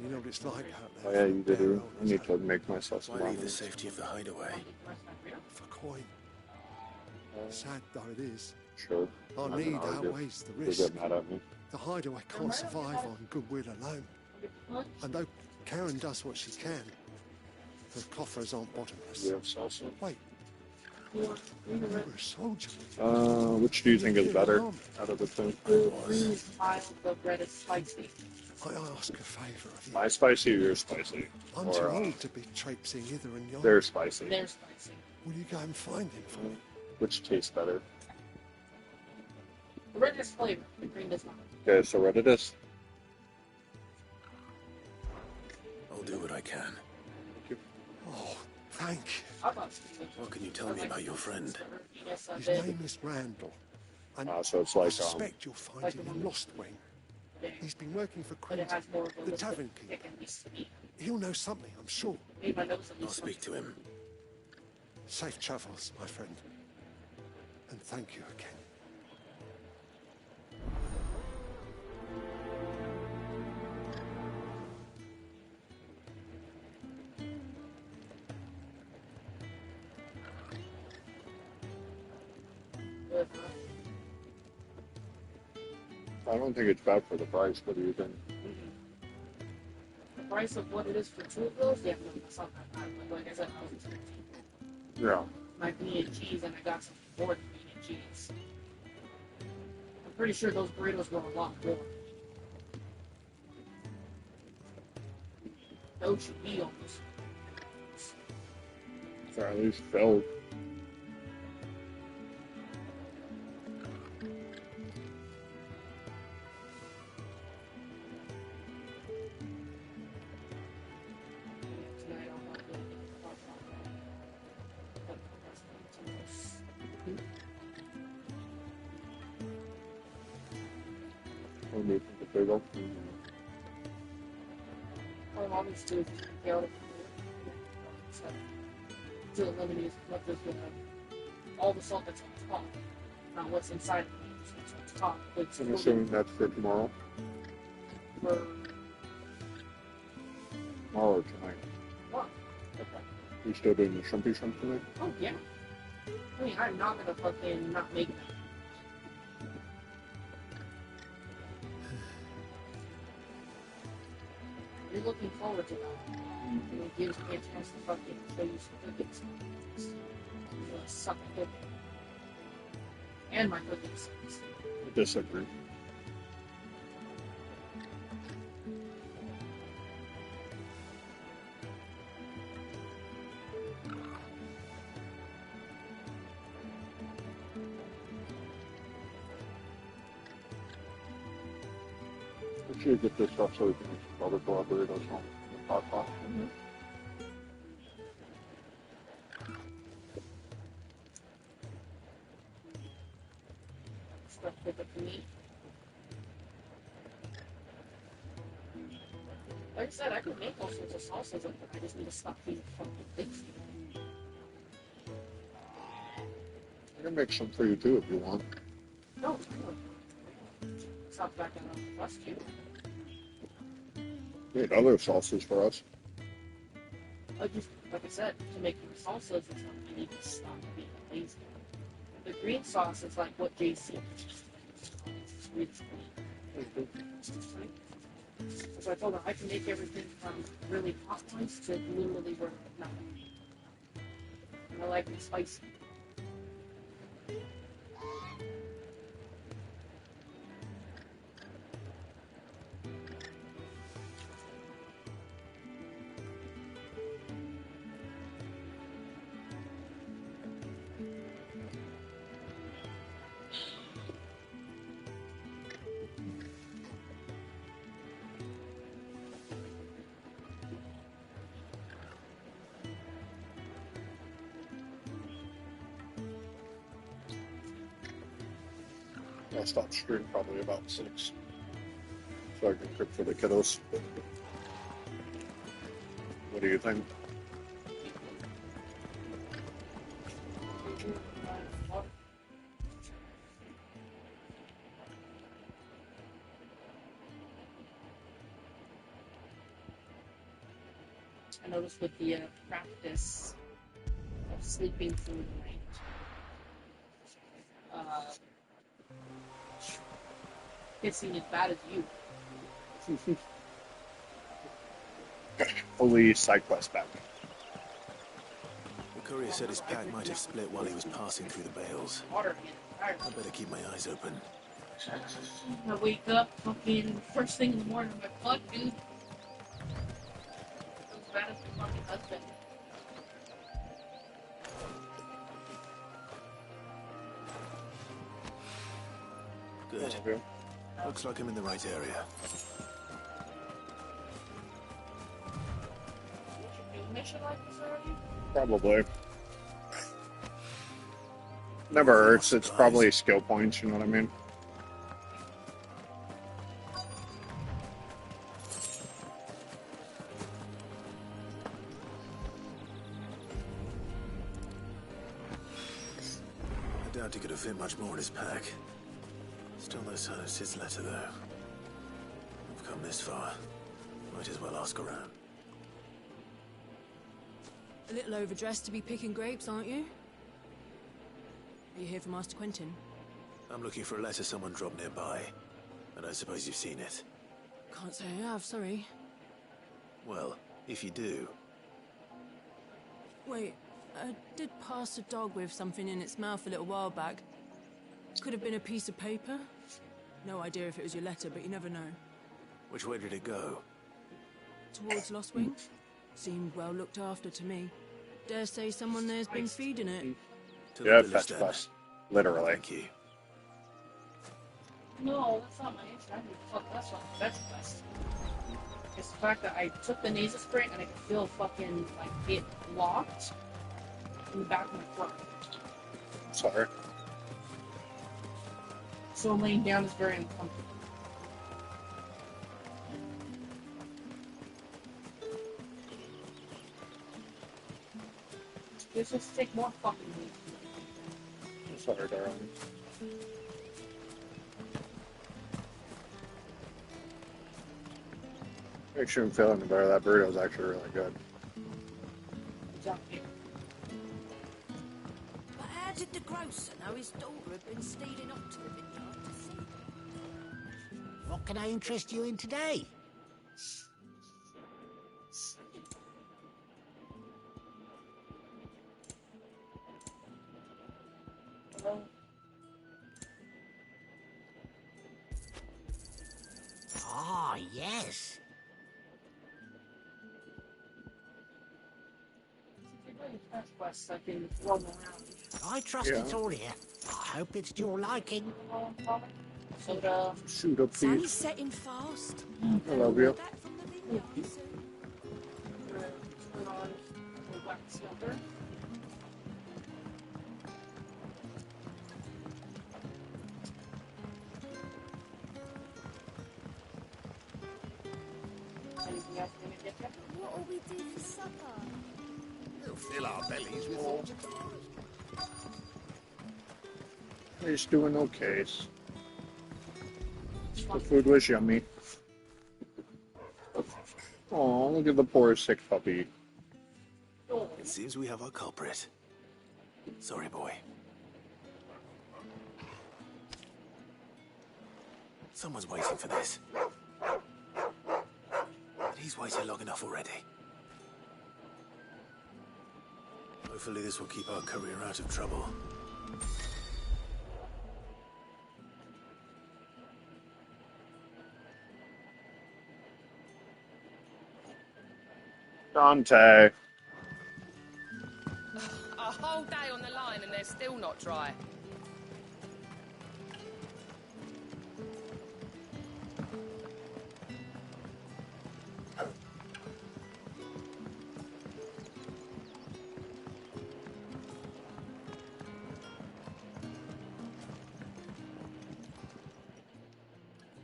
You know what it's like out Oh there. yeah, you do. I need to make myself some Why leave the ramen. safety of the hideaway? For coin. Sad though it is. Sure. Our I'm not need gonna argue. outweighs the You'll risk. get mad at me. The hideaway can't survive on goodwill alone. And though Karen does what she can, her coffers aren't bottomless. You have salsa? Wait. You're a soldier. Which do you think is better out of the two? The green is mild, the red is spicy. I ask a favour of you. My spicy or your spicy? I'm Or, too old to be traipsing hither and yon. they're spicy. They're spicy. Will you go and find him for me? Which tastes better? The red has flavor, the green does not. Okay, so what it is? I'll do what I can. Oh, thank you. What can you tell me about your friend? Yes, I His did. name is Randall. And So it's like I suspect you'll find him in Lost Wing. He's been working for But it Quinton, has more of a the list tavern of king. thick and meat. He'll know something, I'm sure. Made my nose at I'll least speak to him. Safe travels, my friend. And thank you again. good. I don't think it's bad for the price. What do you think? The price of what it is for two of those, yeah, no, that's not that bad. But like I said, I was expecting Yeah. my bean and cheese, and I got some more than bean and cheese. I'm pretty sure those burritos were a lot more. No should be almost. Or at least filled. Maybe the potato. All mom needs to do is just take out to eliminate what there's all the salt that's on top, not what's inside of it, just what's on top. It's I'm assuming that's for tomorrow. for Tomorrow or tonight. what? Okay. You still doing the shrimpy shrimp tonight? Oh yeah. I mean, I'm not gonna fucking not make that. You're looking forward to that. And it gives me a chance to fucking show you some cooking skills. You're gonna suck at cooking. And my cooking skills. I disagree. We should get this stuff so we can make some other collaborators home in the pot. Stuff with the meat. Like I said, I could make all sorts of salsas, I just need to stop being fucking lazy. I can make some for you too if you want. No, stop backing up and trust you. Made other sauces for us. Like I said, to make your salsas and stuff, you need to stop being lazy. The green sauce is like what JC. It's really sweet. So I told her I can make everything from really hot ones to literally where nothing. And I like them spicy. I'll stop stream probably about 6. So I can cook for the kiddos. What do you think? I noticed with the practice of sleeping through the night, it's seen as bad as you. Fully side quest back. The courier said his pack might have split while he was passing through the bales. I better keep my eyes open. I wake up fucking first thing in the morning, I'm like, fuck, dude. As bad as my fucking husband. Good. Looks like I'm in the right area. Mission like this already? Probably. Never hurts. It's probably skill points, you know what I mean? I doubt he could have fit much more in his pack. Still no sign of Sid's letter, though. I've come this far. Might as well ask around. A little overdressed to be picking grapes, aren't you? Are you here for Master Quentin? I'm looking for a letter someone dropped nearby. And I suppose you've seen it. Can't say I have, sorry. Well, if you do... Wait, I did pass a dog with something in its mouth a little while back. Could have been a piece of paper. No idea if it was your letter, but you never know. Which way did it go? Towards Lost Wing? Seemed well looked after to me. Dare say someone there's been feeding it. Yeah, fetch quest. Literally. Thank you. No, that's not my answer. I mean, fuck, that's not fetch quest. It's the fact that I took the nasal spray and I could feel fucking, like, it locked in the back of my throat. Sorry. So laying down is very uncomfortable. Let's just take more fucking meat. Sorry, darling. Make sure I'm feeling better. That burrito's actually really good. Exactly. But how did the grocer know his daughter had been stealing off to the vineyard to see? What can I interest you in today? Ah, yes. Quest, I can roam around. I trust it's all here. I hope it's to your liking. Soda. Shoot up, Sun's please. setting fast. I love you. Back from the vineyard soon. What'll we do for supper? We'll fill our bellies with thoughts of tomorrow. He's doing okay. The food was yummy. Oh, look at the poor sick puppy. It seems we have our culprit. Sorry, boy. Someone's waiting for this. And he's waited long enough already. Hopefully this will keep our career out of trouble. Dante. A whole day on the line and they're still not dry.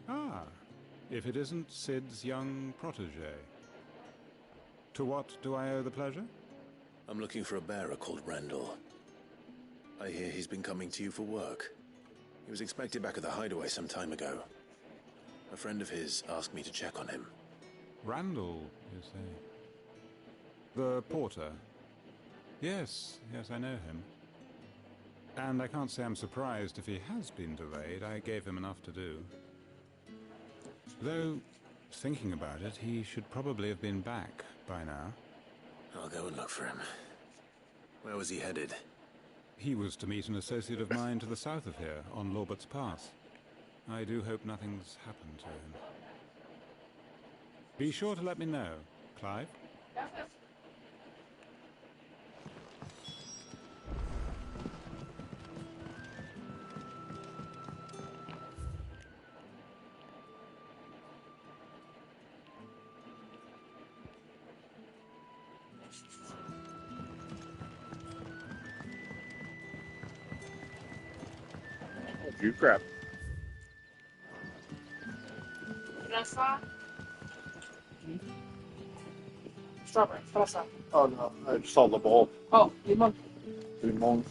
Ah, if it isn't Sid's young protege. To what do I owe the pleasure? I'm looking for a bearer called Randall. I hear he's been coming to you for work. He was expected back at the hideaway some time ago. A friend of his asked me to check on him. Randall, you say? The porter? Yes, I know him. And I can't say I'm surprised if he has been delayed. I gave him enough to do. Though, thinking about it, he should probably have been back by now. I'll go and look for him. Where was he headed? He was to meet an associate of mine to the south of here, on Lorbert's Pass. I do hope nothing's happened to him. Be sure to let me know, Clive. You crap. Fresa. Strawberry. Fresa. Oh no, I just saw the bowl. Oh, limon. Limon.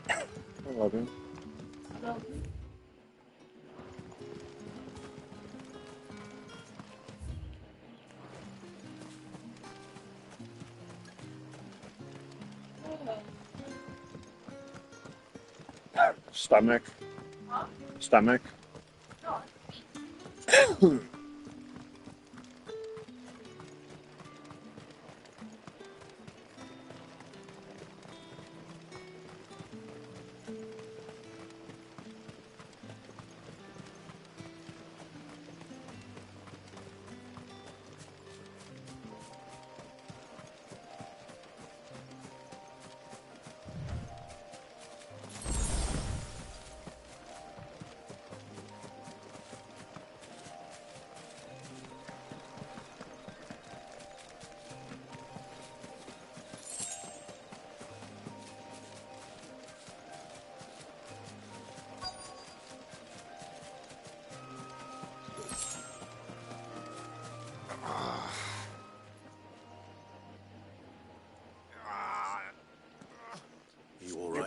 I love you. Stomach. Huh? Stomach. No.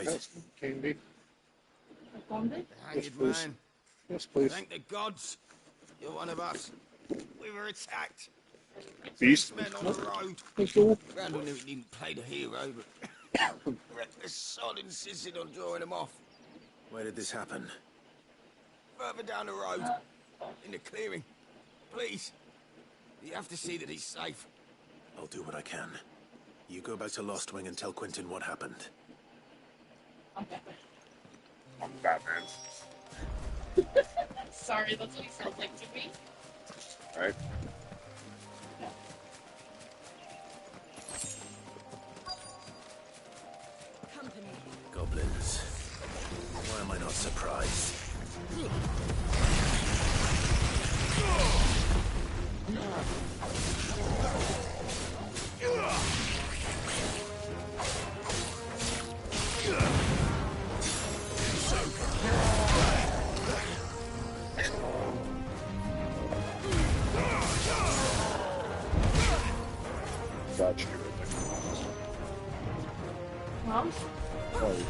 Yes, Candy. Hanged Yes, please. man. Yes, please. Thank the gods. You're one of us. We were attacked. Beast. Men on the road. Let's go. Randall knew he didn't play the hero, but reckless sod insisted on drawing him off. Where did this happen? Further down the road. In the clearing. Please. You have to see that he's safe. I'll do what I can. You go back to Lost Wing and tell Quentin what happened. I'm Batman. Sorry, that's what he sounds like to me. Right. Company. Goblins. Why am I not surprised? Gotcha. Mom? Sorry.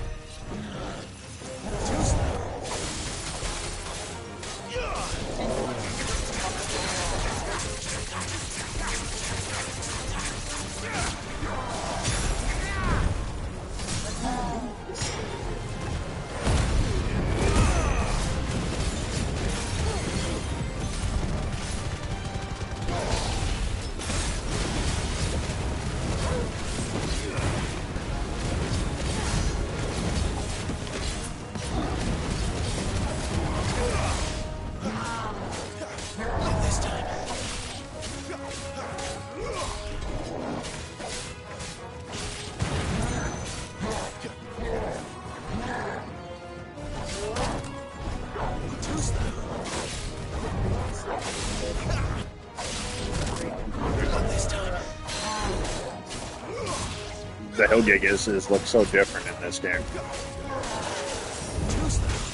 The Hellgiggers look so different in this game.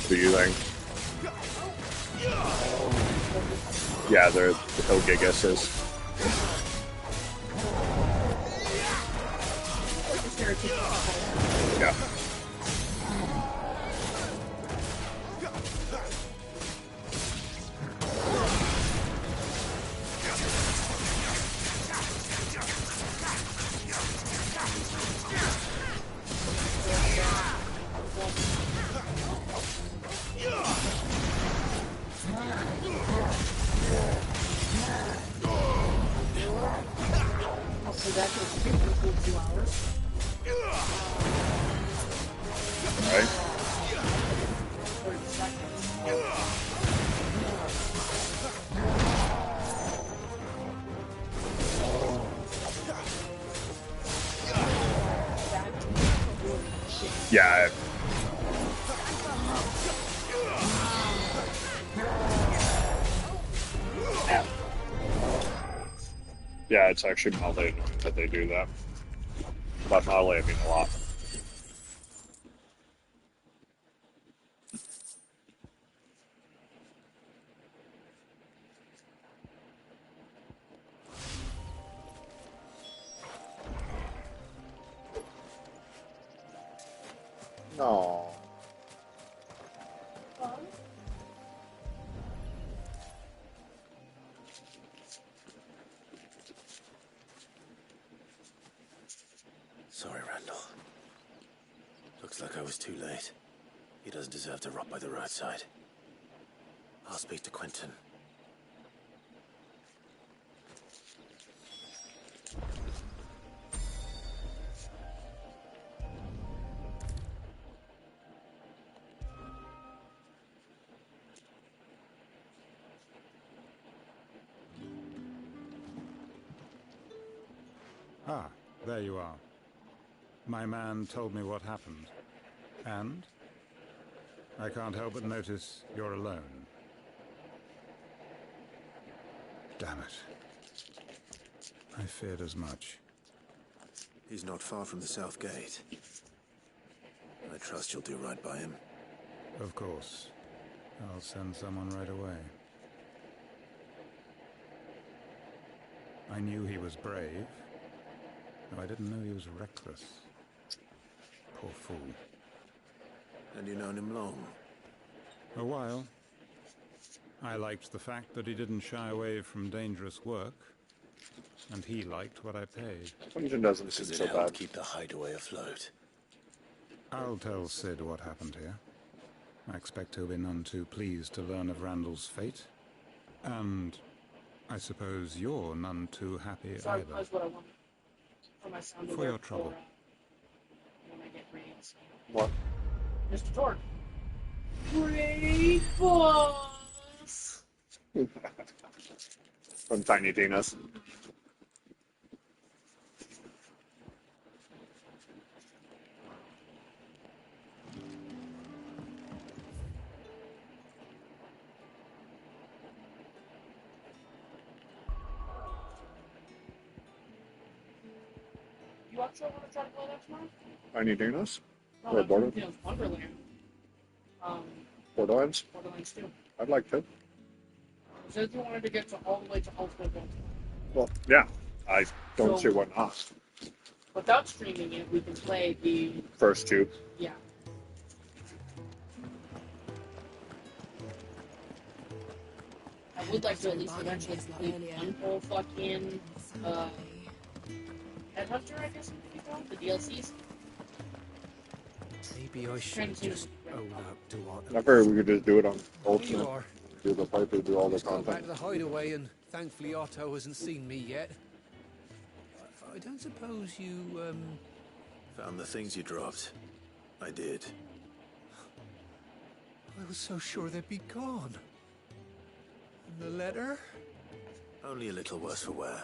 Do you think? Yeah, they're the Hellgiggers. Yeah. So that goes 2 hours. Right? 30 seconds. Yeah. Yeah, it's actually mildly annoying that they do that. By mildly, I mean a lot. No. Sorry, Randall. Looks like I was too late. He doesn't deserve to rot by the roadside. I'll speak to Quentin. Ah, there you are. My man told me what happened. And? I can't help but notice you're alone. Damn it. I feared as much. He's not far from the South Gate. I trust you'll do right by him. Of course. I'll send someone right away. I knew he was brave, though I didn't know he was reckless. Poor fool. And you known him long? A while. I liked the fact that he didn't shy away from dangerous work, and he liked what I paid. Dungeon doesn't Does seem it so help bad. keep the hideaway afloat? I'll tell Sid what happened here. I expect he'll be none too pleased to learn of Randall's fate. And I suppose you're none too happy Sorry, either. that's what I want for my sound For alert your trouble. when I get raids. What? Mr. Torque. Great boss! From Tiny Tina's. You actually want to try to play that tomorrow? Tiny Tina's? No, Or that's Border? Tina's Wonderland. Borderlands? Borderlands 2. I'd like to. Says you wanted to get to all the way to Ultimate World. Well, yeah. I don't see So- why not. Without streaming it, we can play the... First two. Yeah. I would like to at least eventually complete one whole fucking, Headhunter, I guess it would be called, the DLCs. Maybe I should just own up to what... I figured we could just do it on You Ultimate. are. Do the playthrough, do all the Go back content. to the hideaway, and thankfully Otto hasn't seen me yet. I don't suppose you, Found the things you dropped. I did. I was so sure they'd be gone. And the letter? Only a little worse for wear.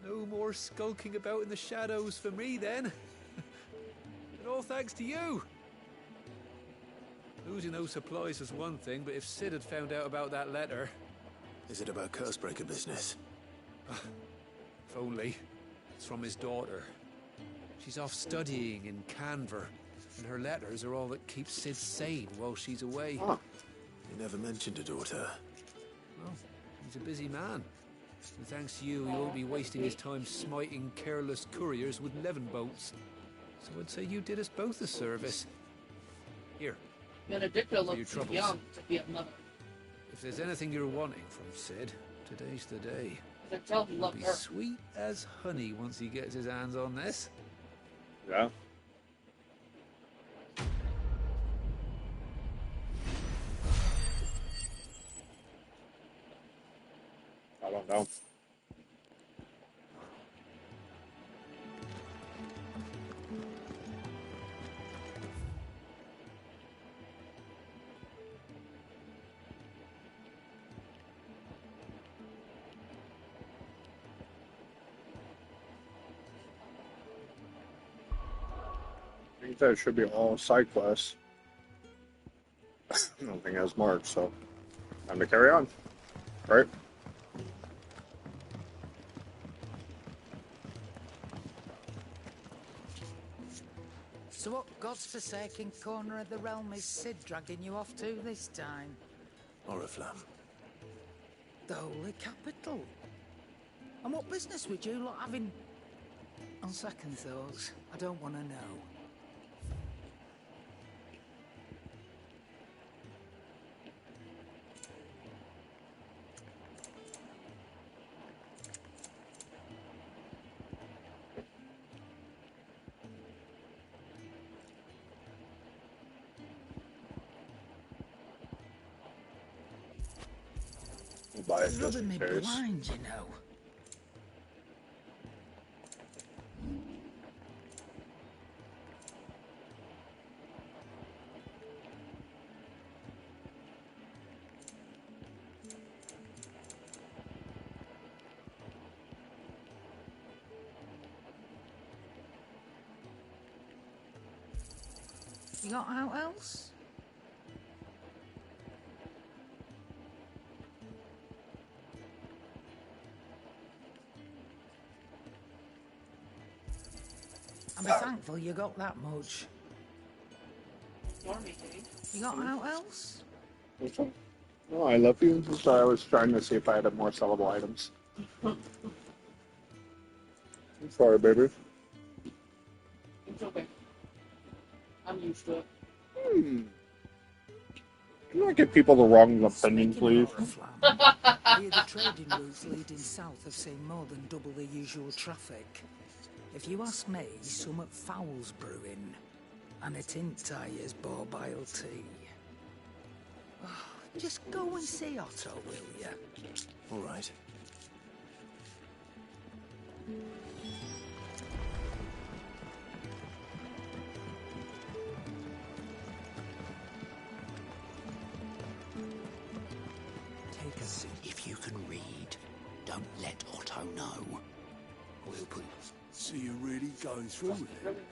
No more skulking about in the shadows for me, then. And all thanks to you. Losing those supplies is one thing, but if Sid had found out about that letter... Is it about Cursebreaker business? If only. It's from his daughter. She's off studying in Canver, and her letters are all that keeps Sid sane while she's away. You never mentioned a daughter. Well, he's a busy man. And thanks to you, he won't be wasting his time smiting careless couriers with levin boats. So I'd say you did us both a service. Here. Benedicta For looks your too troubles. young to be a mother. If there's anything you're wanting from Sid, today's the day. I can tell he He'll loved be her. sweet as honey once he gets his hands on this. Yeah. I don't know. I think that should be all side quests. I don't think it has marked, so time to carry on. Right? So what god's-forsaken corner of the realm is Sid dragging you off to this time? Oriflamme. The Holy Capital. And what business would you lot having... On second thoughts, I don't want to know. We'll buy it It's just rubbing in me case. blind, you know. You got out else? I'm thankful you got that much. Ignore me, Dave. You got out else? Which one? Oh, I love you. So I was trying to see if I had more sellable items. I'm sorry, baby. It's okay. I'm used to it. Can I get people the wrong opinion, please? I hear the trading routes leading south have seen more than double the usual traffic. If you ask me, some foul's brewing. And it ain't Tyre's borbile tea. Oh, just go and see Otto, will ya? All right. Take a seat. If you can read, don't let Otto know. We'll put... So you're really going through with it?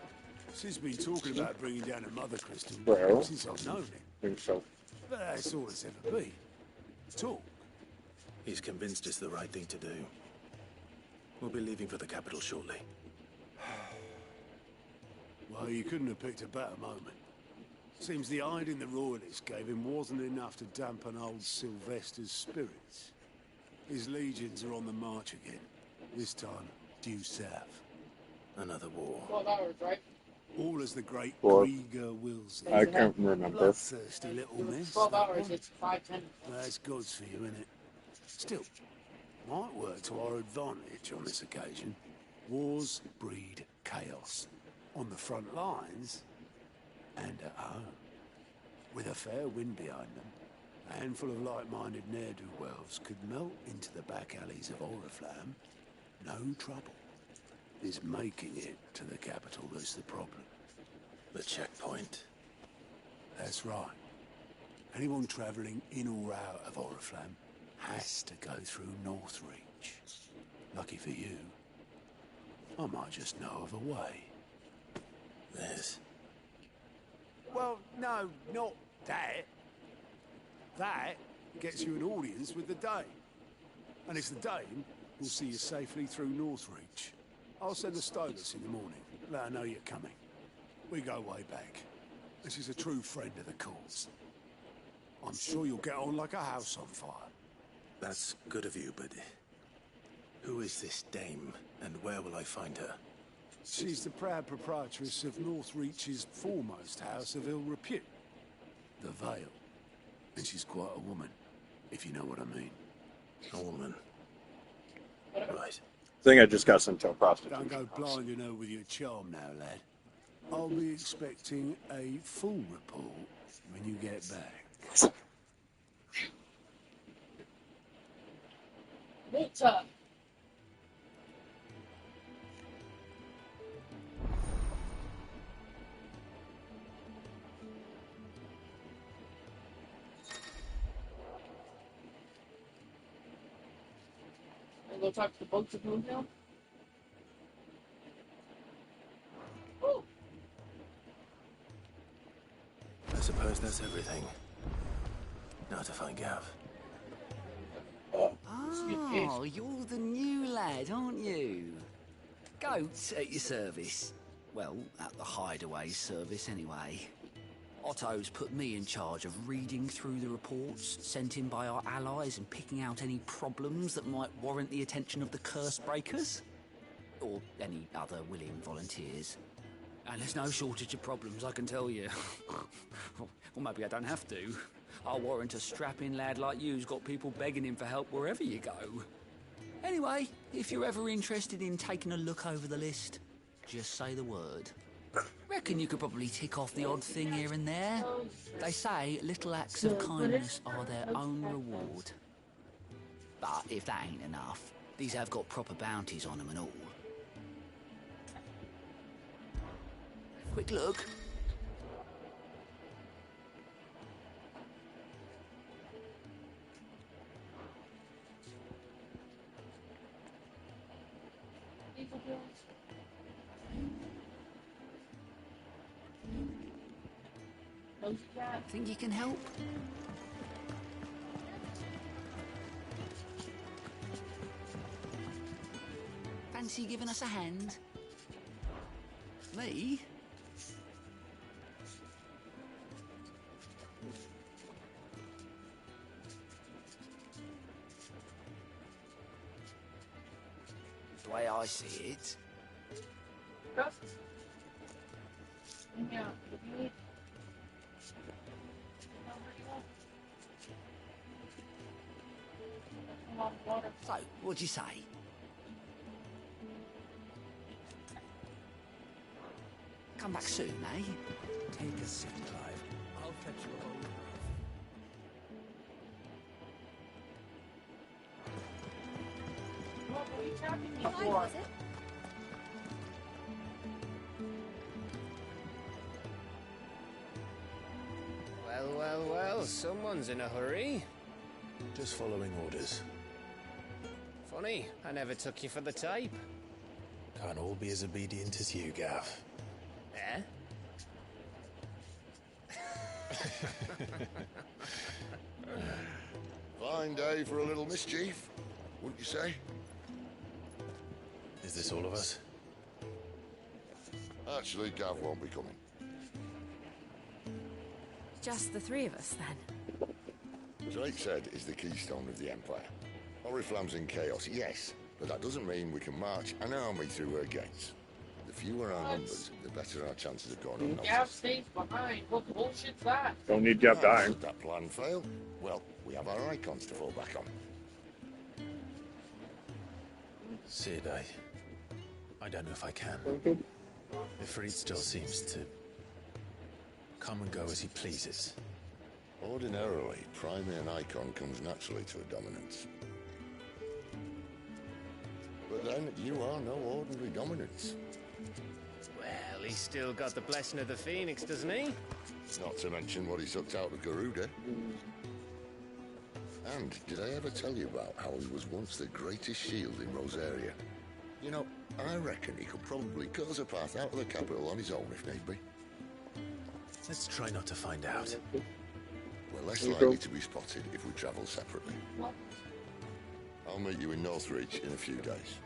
She's been talking about bringing down a mother crystal Well, since I've known it. I think so. But that's all it's ever been. Talk. He's convinced it's the right thing to do. We'll be leaving for the capital shortly. Well, you couldn't have picked a better moment. Seems the hiding the royalists gave him wasn't enough to dampen old Sylvester's spirits. His legions are on the march again. This time, due south. Another war. 12 hours, right? All as the great Or- Krieger wills it. I can't remember. Bloodthirsty little miss. 12 hours, it's 5:10. That's God's for you, innit? Still, might work to our advantage on this occasion. Wars breed chaos. On the front lines, and at home. With a fair wind behind them, a handful of like-minded ne'er-do-wells could melt into the back alleys of Oriflamme. No trouble. It's making it to the capital that's the problem. The checkpoint. That's right. Anyone travelling in or out of Oriflamme has to go through Northreach. Lucky for you, I might just know of a way. There's... Well, no, not that. That gets you an audience with the Dame. And it's the Dame who'll see you safely through Northreach. I'll send the Stolas in the morning. Let her know you're coming. We go way back. And she's a true friend of the cause. I'm sure you'll get on like a house on fire. That's good of you, but... Who is this dame, and where will I find her? She's the proud proprietress of Northreach's foremost house of ill repute, the Vale. And she's quite a woman, if you know what I mean. A woman. Right. I think I just got sent to a prostitute. Don't go blinding her with your charm now, lad. I'll be expecting a full report when you get back. Walter! I'll go talk to the folks of Moonhill. Oh, I suppose that's everything. Now to find Gav. Oh, you're the new lad, aren't you? Goats at your service. Well, at the Hideaway service, anyway. Otto's put me in charge of reading through the reports sent in by our allies and picking out any problems that might warrant the attention of the curse breakers. Or any other willing volunteers. And there's no shortage of problems, I can tell you. Well, maybe I don't have to. I'll warrant a strapping lad like you's got people begging him for help wherever you go. Anyway, if you're ever interested in taking a look over the list, just say the word. Reckon you could probably tick off the odd thing here and there. They say little acts of kindness are their own reward. But if that ain't enough, these have got proper bounties on them and all. Quick look. Think you can help? Fancy giving us a hand? Me? the way I see it. Yeah. So, what'd you say? Come back soon, eh? Take a seat, Clive. I'll fetch you home. What were you talking Why before? was it? Well, well, well, someone's in a hurry. Just following orders. Funny, I never took you for the type. Can't all be as obedient as you, Gav. Eh? Fine day for a little mischief, wouldn't you say? Is this all of us? Actually, Gav won't be coming. Just the three of us, then. Drake's Head is the keystone of the Empire. Oriflamme's in chaos, yes, but that doesn't mean we can march an army through her gates. The fewer our numbers, the better our chances of going unnoticed. Gav stays behind. What bullshit's that? Don't need Gav dying. Should that plan fail? Well, we have our icons to fall back on. Sid, I don't know if I can. Ifrit still seems to come and go as he pleases. Ordinarily, priming an icon comes naturally to a dominance. But then, you are no ordinary dominance. Well, he's still got the blessing of the Phoenix, doesn't he? Not to mention what he sucked out of Garuda. And did I ever tell you about how he was once the greatest shield in Rosaria? You know, I reckon he could probably cut us a path out of the capital on his own if need be. Let's try not to find out. We're less likely to be spotted if we travel separately. I'll meet you in Northreach in a few days.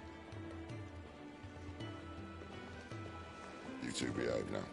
You two behave now.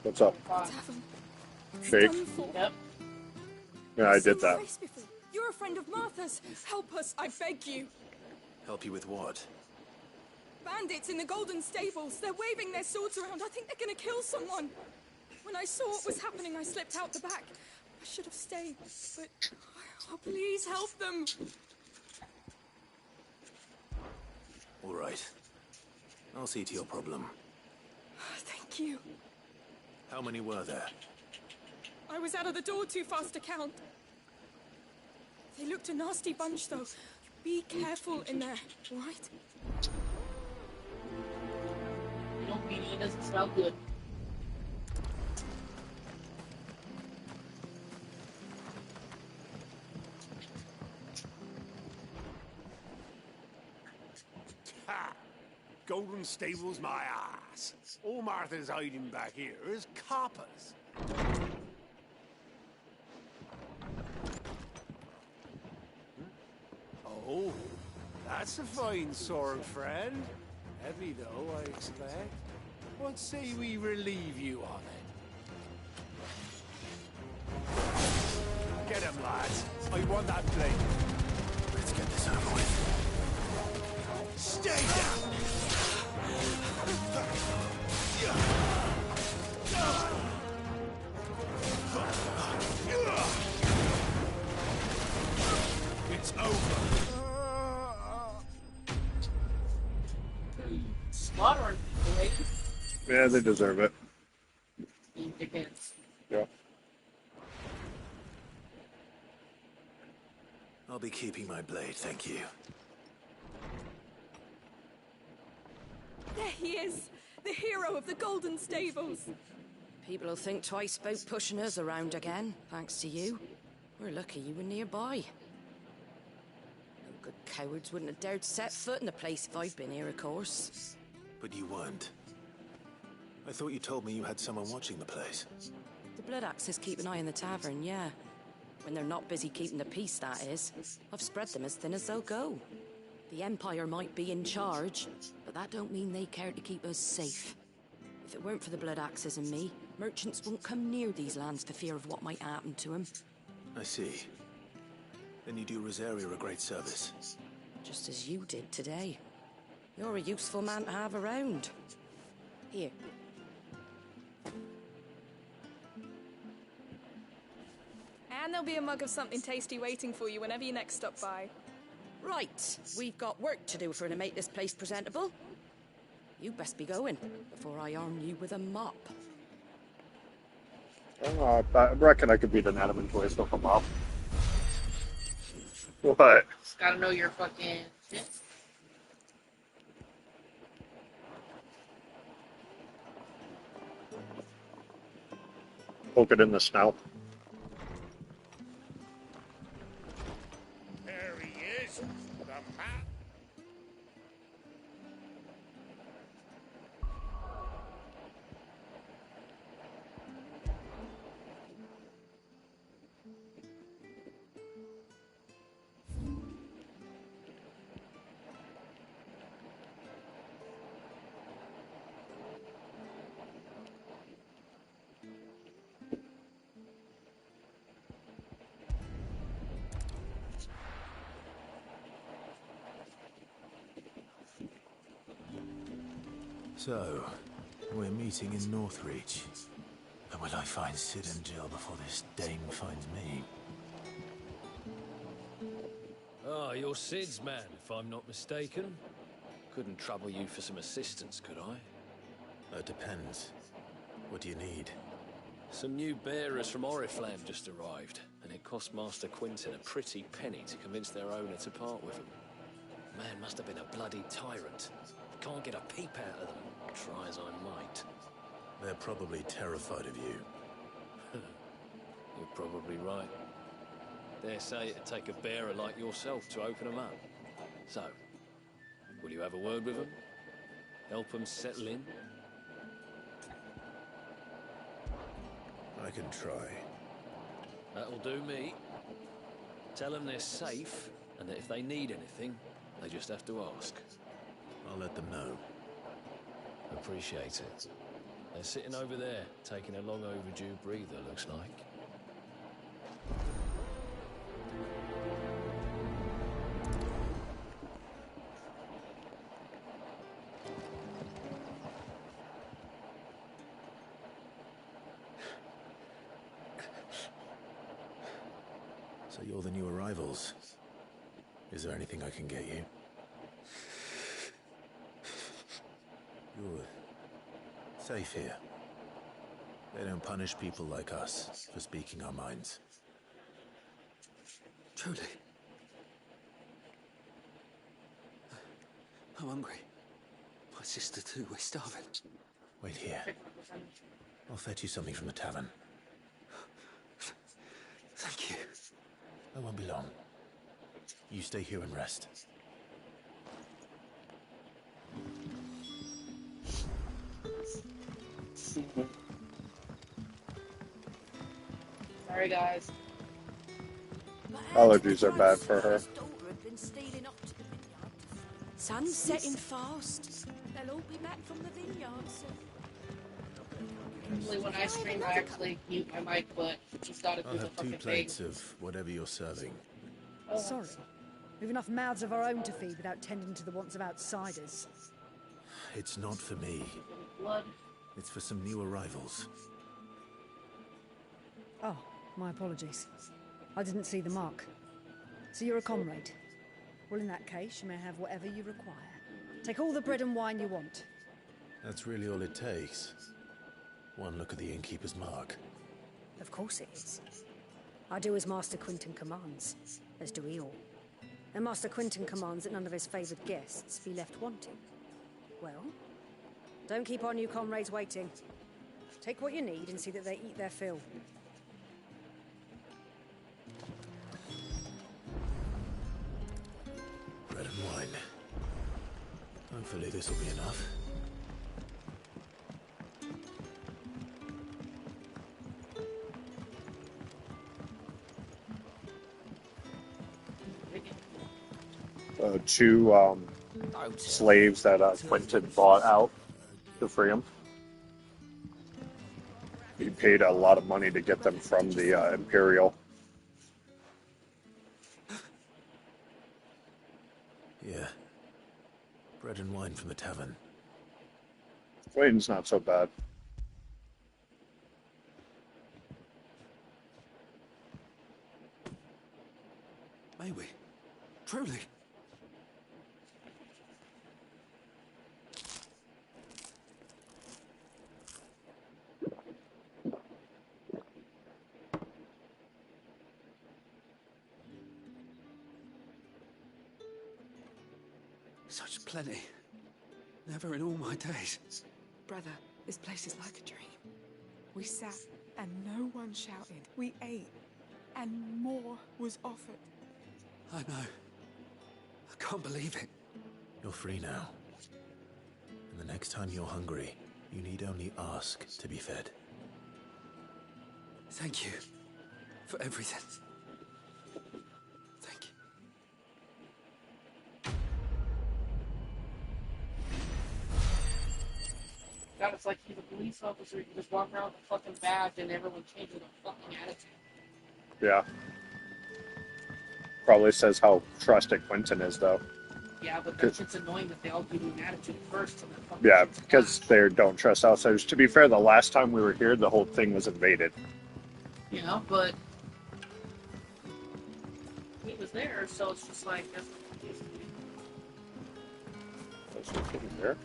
What's up? Shake. Yep. Yeah, I did that. You're a friend of Martha's. Help us, I beg you. Help you with what? Bandits in the Golden Stables. They're waving their swords around. I think they're gonna kill someone. When I saw what was happening, I slipped out the back. I should have stayed, but... Oh, please help them. All right. I'll see to your problem. Thank you. How many were there? I was out of the door too fast to count. They looked a nasty bunch, though. Be careful in there, all right? You know, BD doesn't smell good. Ha! Golden Stables, my ass. All Martha's hiding back here is coppers. Oh, that's a fine sword, friend. Heavy, though, I expect. What say we relieve you on it? Get him, lads. I want that blade. Let's get this over with. Stay down! It's over. Slaughtering people, right? Yeah, they deserve it. You dickheads. Yeah. I'll be keeping my blade, thank you. There he is! The hero of the Golden Stables! People will think twice about pushing us around again, thanks to you. We're lucky you were nearby. No good cowards wouldn't have dared set foot in the place if I'd been here, of course. But you weren't. I thought you told me you had someone watching the place. The Blood Axes keep an eye on the tavern, yeah. When they're not busy keeping the peace, that is. I've spread them as thin as they'll go. The Empire might be in charge, but that don't mean they care to keep us safe. If it weren't for the Blood Axes and me, merchants won't come near these lands for fear of what might happen to them. I see. Then you do Rosaria a great service. Just as you did today. You're a useful man to have around. Here. And there'll be a mug of something tasty waiting for you whenever you next stop by. Right, we've got work to do for to make this place presentable. You best be going, before I arm you with a mop. Oh, I reckon I could beat an adamant twist with a mop. What? Just gotta know your fucking shit. Poke it in the snout. There he is, the pat. So, we're meeting in Northreach. And will I find Sid and Jill before this dame finds me? Ah, you're Sid's man, if I'm not mistaken. Couldn't trouble you for some assistance, could I? It depends. What do you need? Some new bearers from Oriflamme just arrived, and it cost Master Quinton a pretty penny to convince their owner to part with them. Man must have been a bloody tyrant. Can't get a peep out of them, try as I might. They're probably terrified of you. You're probably right. Dare say it'd take a bearer like yourself to open them up. So, will you have a word with them? Help them settle in? I can try. That'll do me. Tell them they're safe, and that if they need anything, they just have to ask. I'll let them know. Appreciate it. They're sitting over there, taking a long overdue breather, looks like. So you're the new arrivals. Is there anything I can get you? You're safe here. They don't punish people like us for speaking our minds. Truly. I'm hungry. My sister too, we're starving. Wait here. I'll fetch you something from the tavern. Thank you. I won't be long. You stay here and rest. Sorry, guys. Allergies are bad for her. Sun's setting fast. They'll all be back from the vineyards. Usually when I stream, I actually mute my mic, but just thought it I'll was a have 2 fucking plates thing. of whatever you're serving. Sorry. We've enough mouths of our own to feed without tending to the wants of outsiders. It's not for me. Blood. It's for some new arrivals. Oh, my apologies. I didn't see the mark. So you're a comrade? Well, in that case, you may have whatever you require. Take all the bread and wine you want. That's really all it takes. One look at the innkeeper's mark. Of course it is. I do as Master Quinton commands. as do we all. And Master Quinton commands that none of his favoured guests be left wanting. Well, don't keep our new comrades waiting. Take what you need and see that they eat their fill. Bread and wine. Hopefully this will be enough. Two slaves that Quentin bought out to free him. He paid a lot of money to get them from the Imperial. Yeah. Bread and wine from the tavern. Quentin's not so bad. May we? Truly? Such plenty. Never in all my days. Brother, this place is like a dream. We sat and no one shouted. We ate and more was offered. I know. I can't believe it. You're free now. And the next time you're hungry, you need only ask to be fed. Thank you for everything. Thank you. God, it's like he's a police officer. You just walk around with a fucking badge and everyone changes their fucking attitude. Yeah. Probably says how trusted Quentin is, though. Yeah, but that's it's annoying that they all give you an attitude first. And then fucking Yeah, because they don't trust outsiders. To be fair, the last time we were here, the whole thing was invaded. You know, but he was there, so it's just like that's there.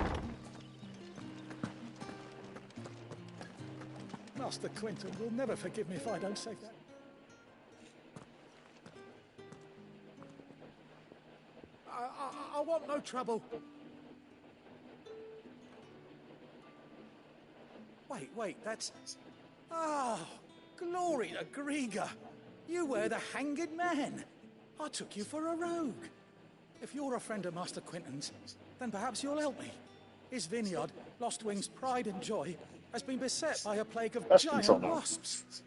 Master Quinton will never forgive me if I don't say that. I want no trouble. Wait, that's... Oh, glory to Griga. You were the hanged man. I took you for a rogue. If you're a friend of Master Quinton's, then perhaps you'll help me. His vineyard, Lostwing's pride and joy, has been beset by a plague of giant wasps.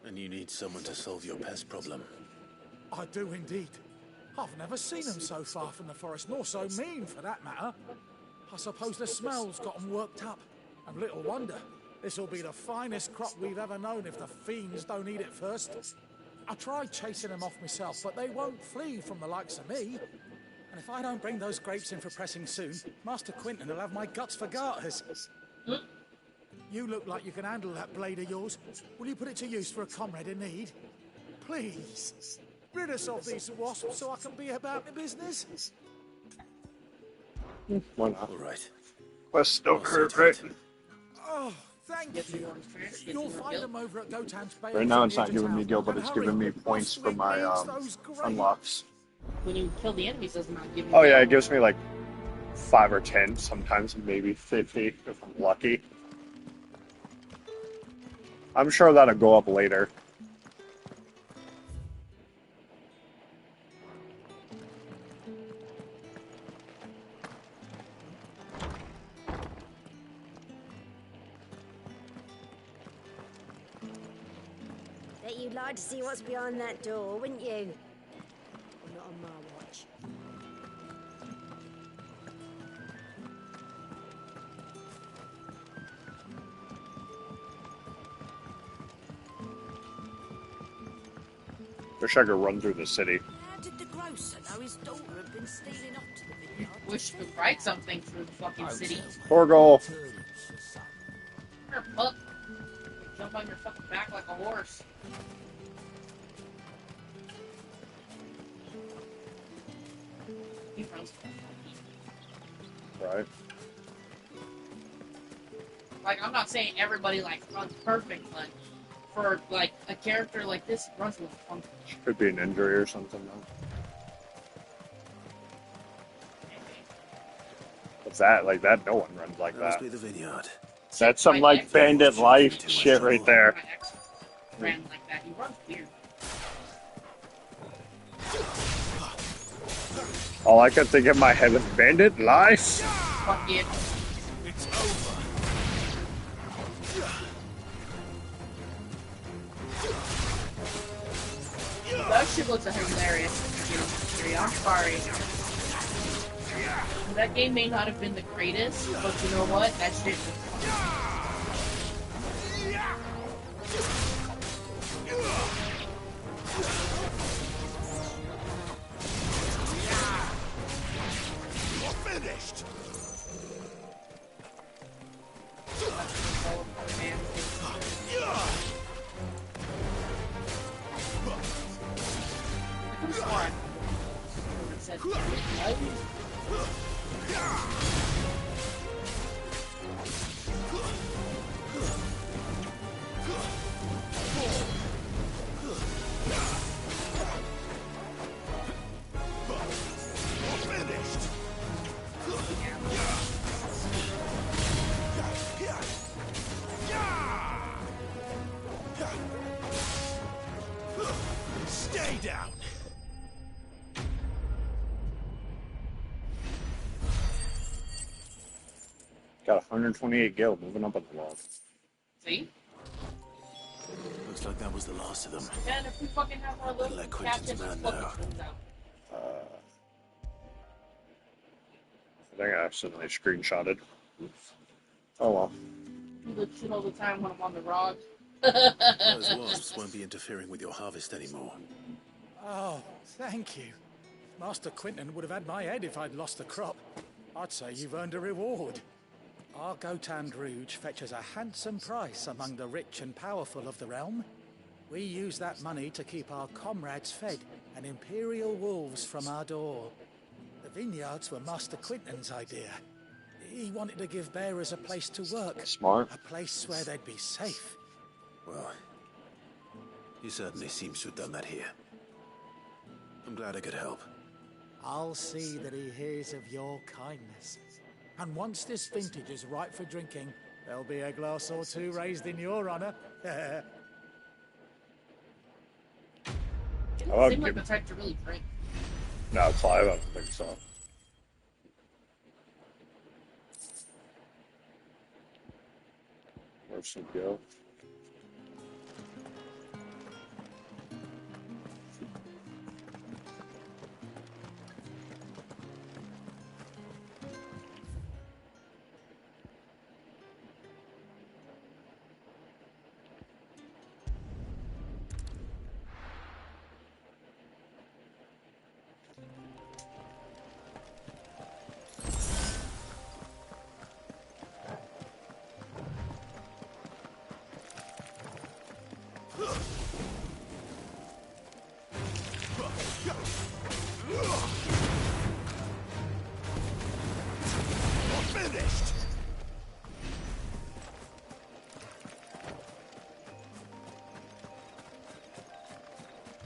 And you need someone to solve your pest problem. I do indeed. I've never seen them so far from the forest, nor so mean, for that matter. I suppose the smell's got them worked up. And little wonder. This'll be the finest crop we've ever known if the fiends don't eat it first. I tried chasing them off myself, but they won't flee from the likes of me. And if I don't bring those grapes in for pressing soon, Master Quinton will have my guts for garters. You look like you can handle that blade of yours. Will you put it to use for a comrade in need? Please. Rid us of these wasps so I can be about the business. Why not? All right. Quest don't hurt, right? Oh, thank you. You'll find them over at Gotan's Bay. Right now, it's not giving me guild, but it's giving me points for my unlocks. when you kill the enemies, does not give you. Oh yeah, it gives me like 5 or 10, sometimes maybe 50 if I'm lucky. I'm sure that'll go up later. Bet you'd like to see what's behind that door, wouldn't you? Well, not on my watch. Wish I could run through the city. How did the grocer know his daughter had been stealing off to the vineyard? Wish you could write something through the fucking city. Torgal. Here, pup. Jump on your fucking back like a horse. He runs. Right. Like, I'm not saying everybody like runs perfect, but for like a character like this, he runs a little funky. Could be an injury or something though. What's that? Like that? No one runs like That must that. be the vineyard. That's some like bandit life shit right there. My ex ran like that. He runs weird. All I could think in my head was bandit life. Fuck it. It's over. That shit looks hilarious. I'm sorry. That game may not have been the greatest, but you know what? That shit was fun. You're finished. Stay down. Got 128 gil moving up on the wall. See? Looks like that was the last of them. Man, if we fucking have our little Let Quentin's captain man just know. fucking comes out. I think I accidentally screenshotted. Oh well. You look shit all the time when I'm on the rod. Those wasps won't be interfering with your harvest anymore. Oh, thank you. Master Quentin would have had my head if I'd lost the crop. I'd say you've earned a reward. Our Gotand Rouge fetches a handsome price among the rich and powerful of the realm. We use that money to keep our comrades fed and Imperial wolves from our door. The vineyards were Master Quentin's idea. He wanted to give bearers a place to work. Smart. A place where they'd be safe. Well, he certainly seems to have done that here. I'm glad I could help. I'll see that he hears of your kindness. And once this vintage is ripe for drinking, there'll be a glass or two raised in your honor. I'll Seem like give- the type to really drink. No, 5. I don't think so. Where's some gil? Finished.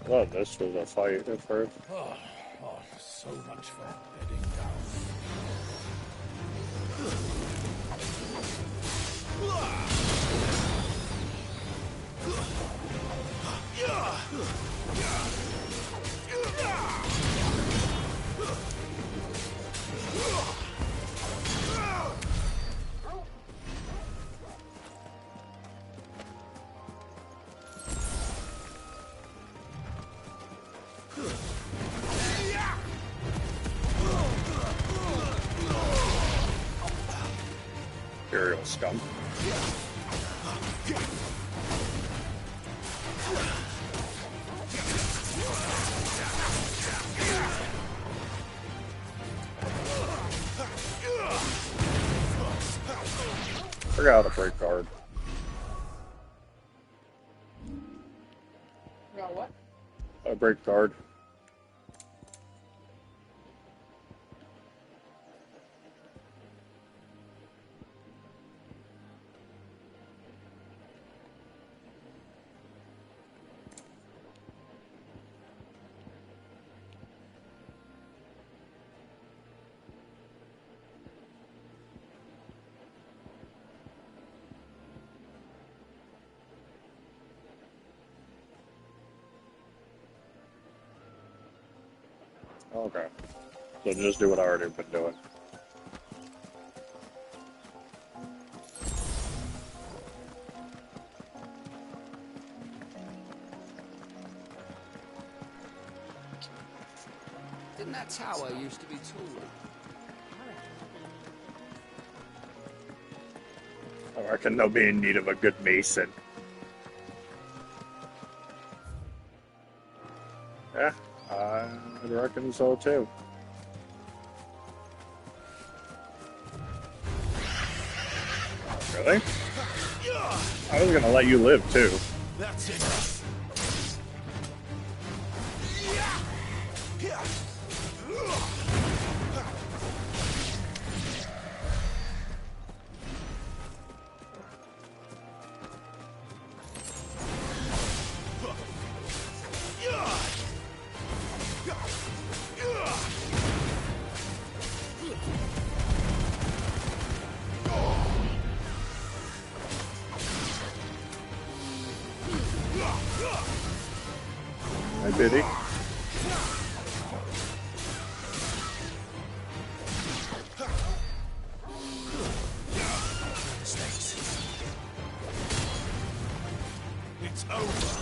Well, this was a fight at first. Oh, so much for bedding down. Imperial scum. Forgot how to break guard. Forgot what? I break guard. Okay. So just do what I already been doing. Didn't that tower used to be taller? I reckon they'll be in need of a good mason. Yeah, I reckon so too. Really? I was gonna let you live too. That's enough. Hi, Biddy. It's over.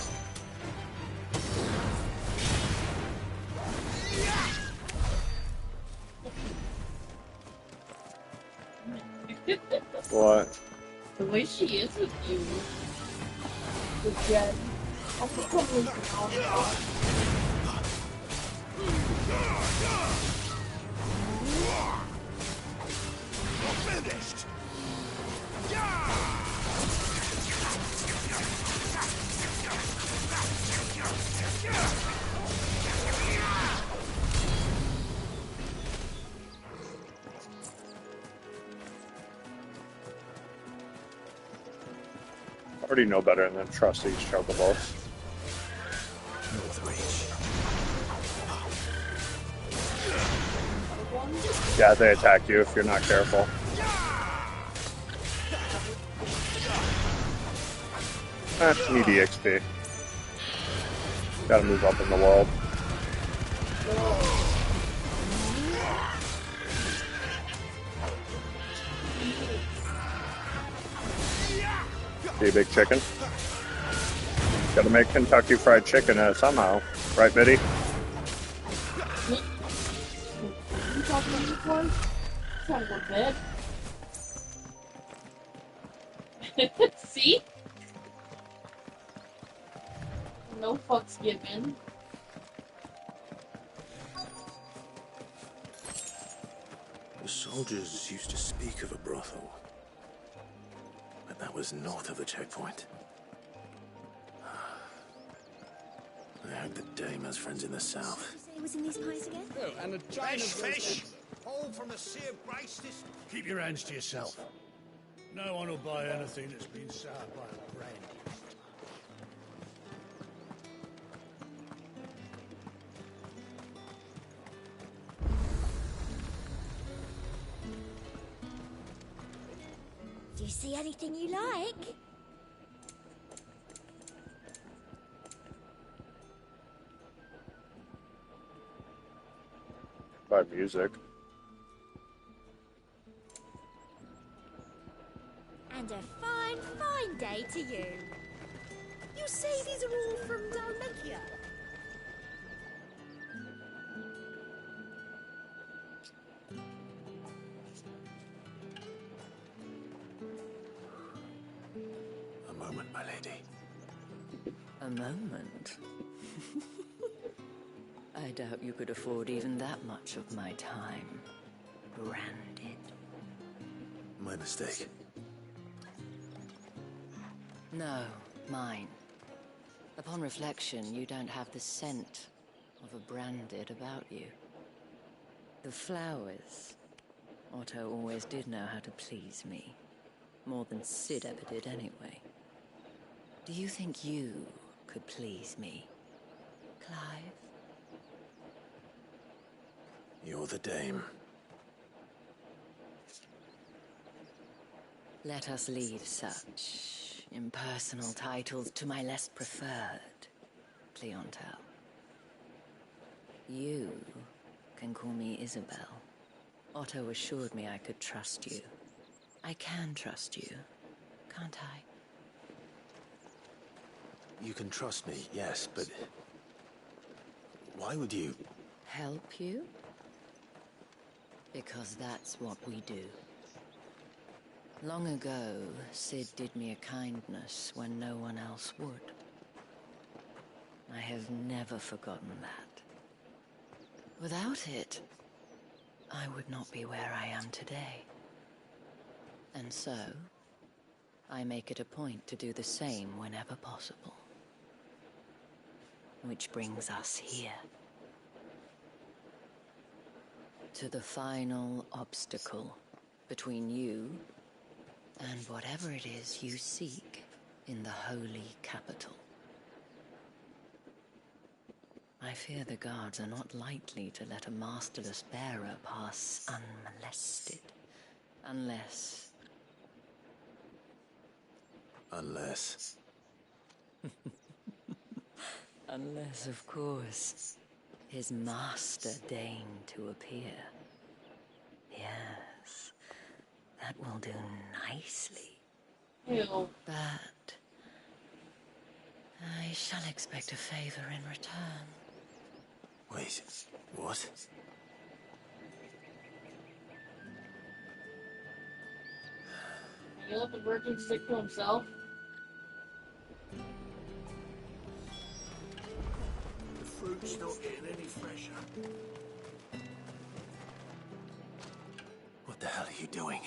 What? The way she is with you. With Jen. I'll come with Finished. I already know better than trust these chocobos. Yeah, they attack you if you're not careful. Needy XP. Gotta move up in the world. Be a big chicken. Gotta make Kentucky Fried Chicken somehow. Right, Biddy? You talking about this one? Trying to go to bed. See? No fucks given. The soldiers used to speak of a brothel, but that was north of the checkpoint. I heard that Dame has friends in the south. It was in these pies again? Oh, and a giant Fish! All from the Sea of Grace. Keep your hands to yourself. No one will buy anything that's been soured by a brand. Do you see anything you like? By music. And a fine, fine day to you. You say these are all from Dalmatia? A moment, my lady. A moment? I doubt you could afford even that much of my time. Branded. My mistake. No, mine. Upon reflection, you don't have the scent of a branded about you. The flowers. Otto always did know how to please me. More than Sid ever did anyway. Do you think you could please me, Clive? You're the Dame. Let us leave such impersonal titles to my less preferred clientele. You can call me Isabel. Otto assured me I could trust you. I can trust you, can't I? You can trust me, yes, but... why would you... Help you? Because that's what we do. Long ago, Cid did me a kindness when no one else would. I have never forgotten that. Without it, I would not be where I am today. And so, I make it a point to do the same whenever possible. Which brings us here. To the final obstacle between you and whatever it is you seek in the holy capital. I fear the guards are not likely to let a masterless bearer pass unmolested. Unless... Unless... Unless, of course, his master deigned to appear. Yes, that will do nicely. Ew. But I shall expect a favor in return. Wait, what? You let the virgin stick to himself? The fruit's not getting any fresher. What the hell are you doing?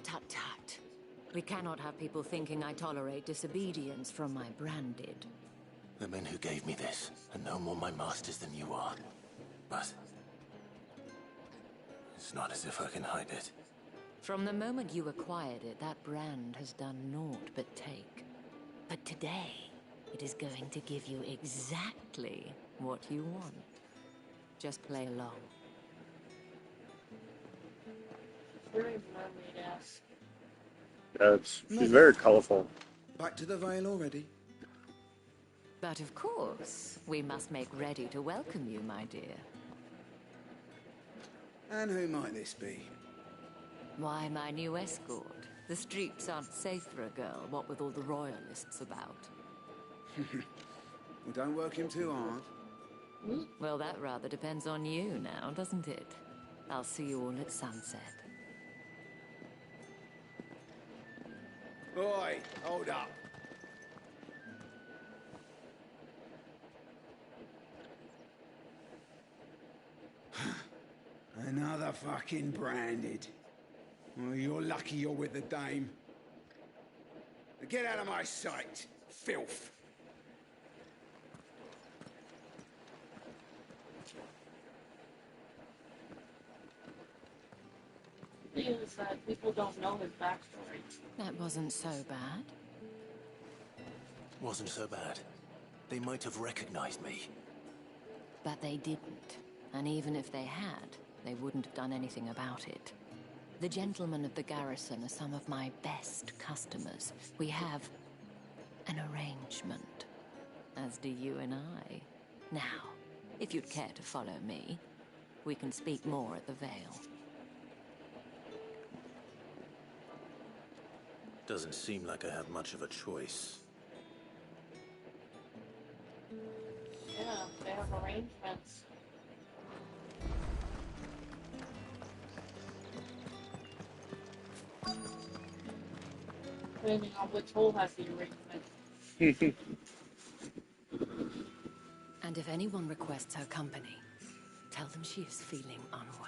Tut tut. We cannot have people thinking I tolerate disobedience from my branded. The men who gave me this are no more my masters than you are. But... it's not as if I can hide it. From the moment you acquired it, that brand has done naught but take. But today, it is going to give you exactly what you want. Just play along. Very mermaid-esque. She's very colorful. Back to the Vale already? But of course, we must make ready to welcome you, my dear. And who might this be? Why, my new escort. The streets aren't safe for a girl, what with all the royalists about. Well, don't work him too hard. Well, that rather depends on you now, doesn't it? I'll see you all at sunset. Oi, hold up. Another fucking branded. Well, you're lucky you're with the dame. Get out of my sight, filth. The thing is that people don't know his backstory. That wasn't so bad. Wasn't so bad. They might have recognized me. But they didn't. And even if they had, they wouldn't have done anything about it. The gentlemen of the garrison are some of my best customers. We have an arrangement, as do you and I. Now, if you'd care to follow me, we can speak more at the Vale. Doesn't seem like I have much of a choice. Yeah, they have arrangements. Depending on which hole has the arrangement. And if anyone requests her company, tell them she is feeling unwell.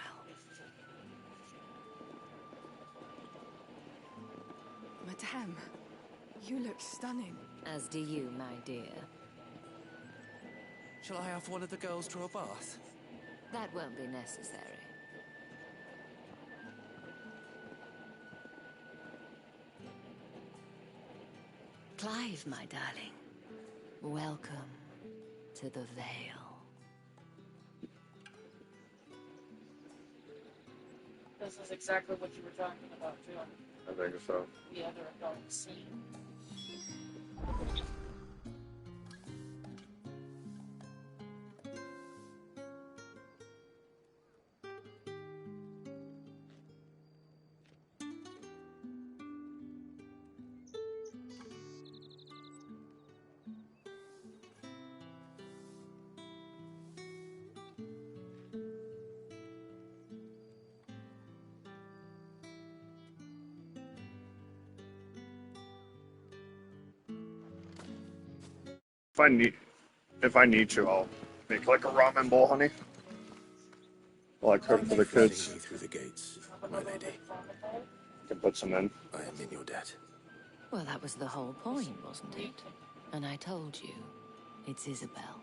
Madame, you look stunning. As do you, my dear. Shall I have one of the girls draw a bath? That won't be necessary. Clive, my darling. Welcome to the Vale. This is exactly what you were talking about, too. I think so. The other adult scene. if I need to, I'll make like a ramen bowl, honey. While I cook for the kids. See me through the gates, my lady. Can put some in. I am in your debt. Well, that was the whole point, wasn't it? And I told you, it's Isabel.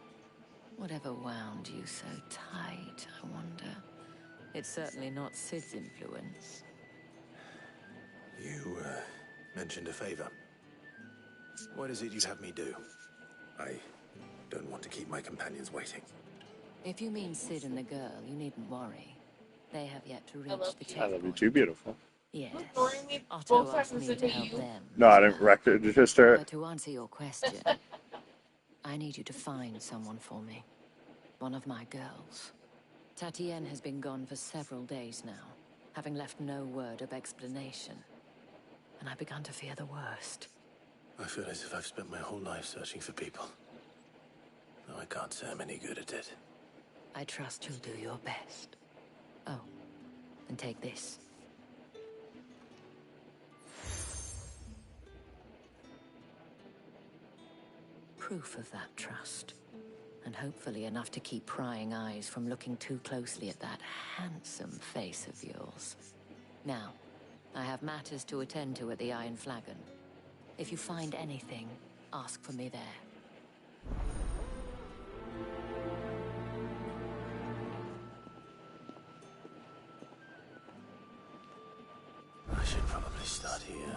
Whatever wound you so tight, I wonder. It's certainly not Sid's influence. You, mentioned a favor. What is it you'd have me do? I don't want to keep my companions waiting. If you mean Sid and the girl, you needn't worry. They have yet to reach the I checkpoint. love you too, beautiful. Yes. Otto asked me to help them. No, I didn't wreck it. Just But to answer your question, I need you to find someone for me. One of my girls. Tatienne has been gone for several days now, having left no word of explanation. And I began to fear the worst. I feel as if I've spent my whole life searching for people. Though I can't say I'm any good at it. I trust you'll do your best. Oh, and take this. Proof of that trust. And hopefully enough to keep prying eyes from looking too closely at that handsome face of yours. Now, I have matters to attend to at the Iron Flagon. If you find anything, ask for me there. I should probably start here.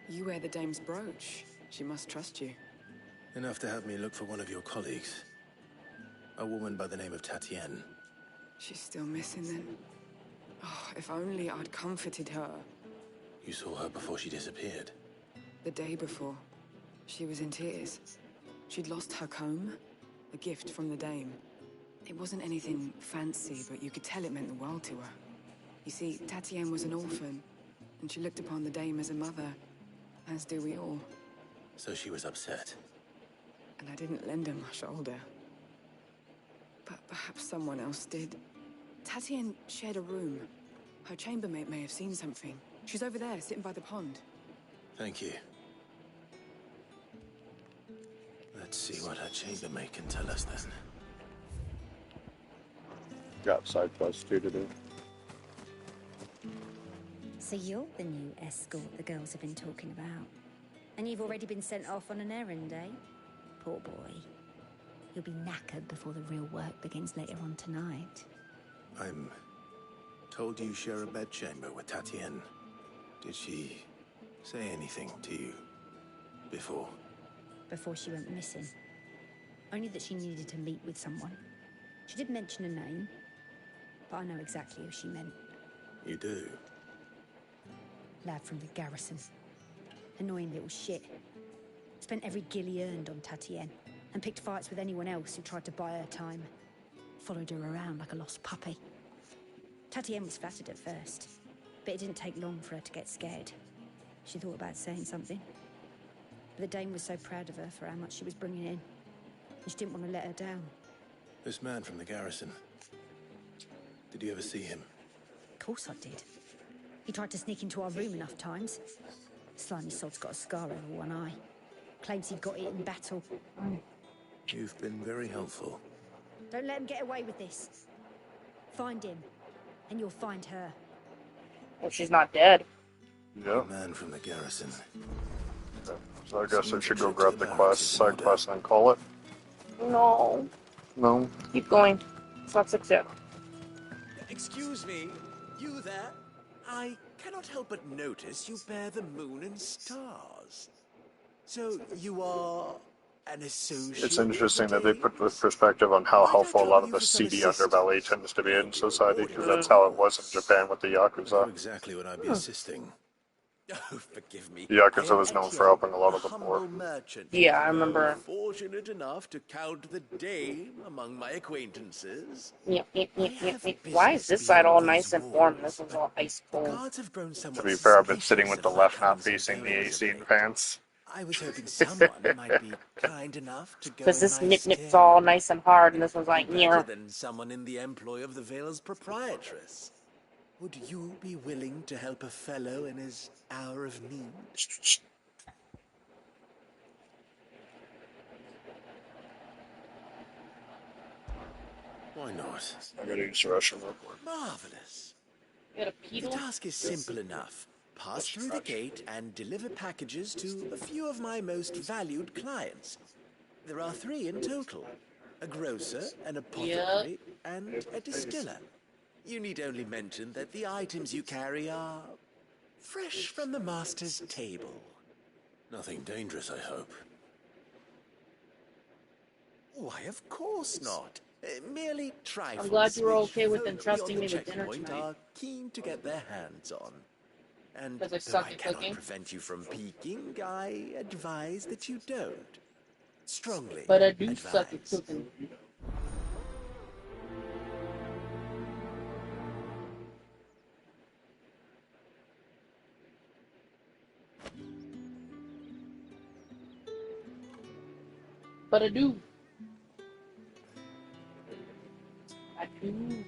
You wear the dame's brooch. She must trust you. Enough to have me look for one of your colleagues. A woman by the name of Tatienne. She's still missing then. Oh, if only I'd comforted her. You saw her before she disappeared. The day before, she was in tears. She'd lost her comb, a gift from the dame. It wasn't anything fancy, but you could tell it meant the world to her. You see, Tatienne was an orphan, and she looked upon the dame as a mother, as do we all. So she was upset. And I didn't lend her my shoulder. But perhaps someone else did. Tatienne shared a room. Her chambermaid may have seen something. She's over there, sitting by the pond. Thank you. Let's see what her chambermaid can tell us then. Got side quests too to do. So you're the new escort the girls have been talking about. And you've already been sent off on an errand, eh? Poor boy. You'll be knackered before the real work begins later on tonight. I'm told you share a bedchamber with Tatienne. Did she say anything to you before? Before she went missing. Only that she needed to meet with someone. She did mention a name, but I know exactly who she meant. You do? Lad from the garrison. Annoying little shit. Spent every guil he earned on Tatienne, and picked fights with anyone else who tried to buy her time. Followed her around like a lost puppy. Tatienne was flattered at first, but it didn't take long for her to get scared. She thought about saying something. But the dame was so proud of her for how much she was bringing in, and she didn't want to let her down. This man from the garrison. Did you ever see him? Of course I did. He tried to sneak into our room enough times. Slimy sod's got a scar over one eye. Claims he got it in battle. You've been very helpful. Don't let him get away with this. Find him, and you'll find her. Well, she's not dead. Yeah. The man from the garrison. So I guess I should go grab the quest, side quest, and call it. No. No. Keep going. It's not 6 yet. Excuse me, you there? I cannot help but notice you bear the moon and stars. So you are an associate? It's interesting that they put this perspective on how helpful a lot of the seedy underbelly tends to be in society, because that's how it was in Japan with the Yakuza. Exactly what I'd be assisting. Oh, forgive me. The Yakuza was known for helping a lot of the poor. Merchant. Yeah, I remember. Fortunate enough to count the dame among my acquaintances. Yep. Why is this side all nice and warm? This one's all ice cold. Guards have grown somewhat To be fair, I've been sitting with the left, not facing the AC in pants. I was hoping someone might be kind enough to go. Because this in my nip's stead. all nice and hard, and this one's like, Better yeah. than someone in the employ of the Vale's proprietress. Would you be willing to help a fellow in his hour of need? Why not? I gotta use the restroom real quick. Marvelous. You got a The pedal? task is simple enough. Pass through the gate and deliver packages to a few of my most valued clients. There are 3 in total. A grocer, an apothecary, and a distiller. You need only mention that the items you carry are fresh from the master's table. Nothing dangerous, I hope. Why, of course not. Merely trifles. I'm glad you were which okay with folk entrusting beyond me the with dinner checkpoint tonight. are keen to get their hands on. And Because I though suck I at cannot cooking. prevent you from peeking, I advise that you don't. Strongly But I do advise. suck at cooking. But I do. I do.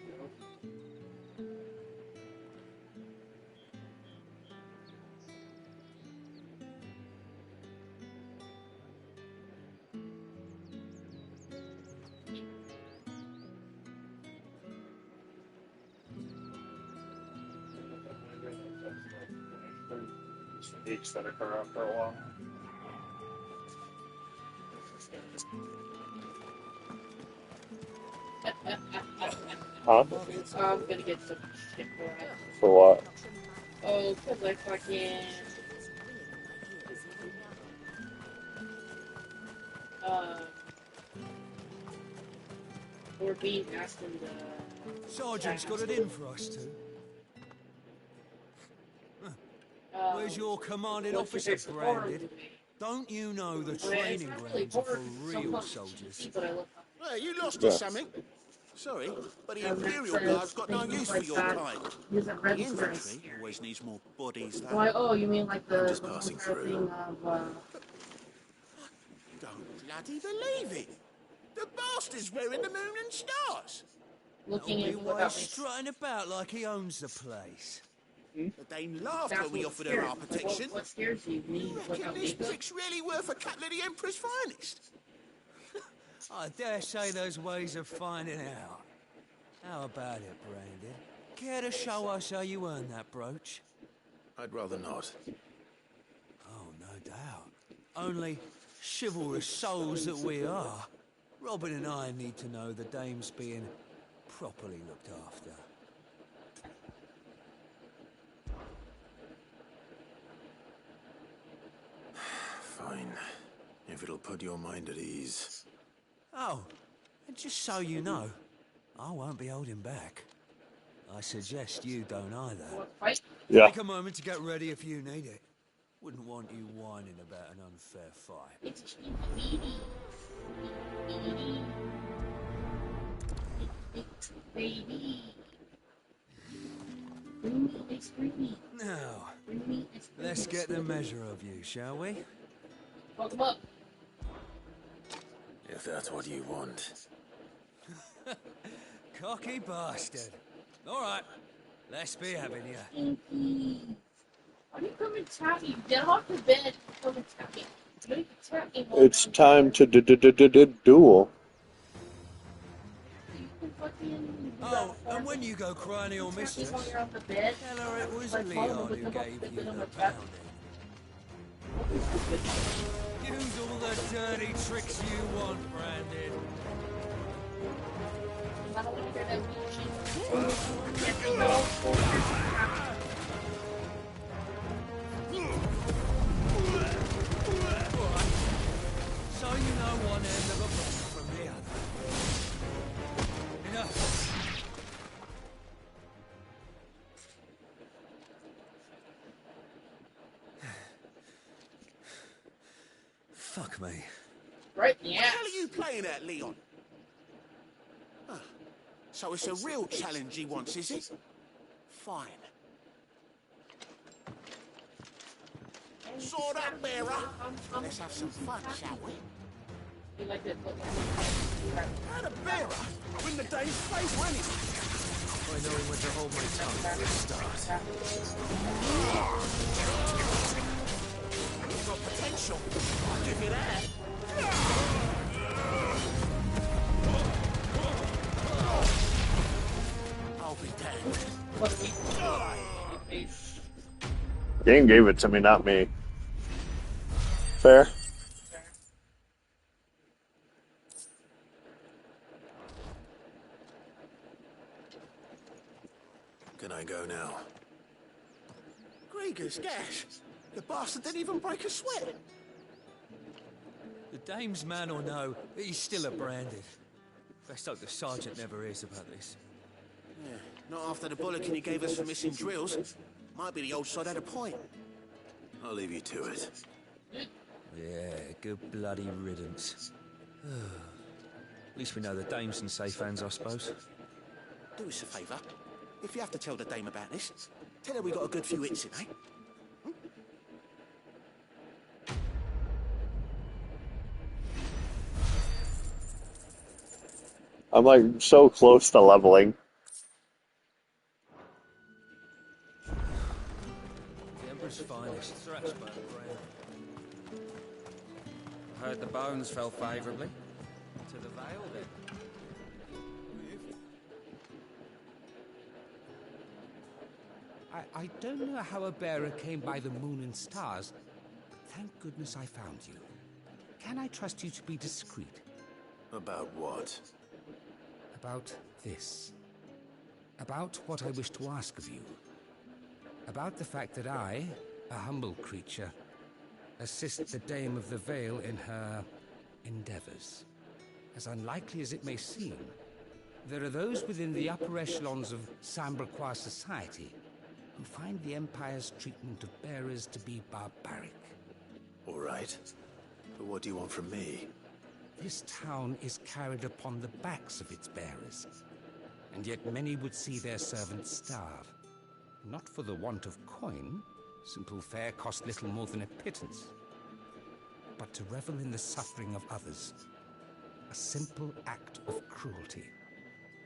Leaks that occur after a while. Huh? I'm gonna get some shit for it. For what? Oh, because I fucking... We're being asked in the... Sergeant's got it in for us two. Where's your commanding officer, Branded? Don't you know the training grounds are for real soldiers? Well, you lost or something? Sorry, but the Imperial Guard's got no use for your kind. The infantry always needs more bodies than... Why, oh, you mean like the... just passing through. Thing of, Don't bloody believe it! The bastard's wearing the moon and stars! looking Don't into be what always that means. strutting about like he owns the place. The Dane laughed That's when we what offered her our scares- protection. What scares you? Me You without reckon this makeup? brick's really worth a couple of the Emperor's finest? I dare say there's ways of finding out. How about it, Brandon? Care to show us how you earned that brooch? I'd rather not. Oh, no doubt. Only chivalrous souls that we are, Robin and I need to know the dame's being properly looked after. Fine. If it'll put your mind at ease. Oh, and just so you know, I won't be holding back. I suggest you don't either. Yeah. Take a moment to get ready if you need it. Wouldn't want you whining about an unfair fight. Baby. Now, let's get the measure of you, shall we? Fuck him up. If that's what you want. Cocky bastard. All right, let's be having you. Stinky. Why do you come and tap me? Get off the bed and come and tap me. You don't tap me. It's time to duel. Oh, and when you go crying to your mistress, tell her it was Leon who gave you the pounding. Use all the dirty tricks you want, Brandon. So you know one end of a problem from the other. Enough. Fuck me. Right, What the hell are you playing at, Leon? Ah, so it's a real challenge he wants, is it? Fine. Sword up, bearer. Let's have some fun, shall we? You like that? How the bearer? Win the day's face, won't it? by knowing when to hold my tongue for a start. You've got potential. I'll give you that. I'll be damned. Game gave it to me, not me. Fair. Can I go now? Gregor's gash. The bastard didn't even break a sweat. The dame's man or no, he's still a branded. Best hope the sergeant never hears about this. Yeah, not after the bullocking he gave us for missing drills. Might be the old sod had a point. I'll leave you to it. Yeah, good bloody riddance. At least we know the dame's in safe hands, I suppose. Do us a favour. If you have to tell the dame about this, tell her we got a good few hits in, eh? I'm like so close to leveling. The Emperor's finest, Thraxburg brand. I heard the bones fell favourably. To the Vale, then. I don't know how a bearer came by the moon and stars, but thank goodness I found you. Can I trust you to be discreet? About what? About this. About what I wish to ask of you. About the fact that I, a humble creature, assist the Dame of the Vale in her endeavors. As unlikely as it may seem, there are those within the upper echelons of Samberquois society who find the Empire's treatment of bearers to be barbaric. All right. But what do you want from me? This town is carried upon the backs of its bearers, and yet many would see their servants starve. Not for the want of coin, simple fare cost little more than a pittance, but to revel in the suffering of others. A simple act of cruelty.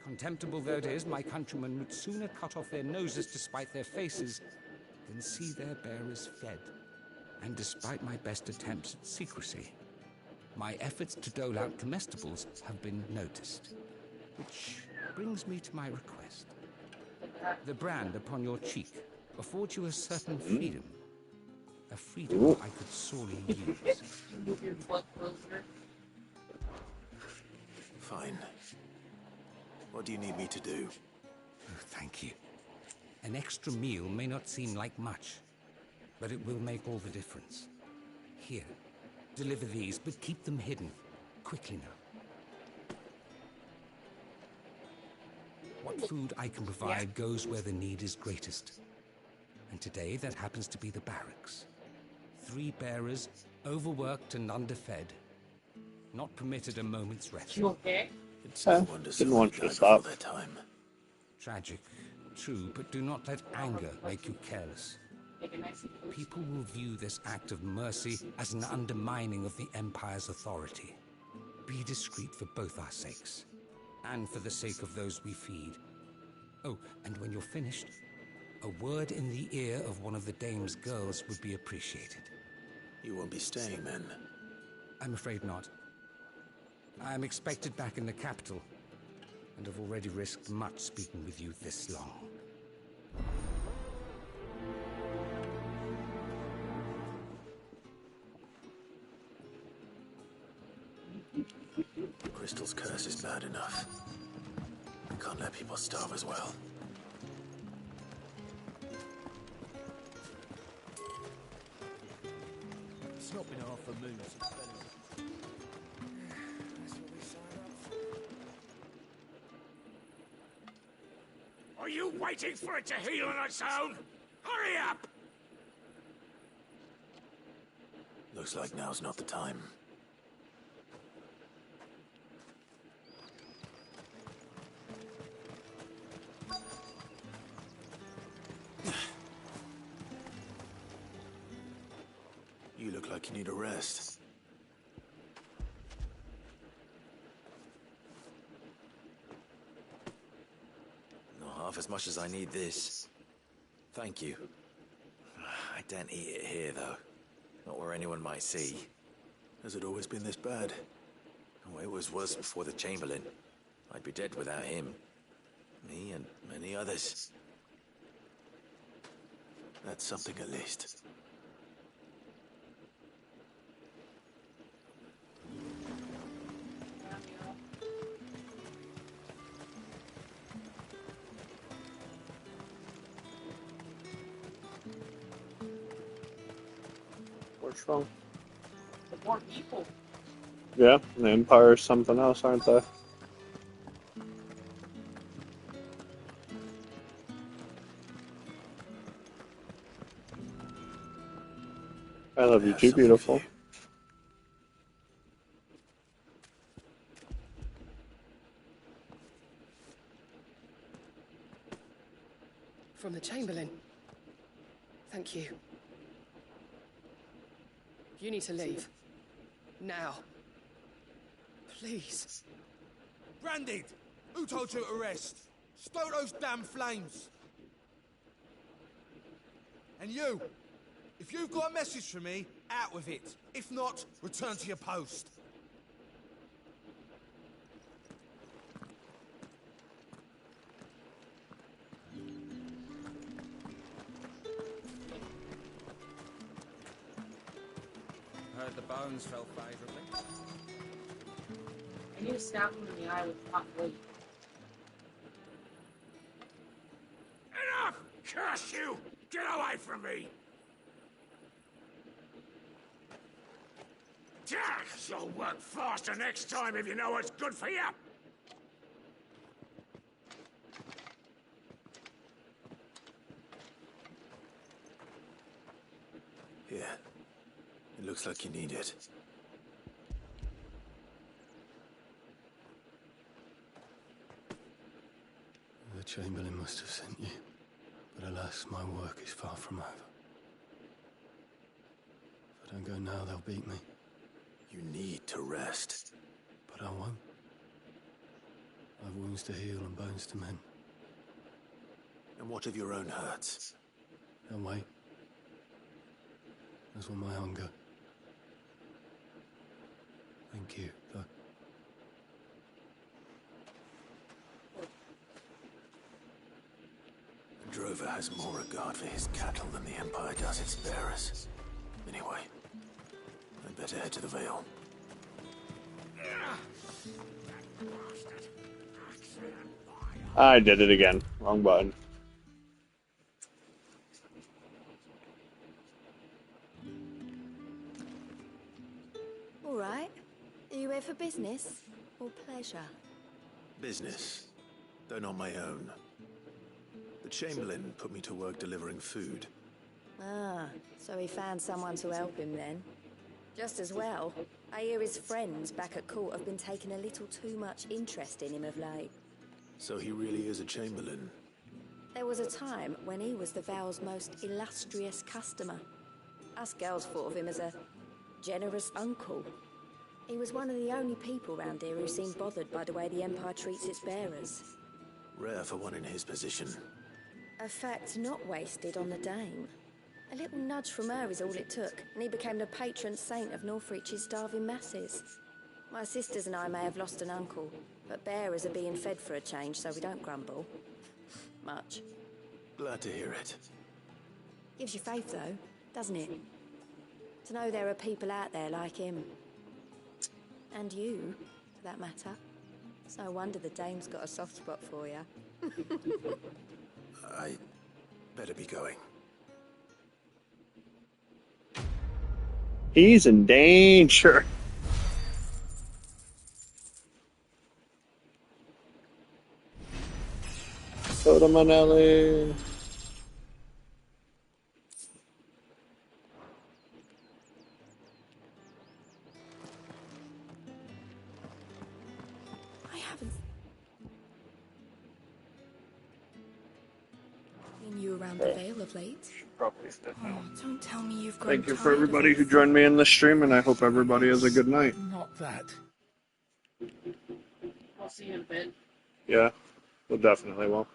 Contemptible though it is, my countrymen would sooner cut off their noses to spite their faces than see their bearers fed. And despite my best attempts at secrecy, my efforts to dole out comestibles have been noticed. Which brings me to my request. The brand upon your cheek affords you a certain freedom. A freedom I could sorely use. Fine. What do you need me to do? Oh, thank you. An extra meal may not seem like much, but it will make all the difference. Here, deliver these, but keep them hidden. Quickly now. What food I can provide goes where the need is greatest. And today, that happens to be the barracks. 3 bearers, overworked and underfed. Not permitted a moment's rest. You okay? Didn't want you to stop. Tragic, true, but do not let anger make you careless. People will view this act of mercy as an undermining of the Empire's authority. Be discreet for both our sakes, and for the sake of those we feed. Oh, and when you're finished, a word in the ear of one of the Dame's girls would be appreciated. You won't be staying, then? I'm afraid not. I am expected back in the capital, and have already risked much speaking with you this long. Crystal's curse is bad enough. I can't let people starve as well. It's not been half a moon since Are you waiting for it to heal on its own? Hurry up! Looks like now's not the time. You look like you need a rest. Not half as much as I need this. Thank you. I daren't eat it here, though. Not where anyone might see. Has it always been this bad? Oh, it was worse before the Chamberlain. I'd be dead without him. Me and many others. That's something at least. What's wrong? The more people. Yeah, the Empire's something else, aren't they? I love you too, beautiful. From the Chamberlain. Thank you. You need to leave. Now. Please. Branded! Who told you to rest? Stoke those damn flames! And you! If you've got a message for me, out with it. If not, return to your post. Heard the bones fell favourably. I need to stab him in the eye with hot blade. Enough! Curse you! Get away from me! You'll work faster next time if you know what's good for you! Here. It looks like you need it. The Chamberlain must have sent you. But alas, my work is far from over. If I don't go now, they'll beat me. You need to rest. But I won't. I've wounds to heal and bones to mend. And what of your own hurts? They'll wait. As will my hunger. Thank you, though. Drover has more regard for his cattle than the Empire does its bearers. Anyway, I'd better head to the Vale. I did it again. Wrong button. All right. Are you here for business or pleasure? Business, though not my own. The Chamberlain put me to work delivering food. Ah, so he found someone to help him then. Just as well. I hear his friends back at court have been taking a little too much interest in him of late. So he really is a Chamberlain. There was a time when he was the Vale's most illustrious customer. Us girls thought of him as a generous uncle. He was one of the only people round here who seemed bothered by the way the Empire treats its bearers. Rare for one in his position. A fact not wasted on the Dame. A little nudge from her is all it took, and he became the patron saint of Northreach's starving masses. My sisters and I may have lost an uncle, but bearers are being fed for a change, so we don't grumble. Much. Glad to hear it. Gives you faith, though, doesn't it? To know there are people out there like him. And you, for that matter. It's no wonder the Dame's got a soft spot for you. I better be going. He's in danger. Soda Manelli. I haven't seen you around the Vale of late. Probably fit now. Don't tell me you've grown Thank you for tired of everybody this. who joined me in the stream, and I hope everybody has a good night. Not that. I'll see you in a bit. Yeah, we'll definitely will.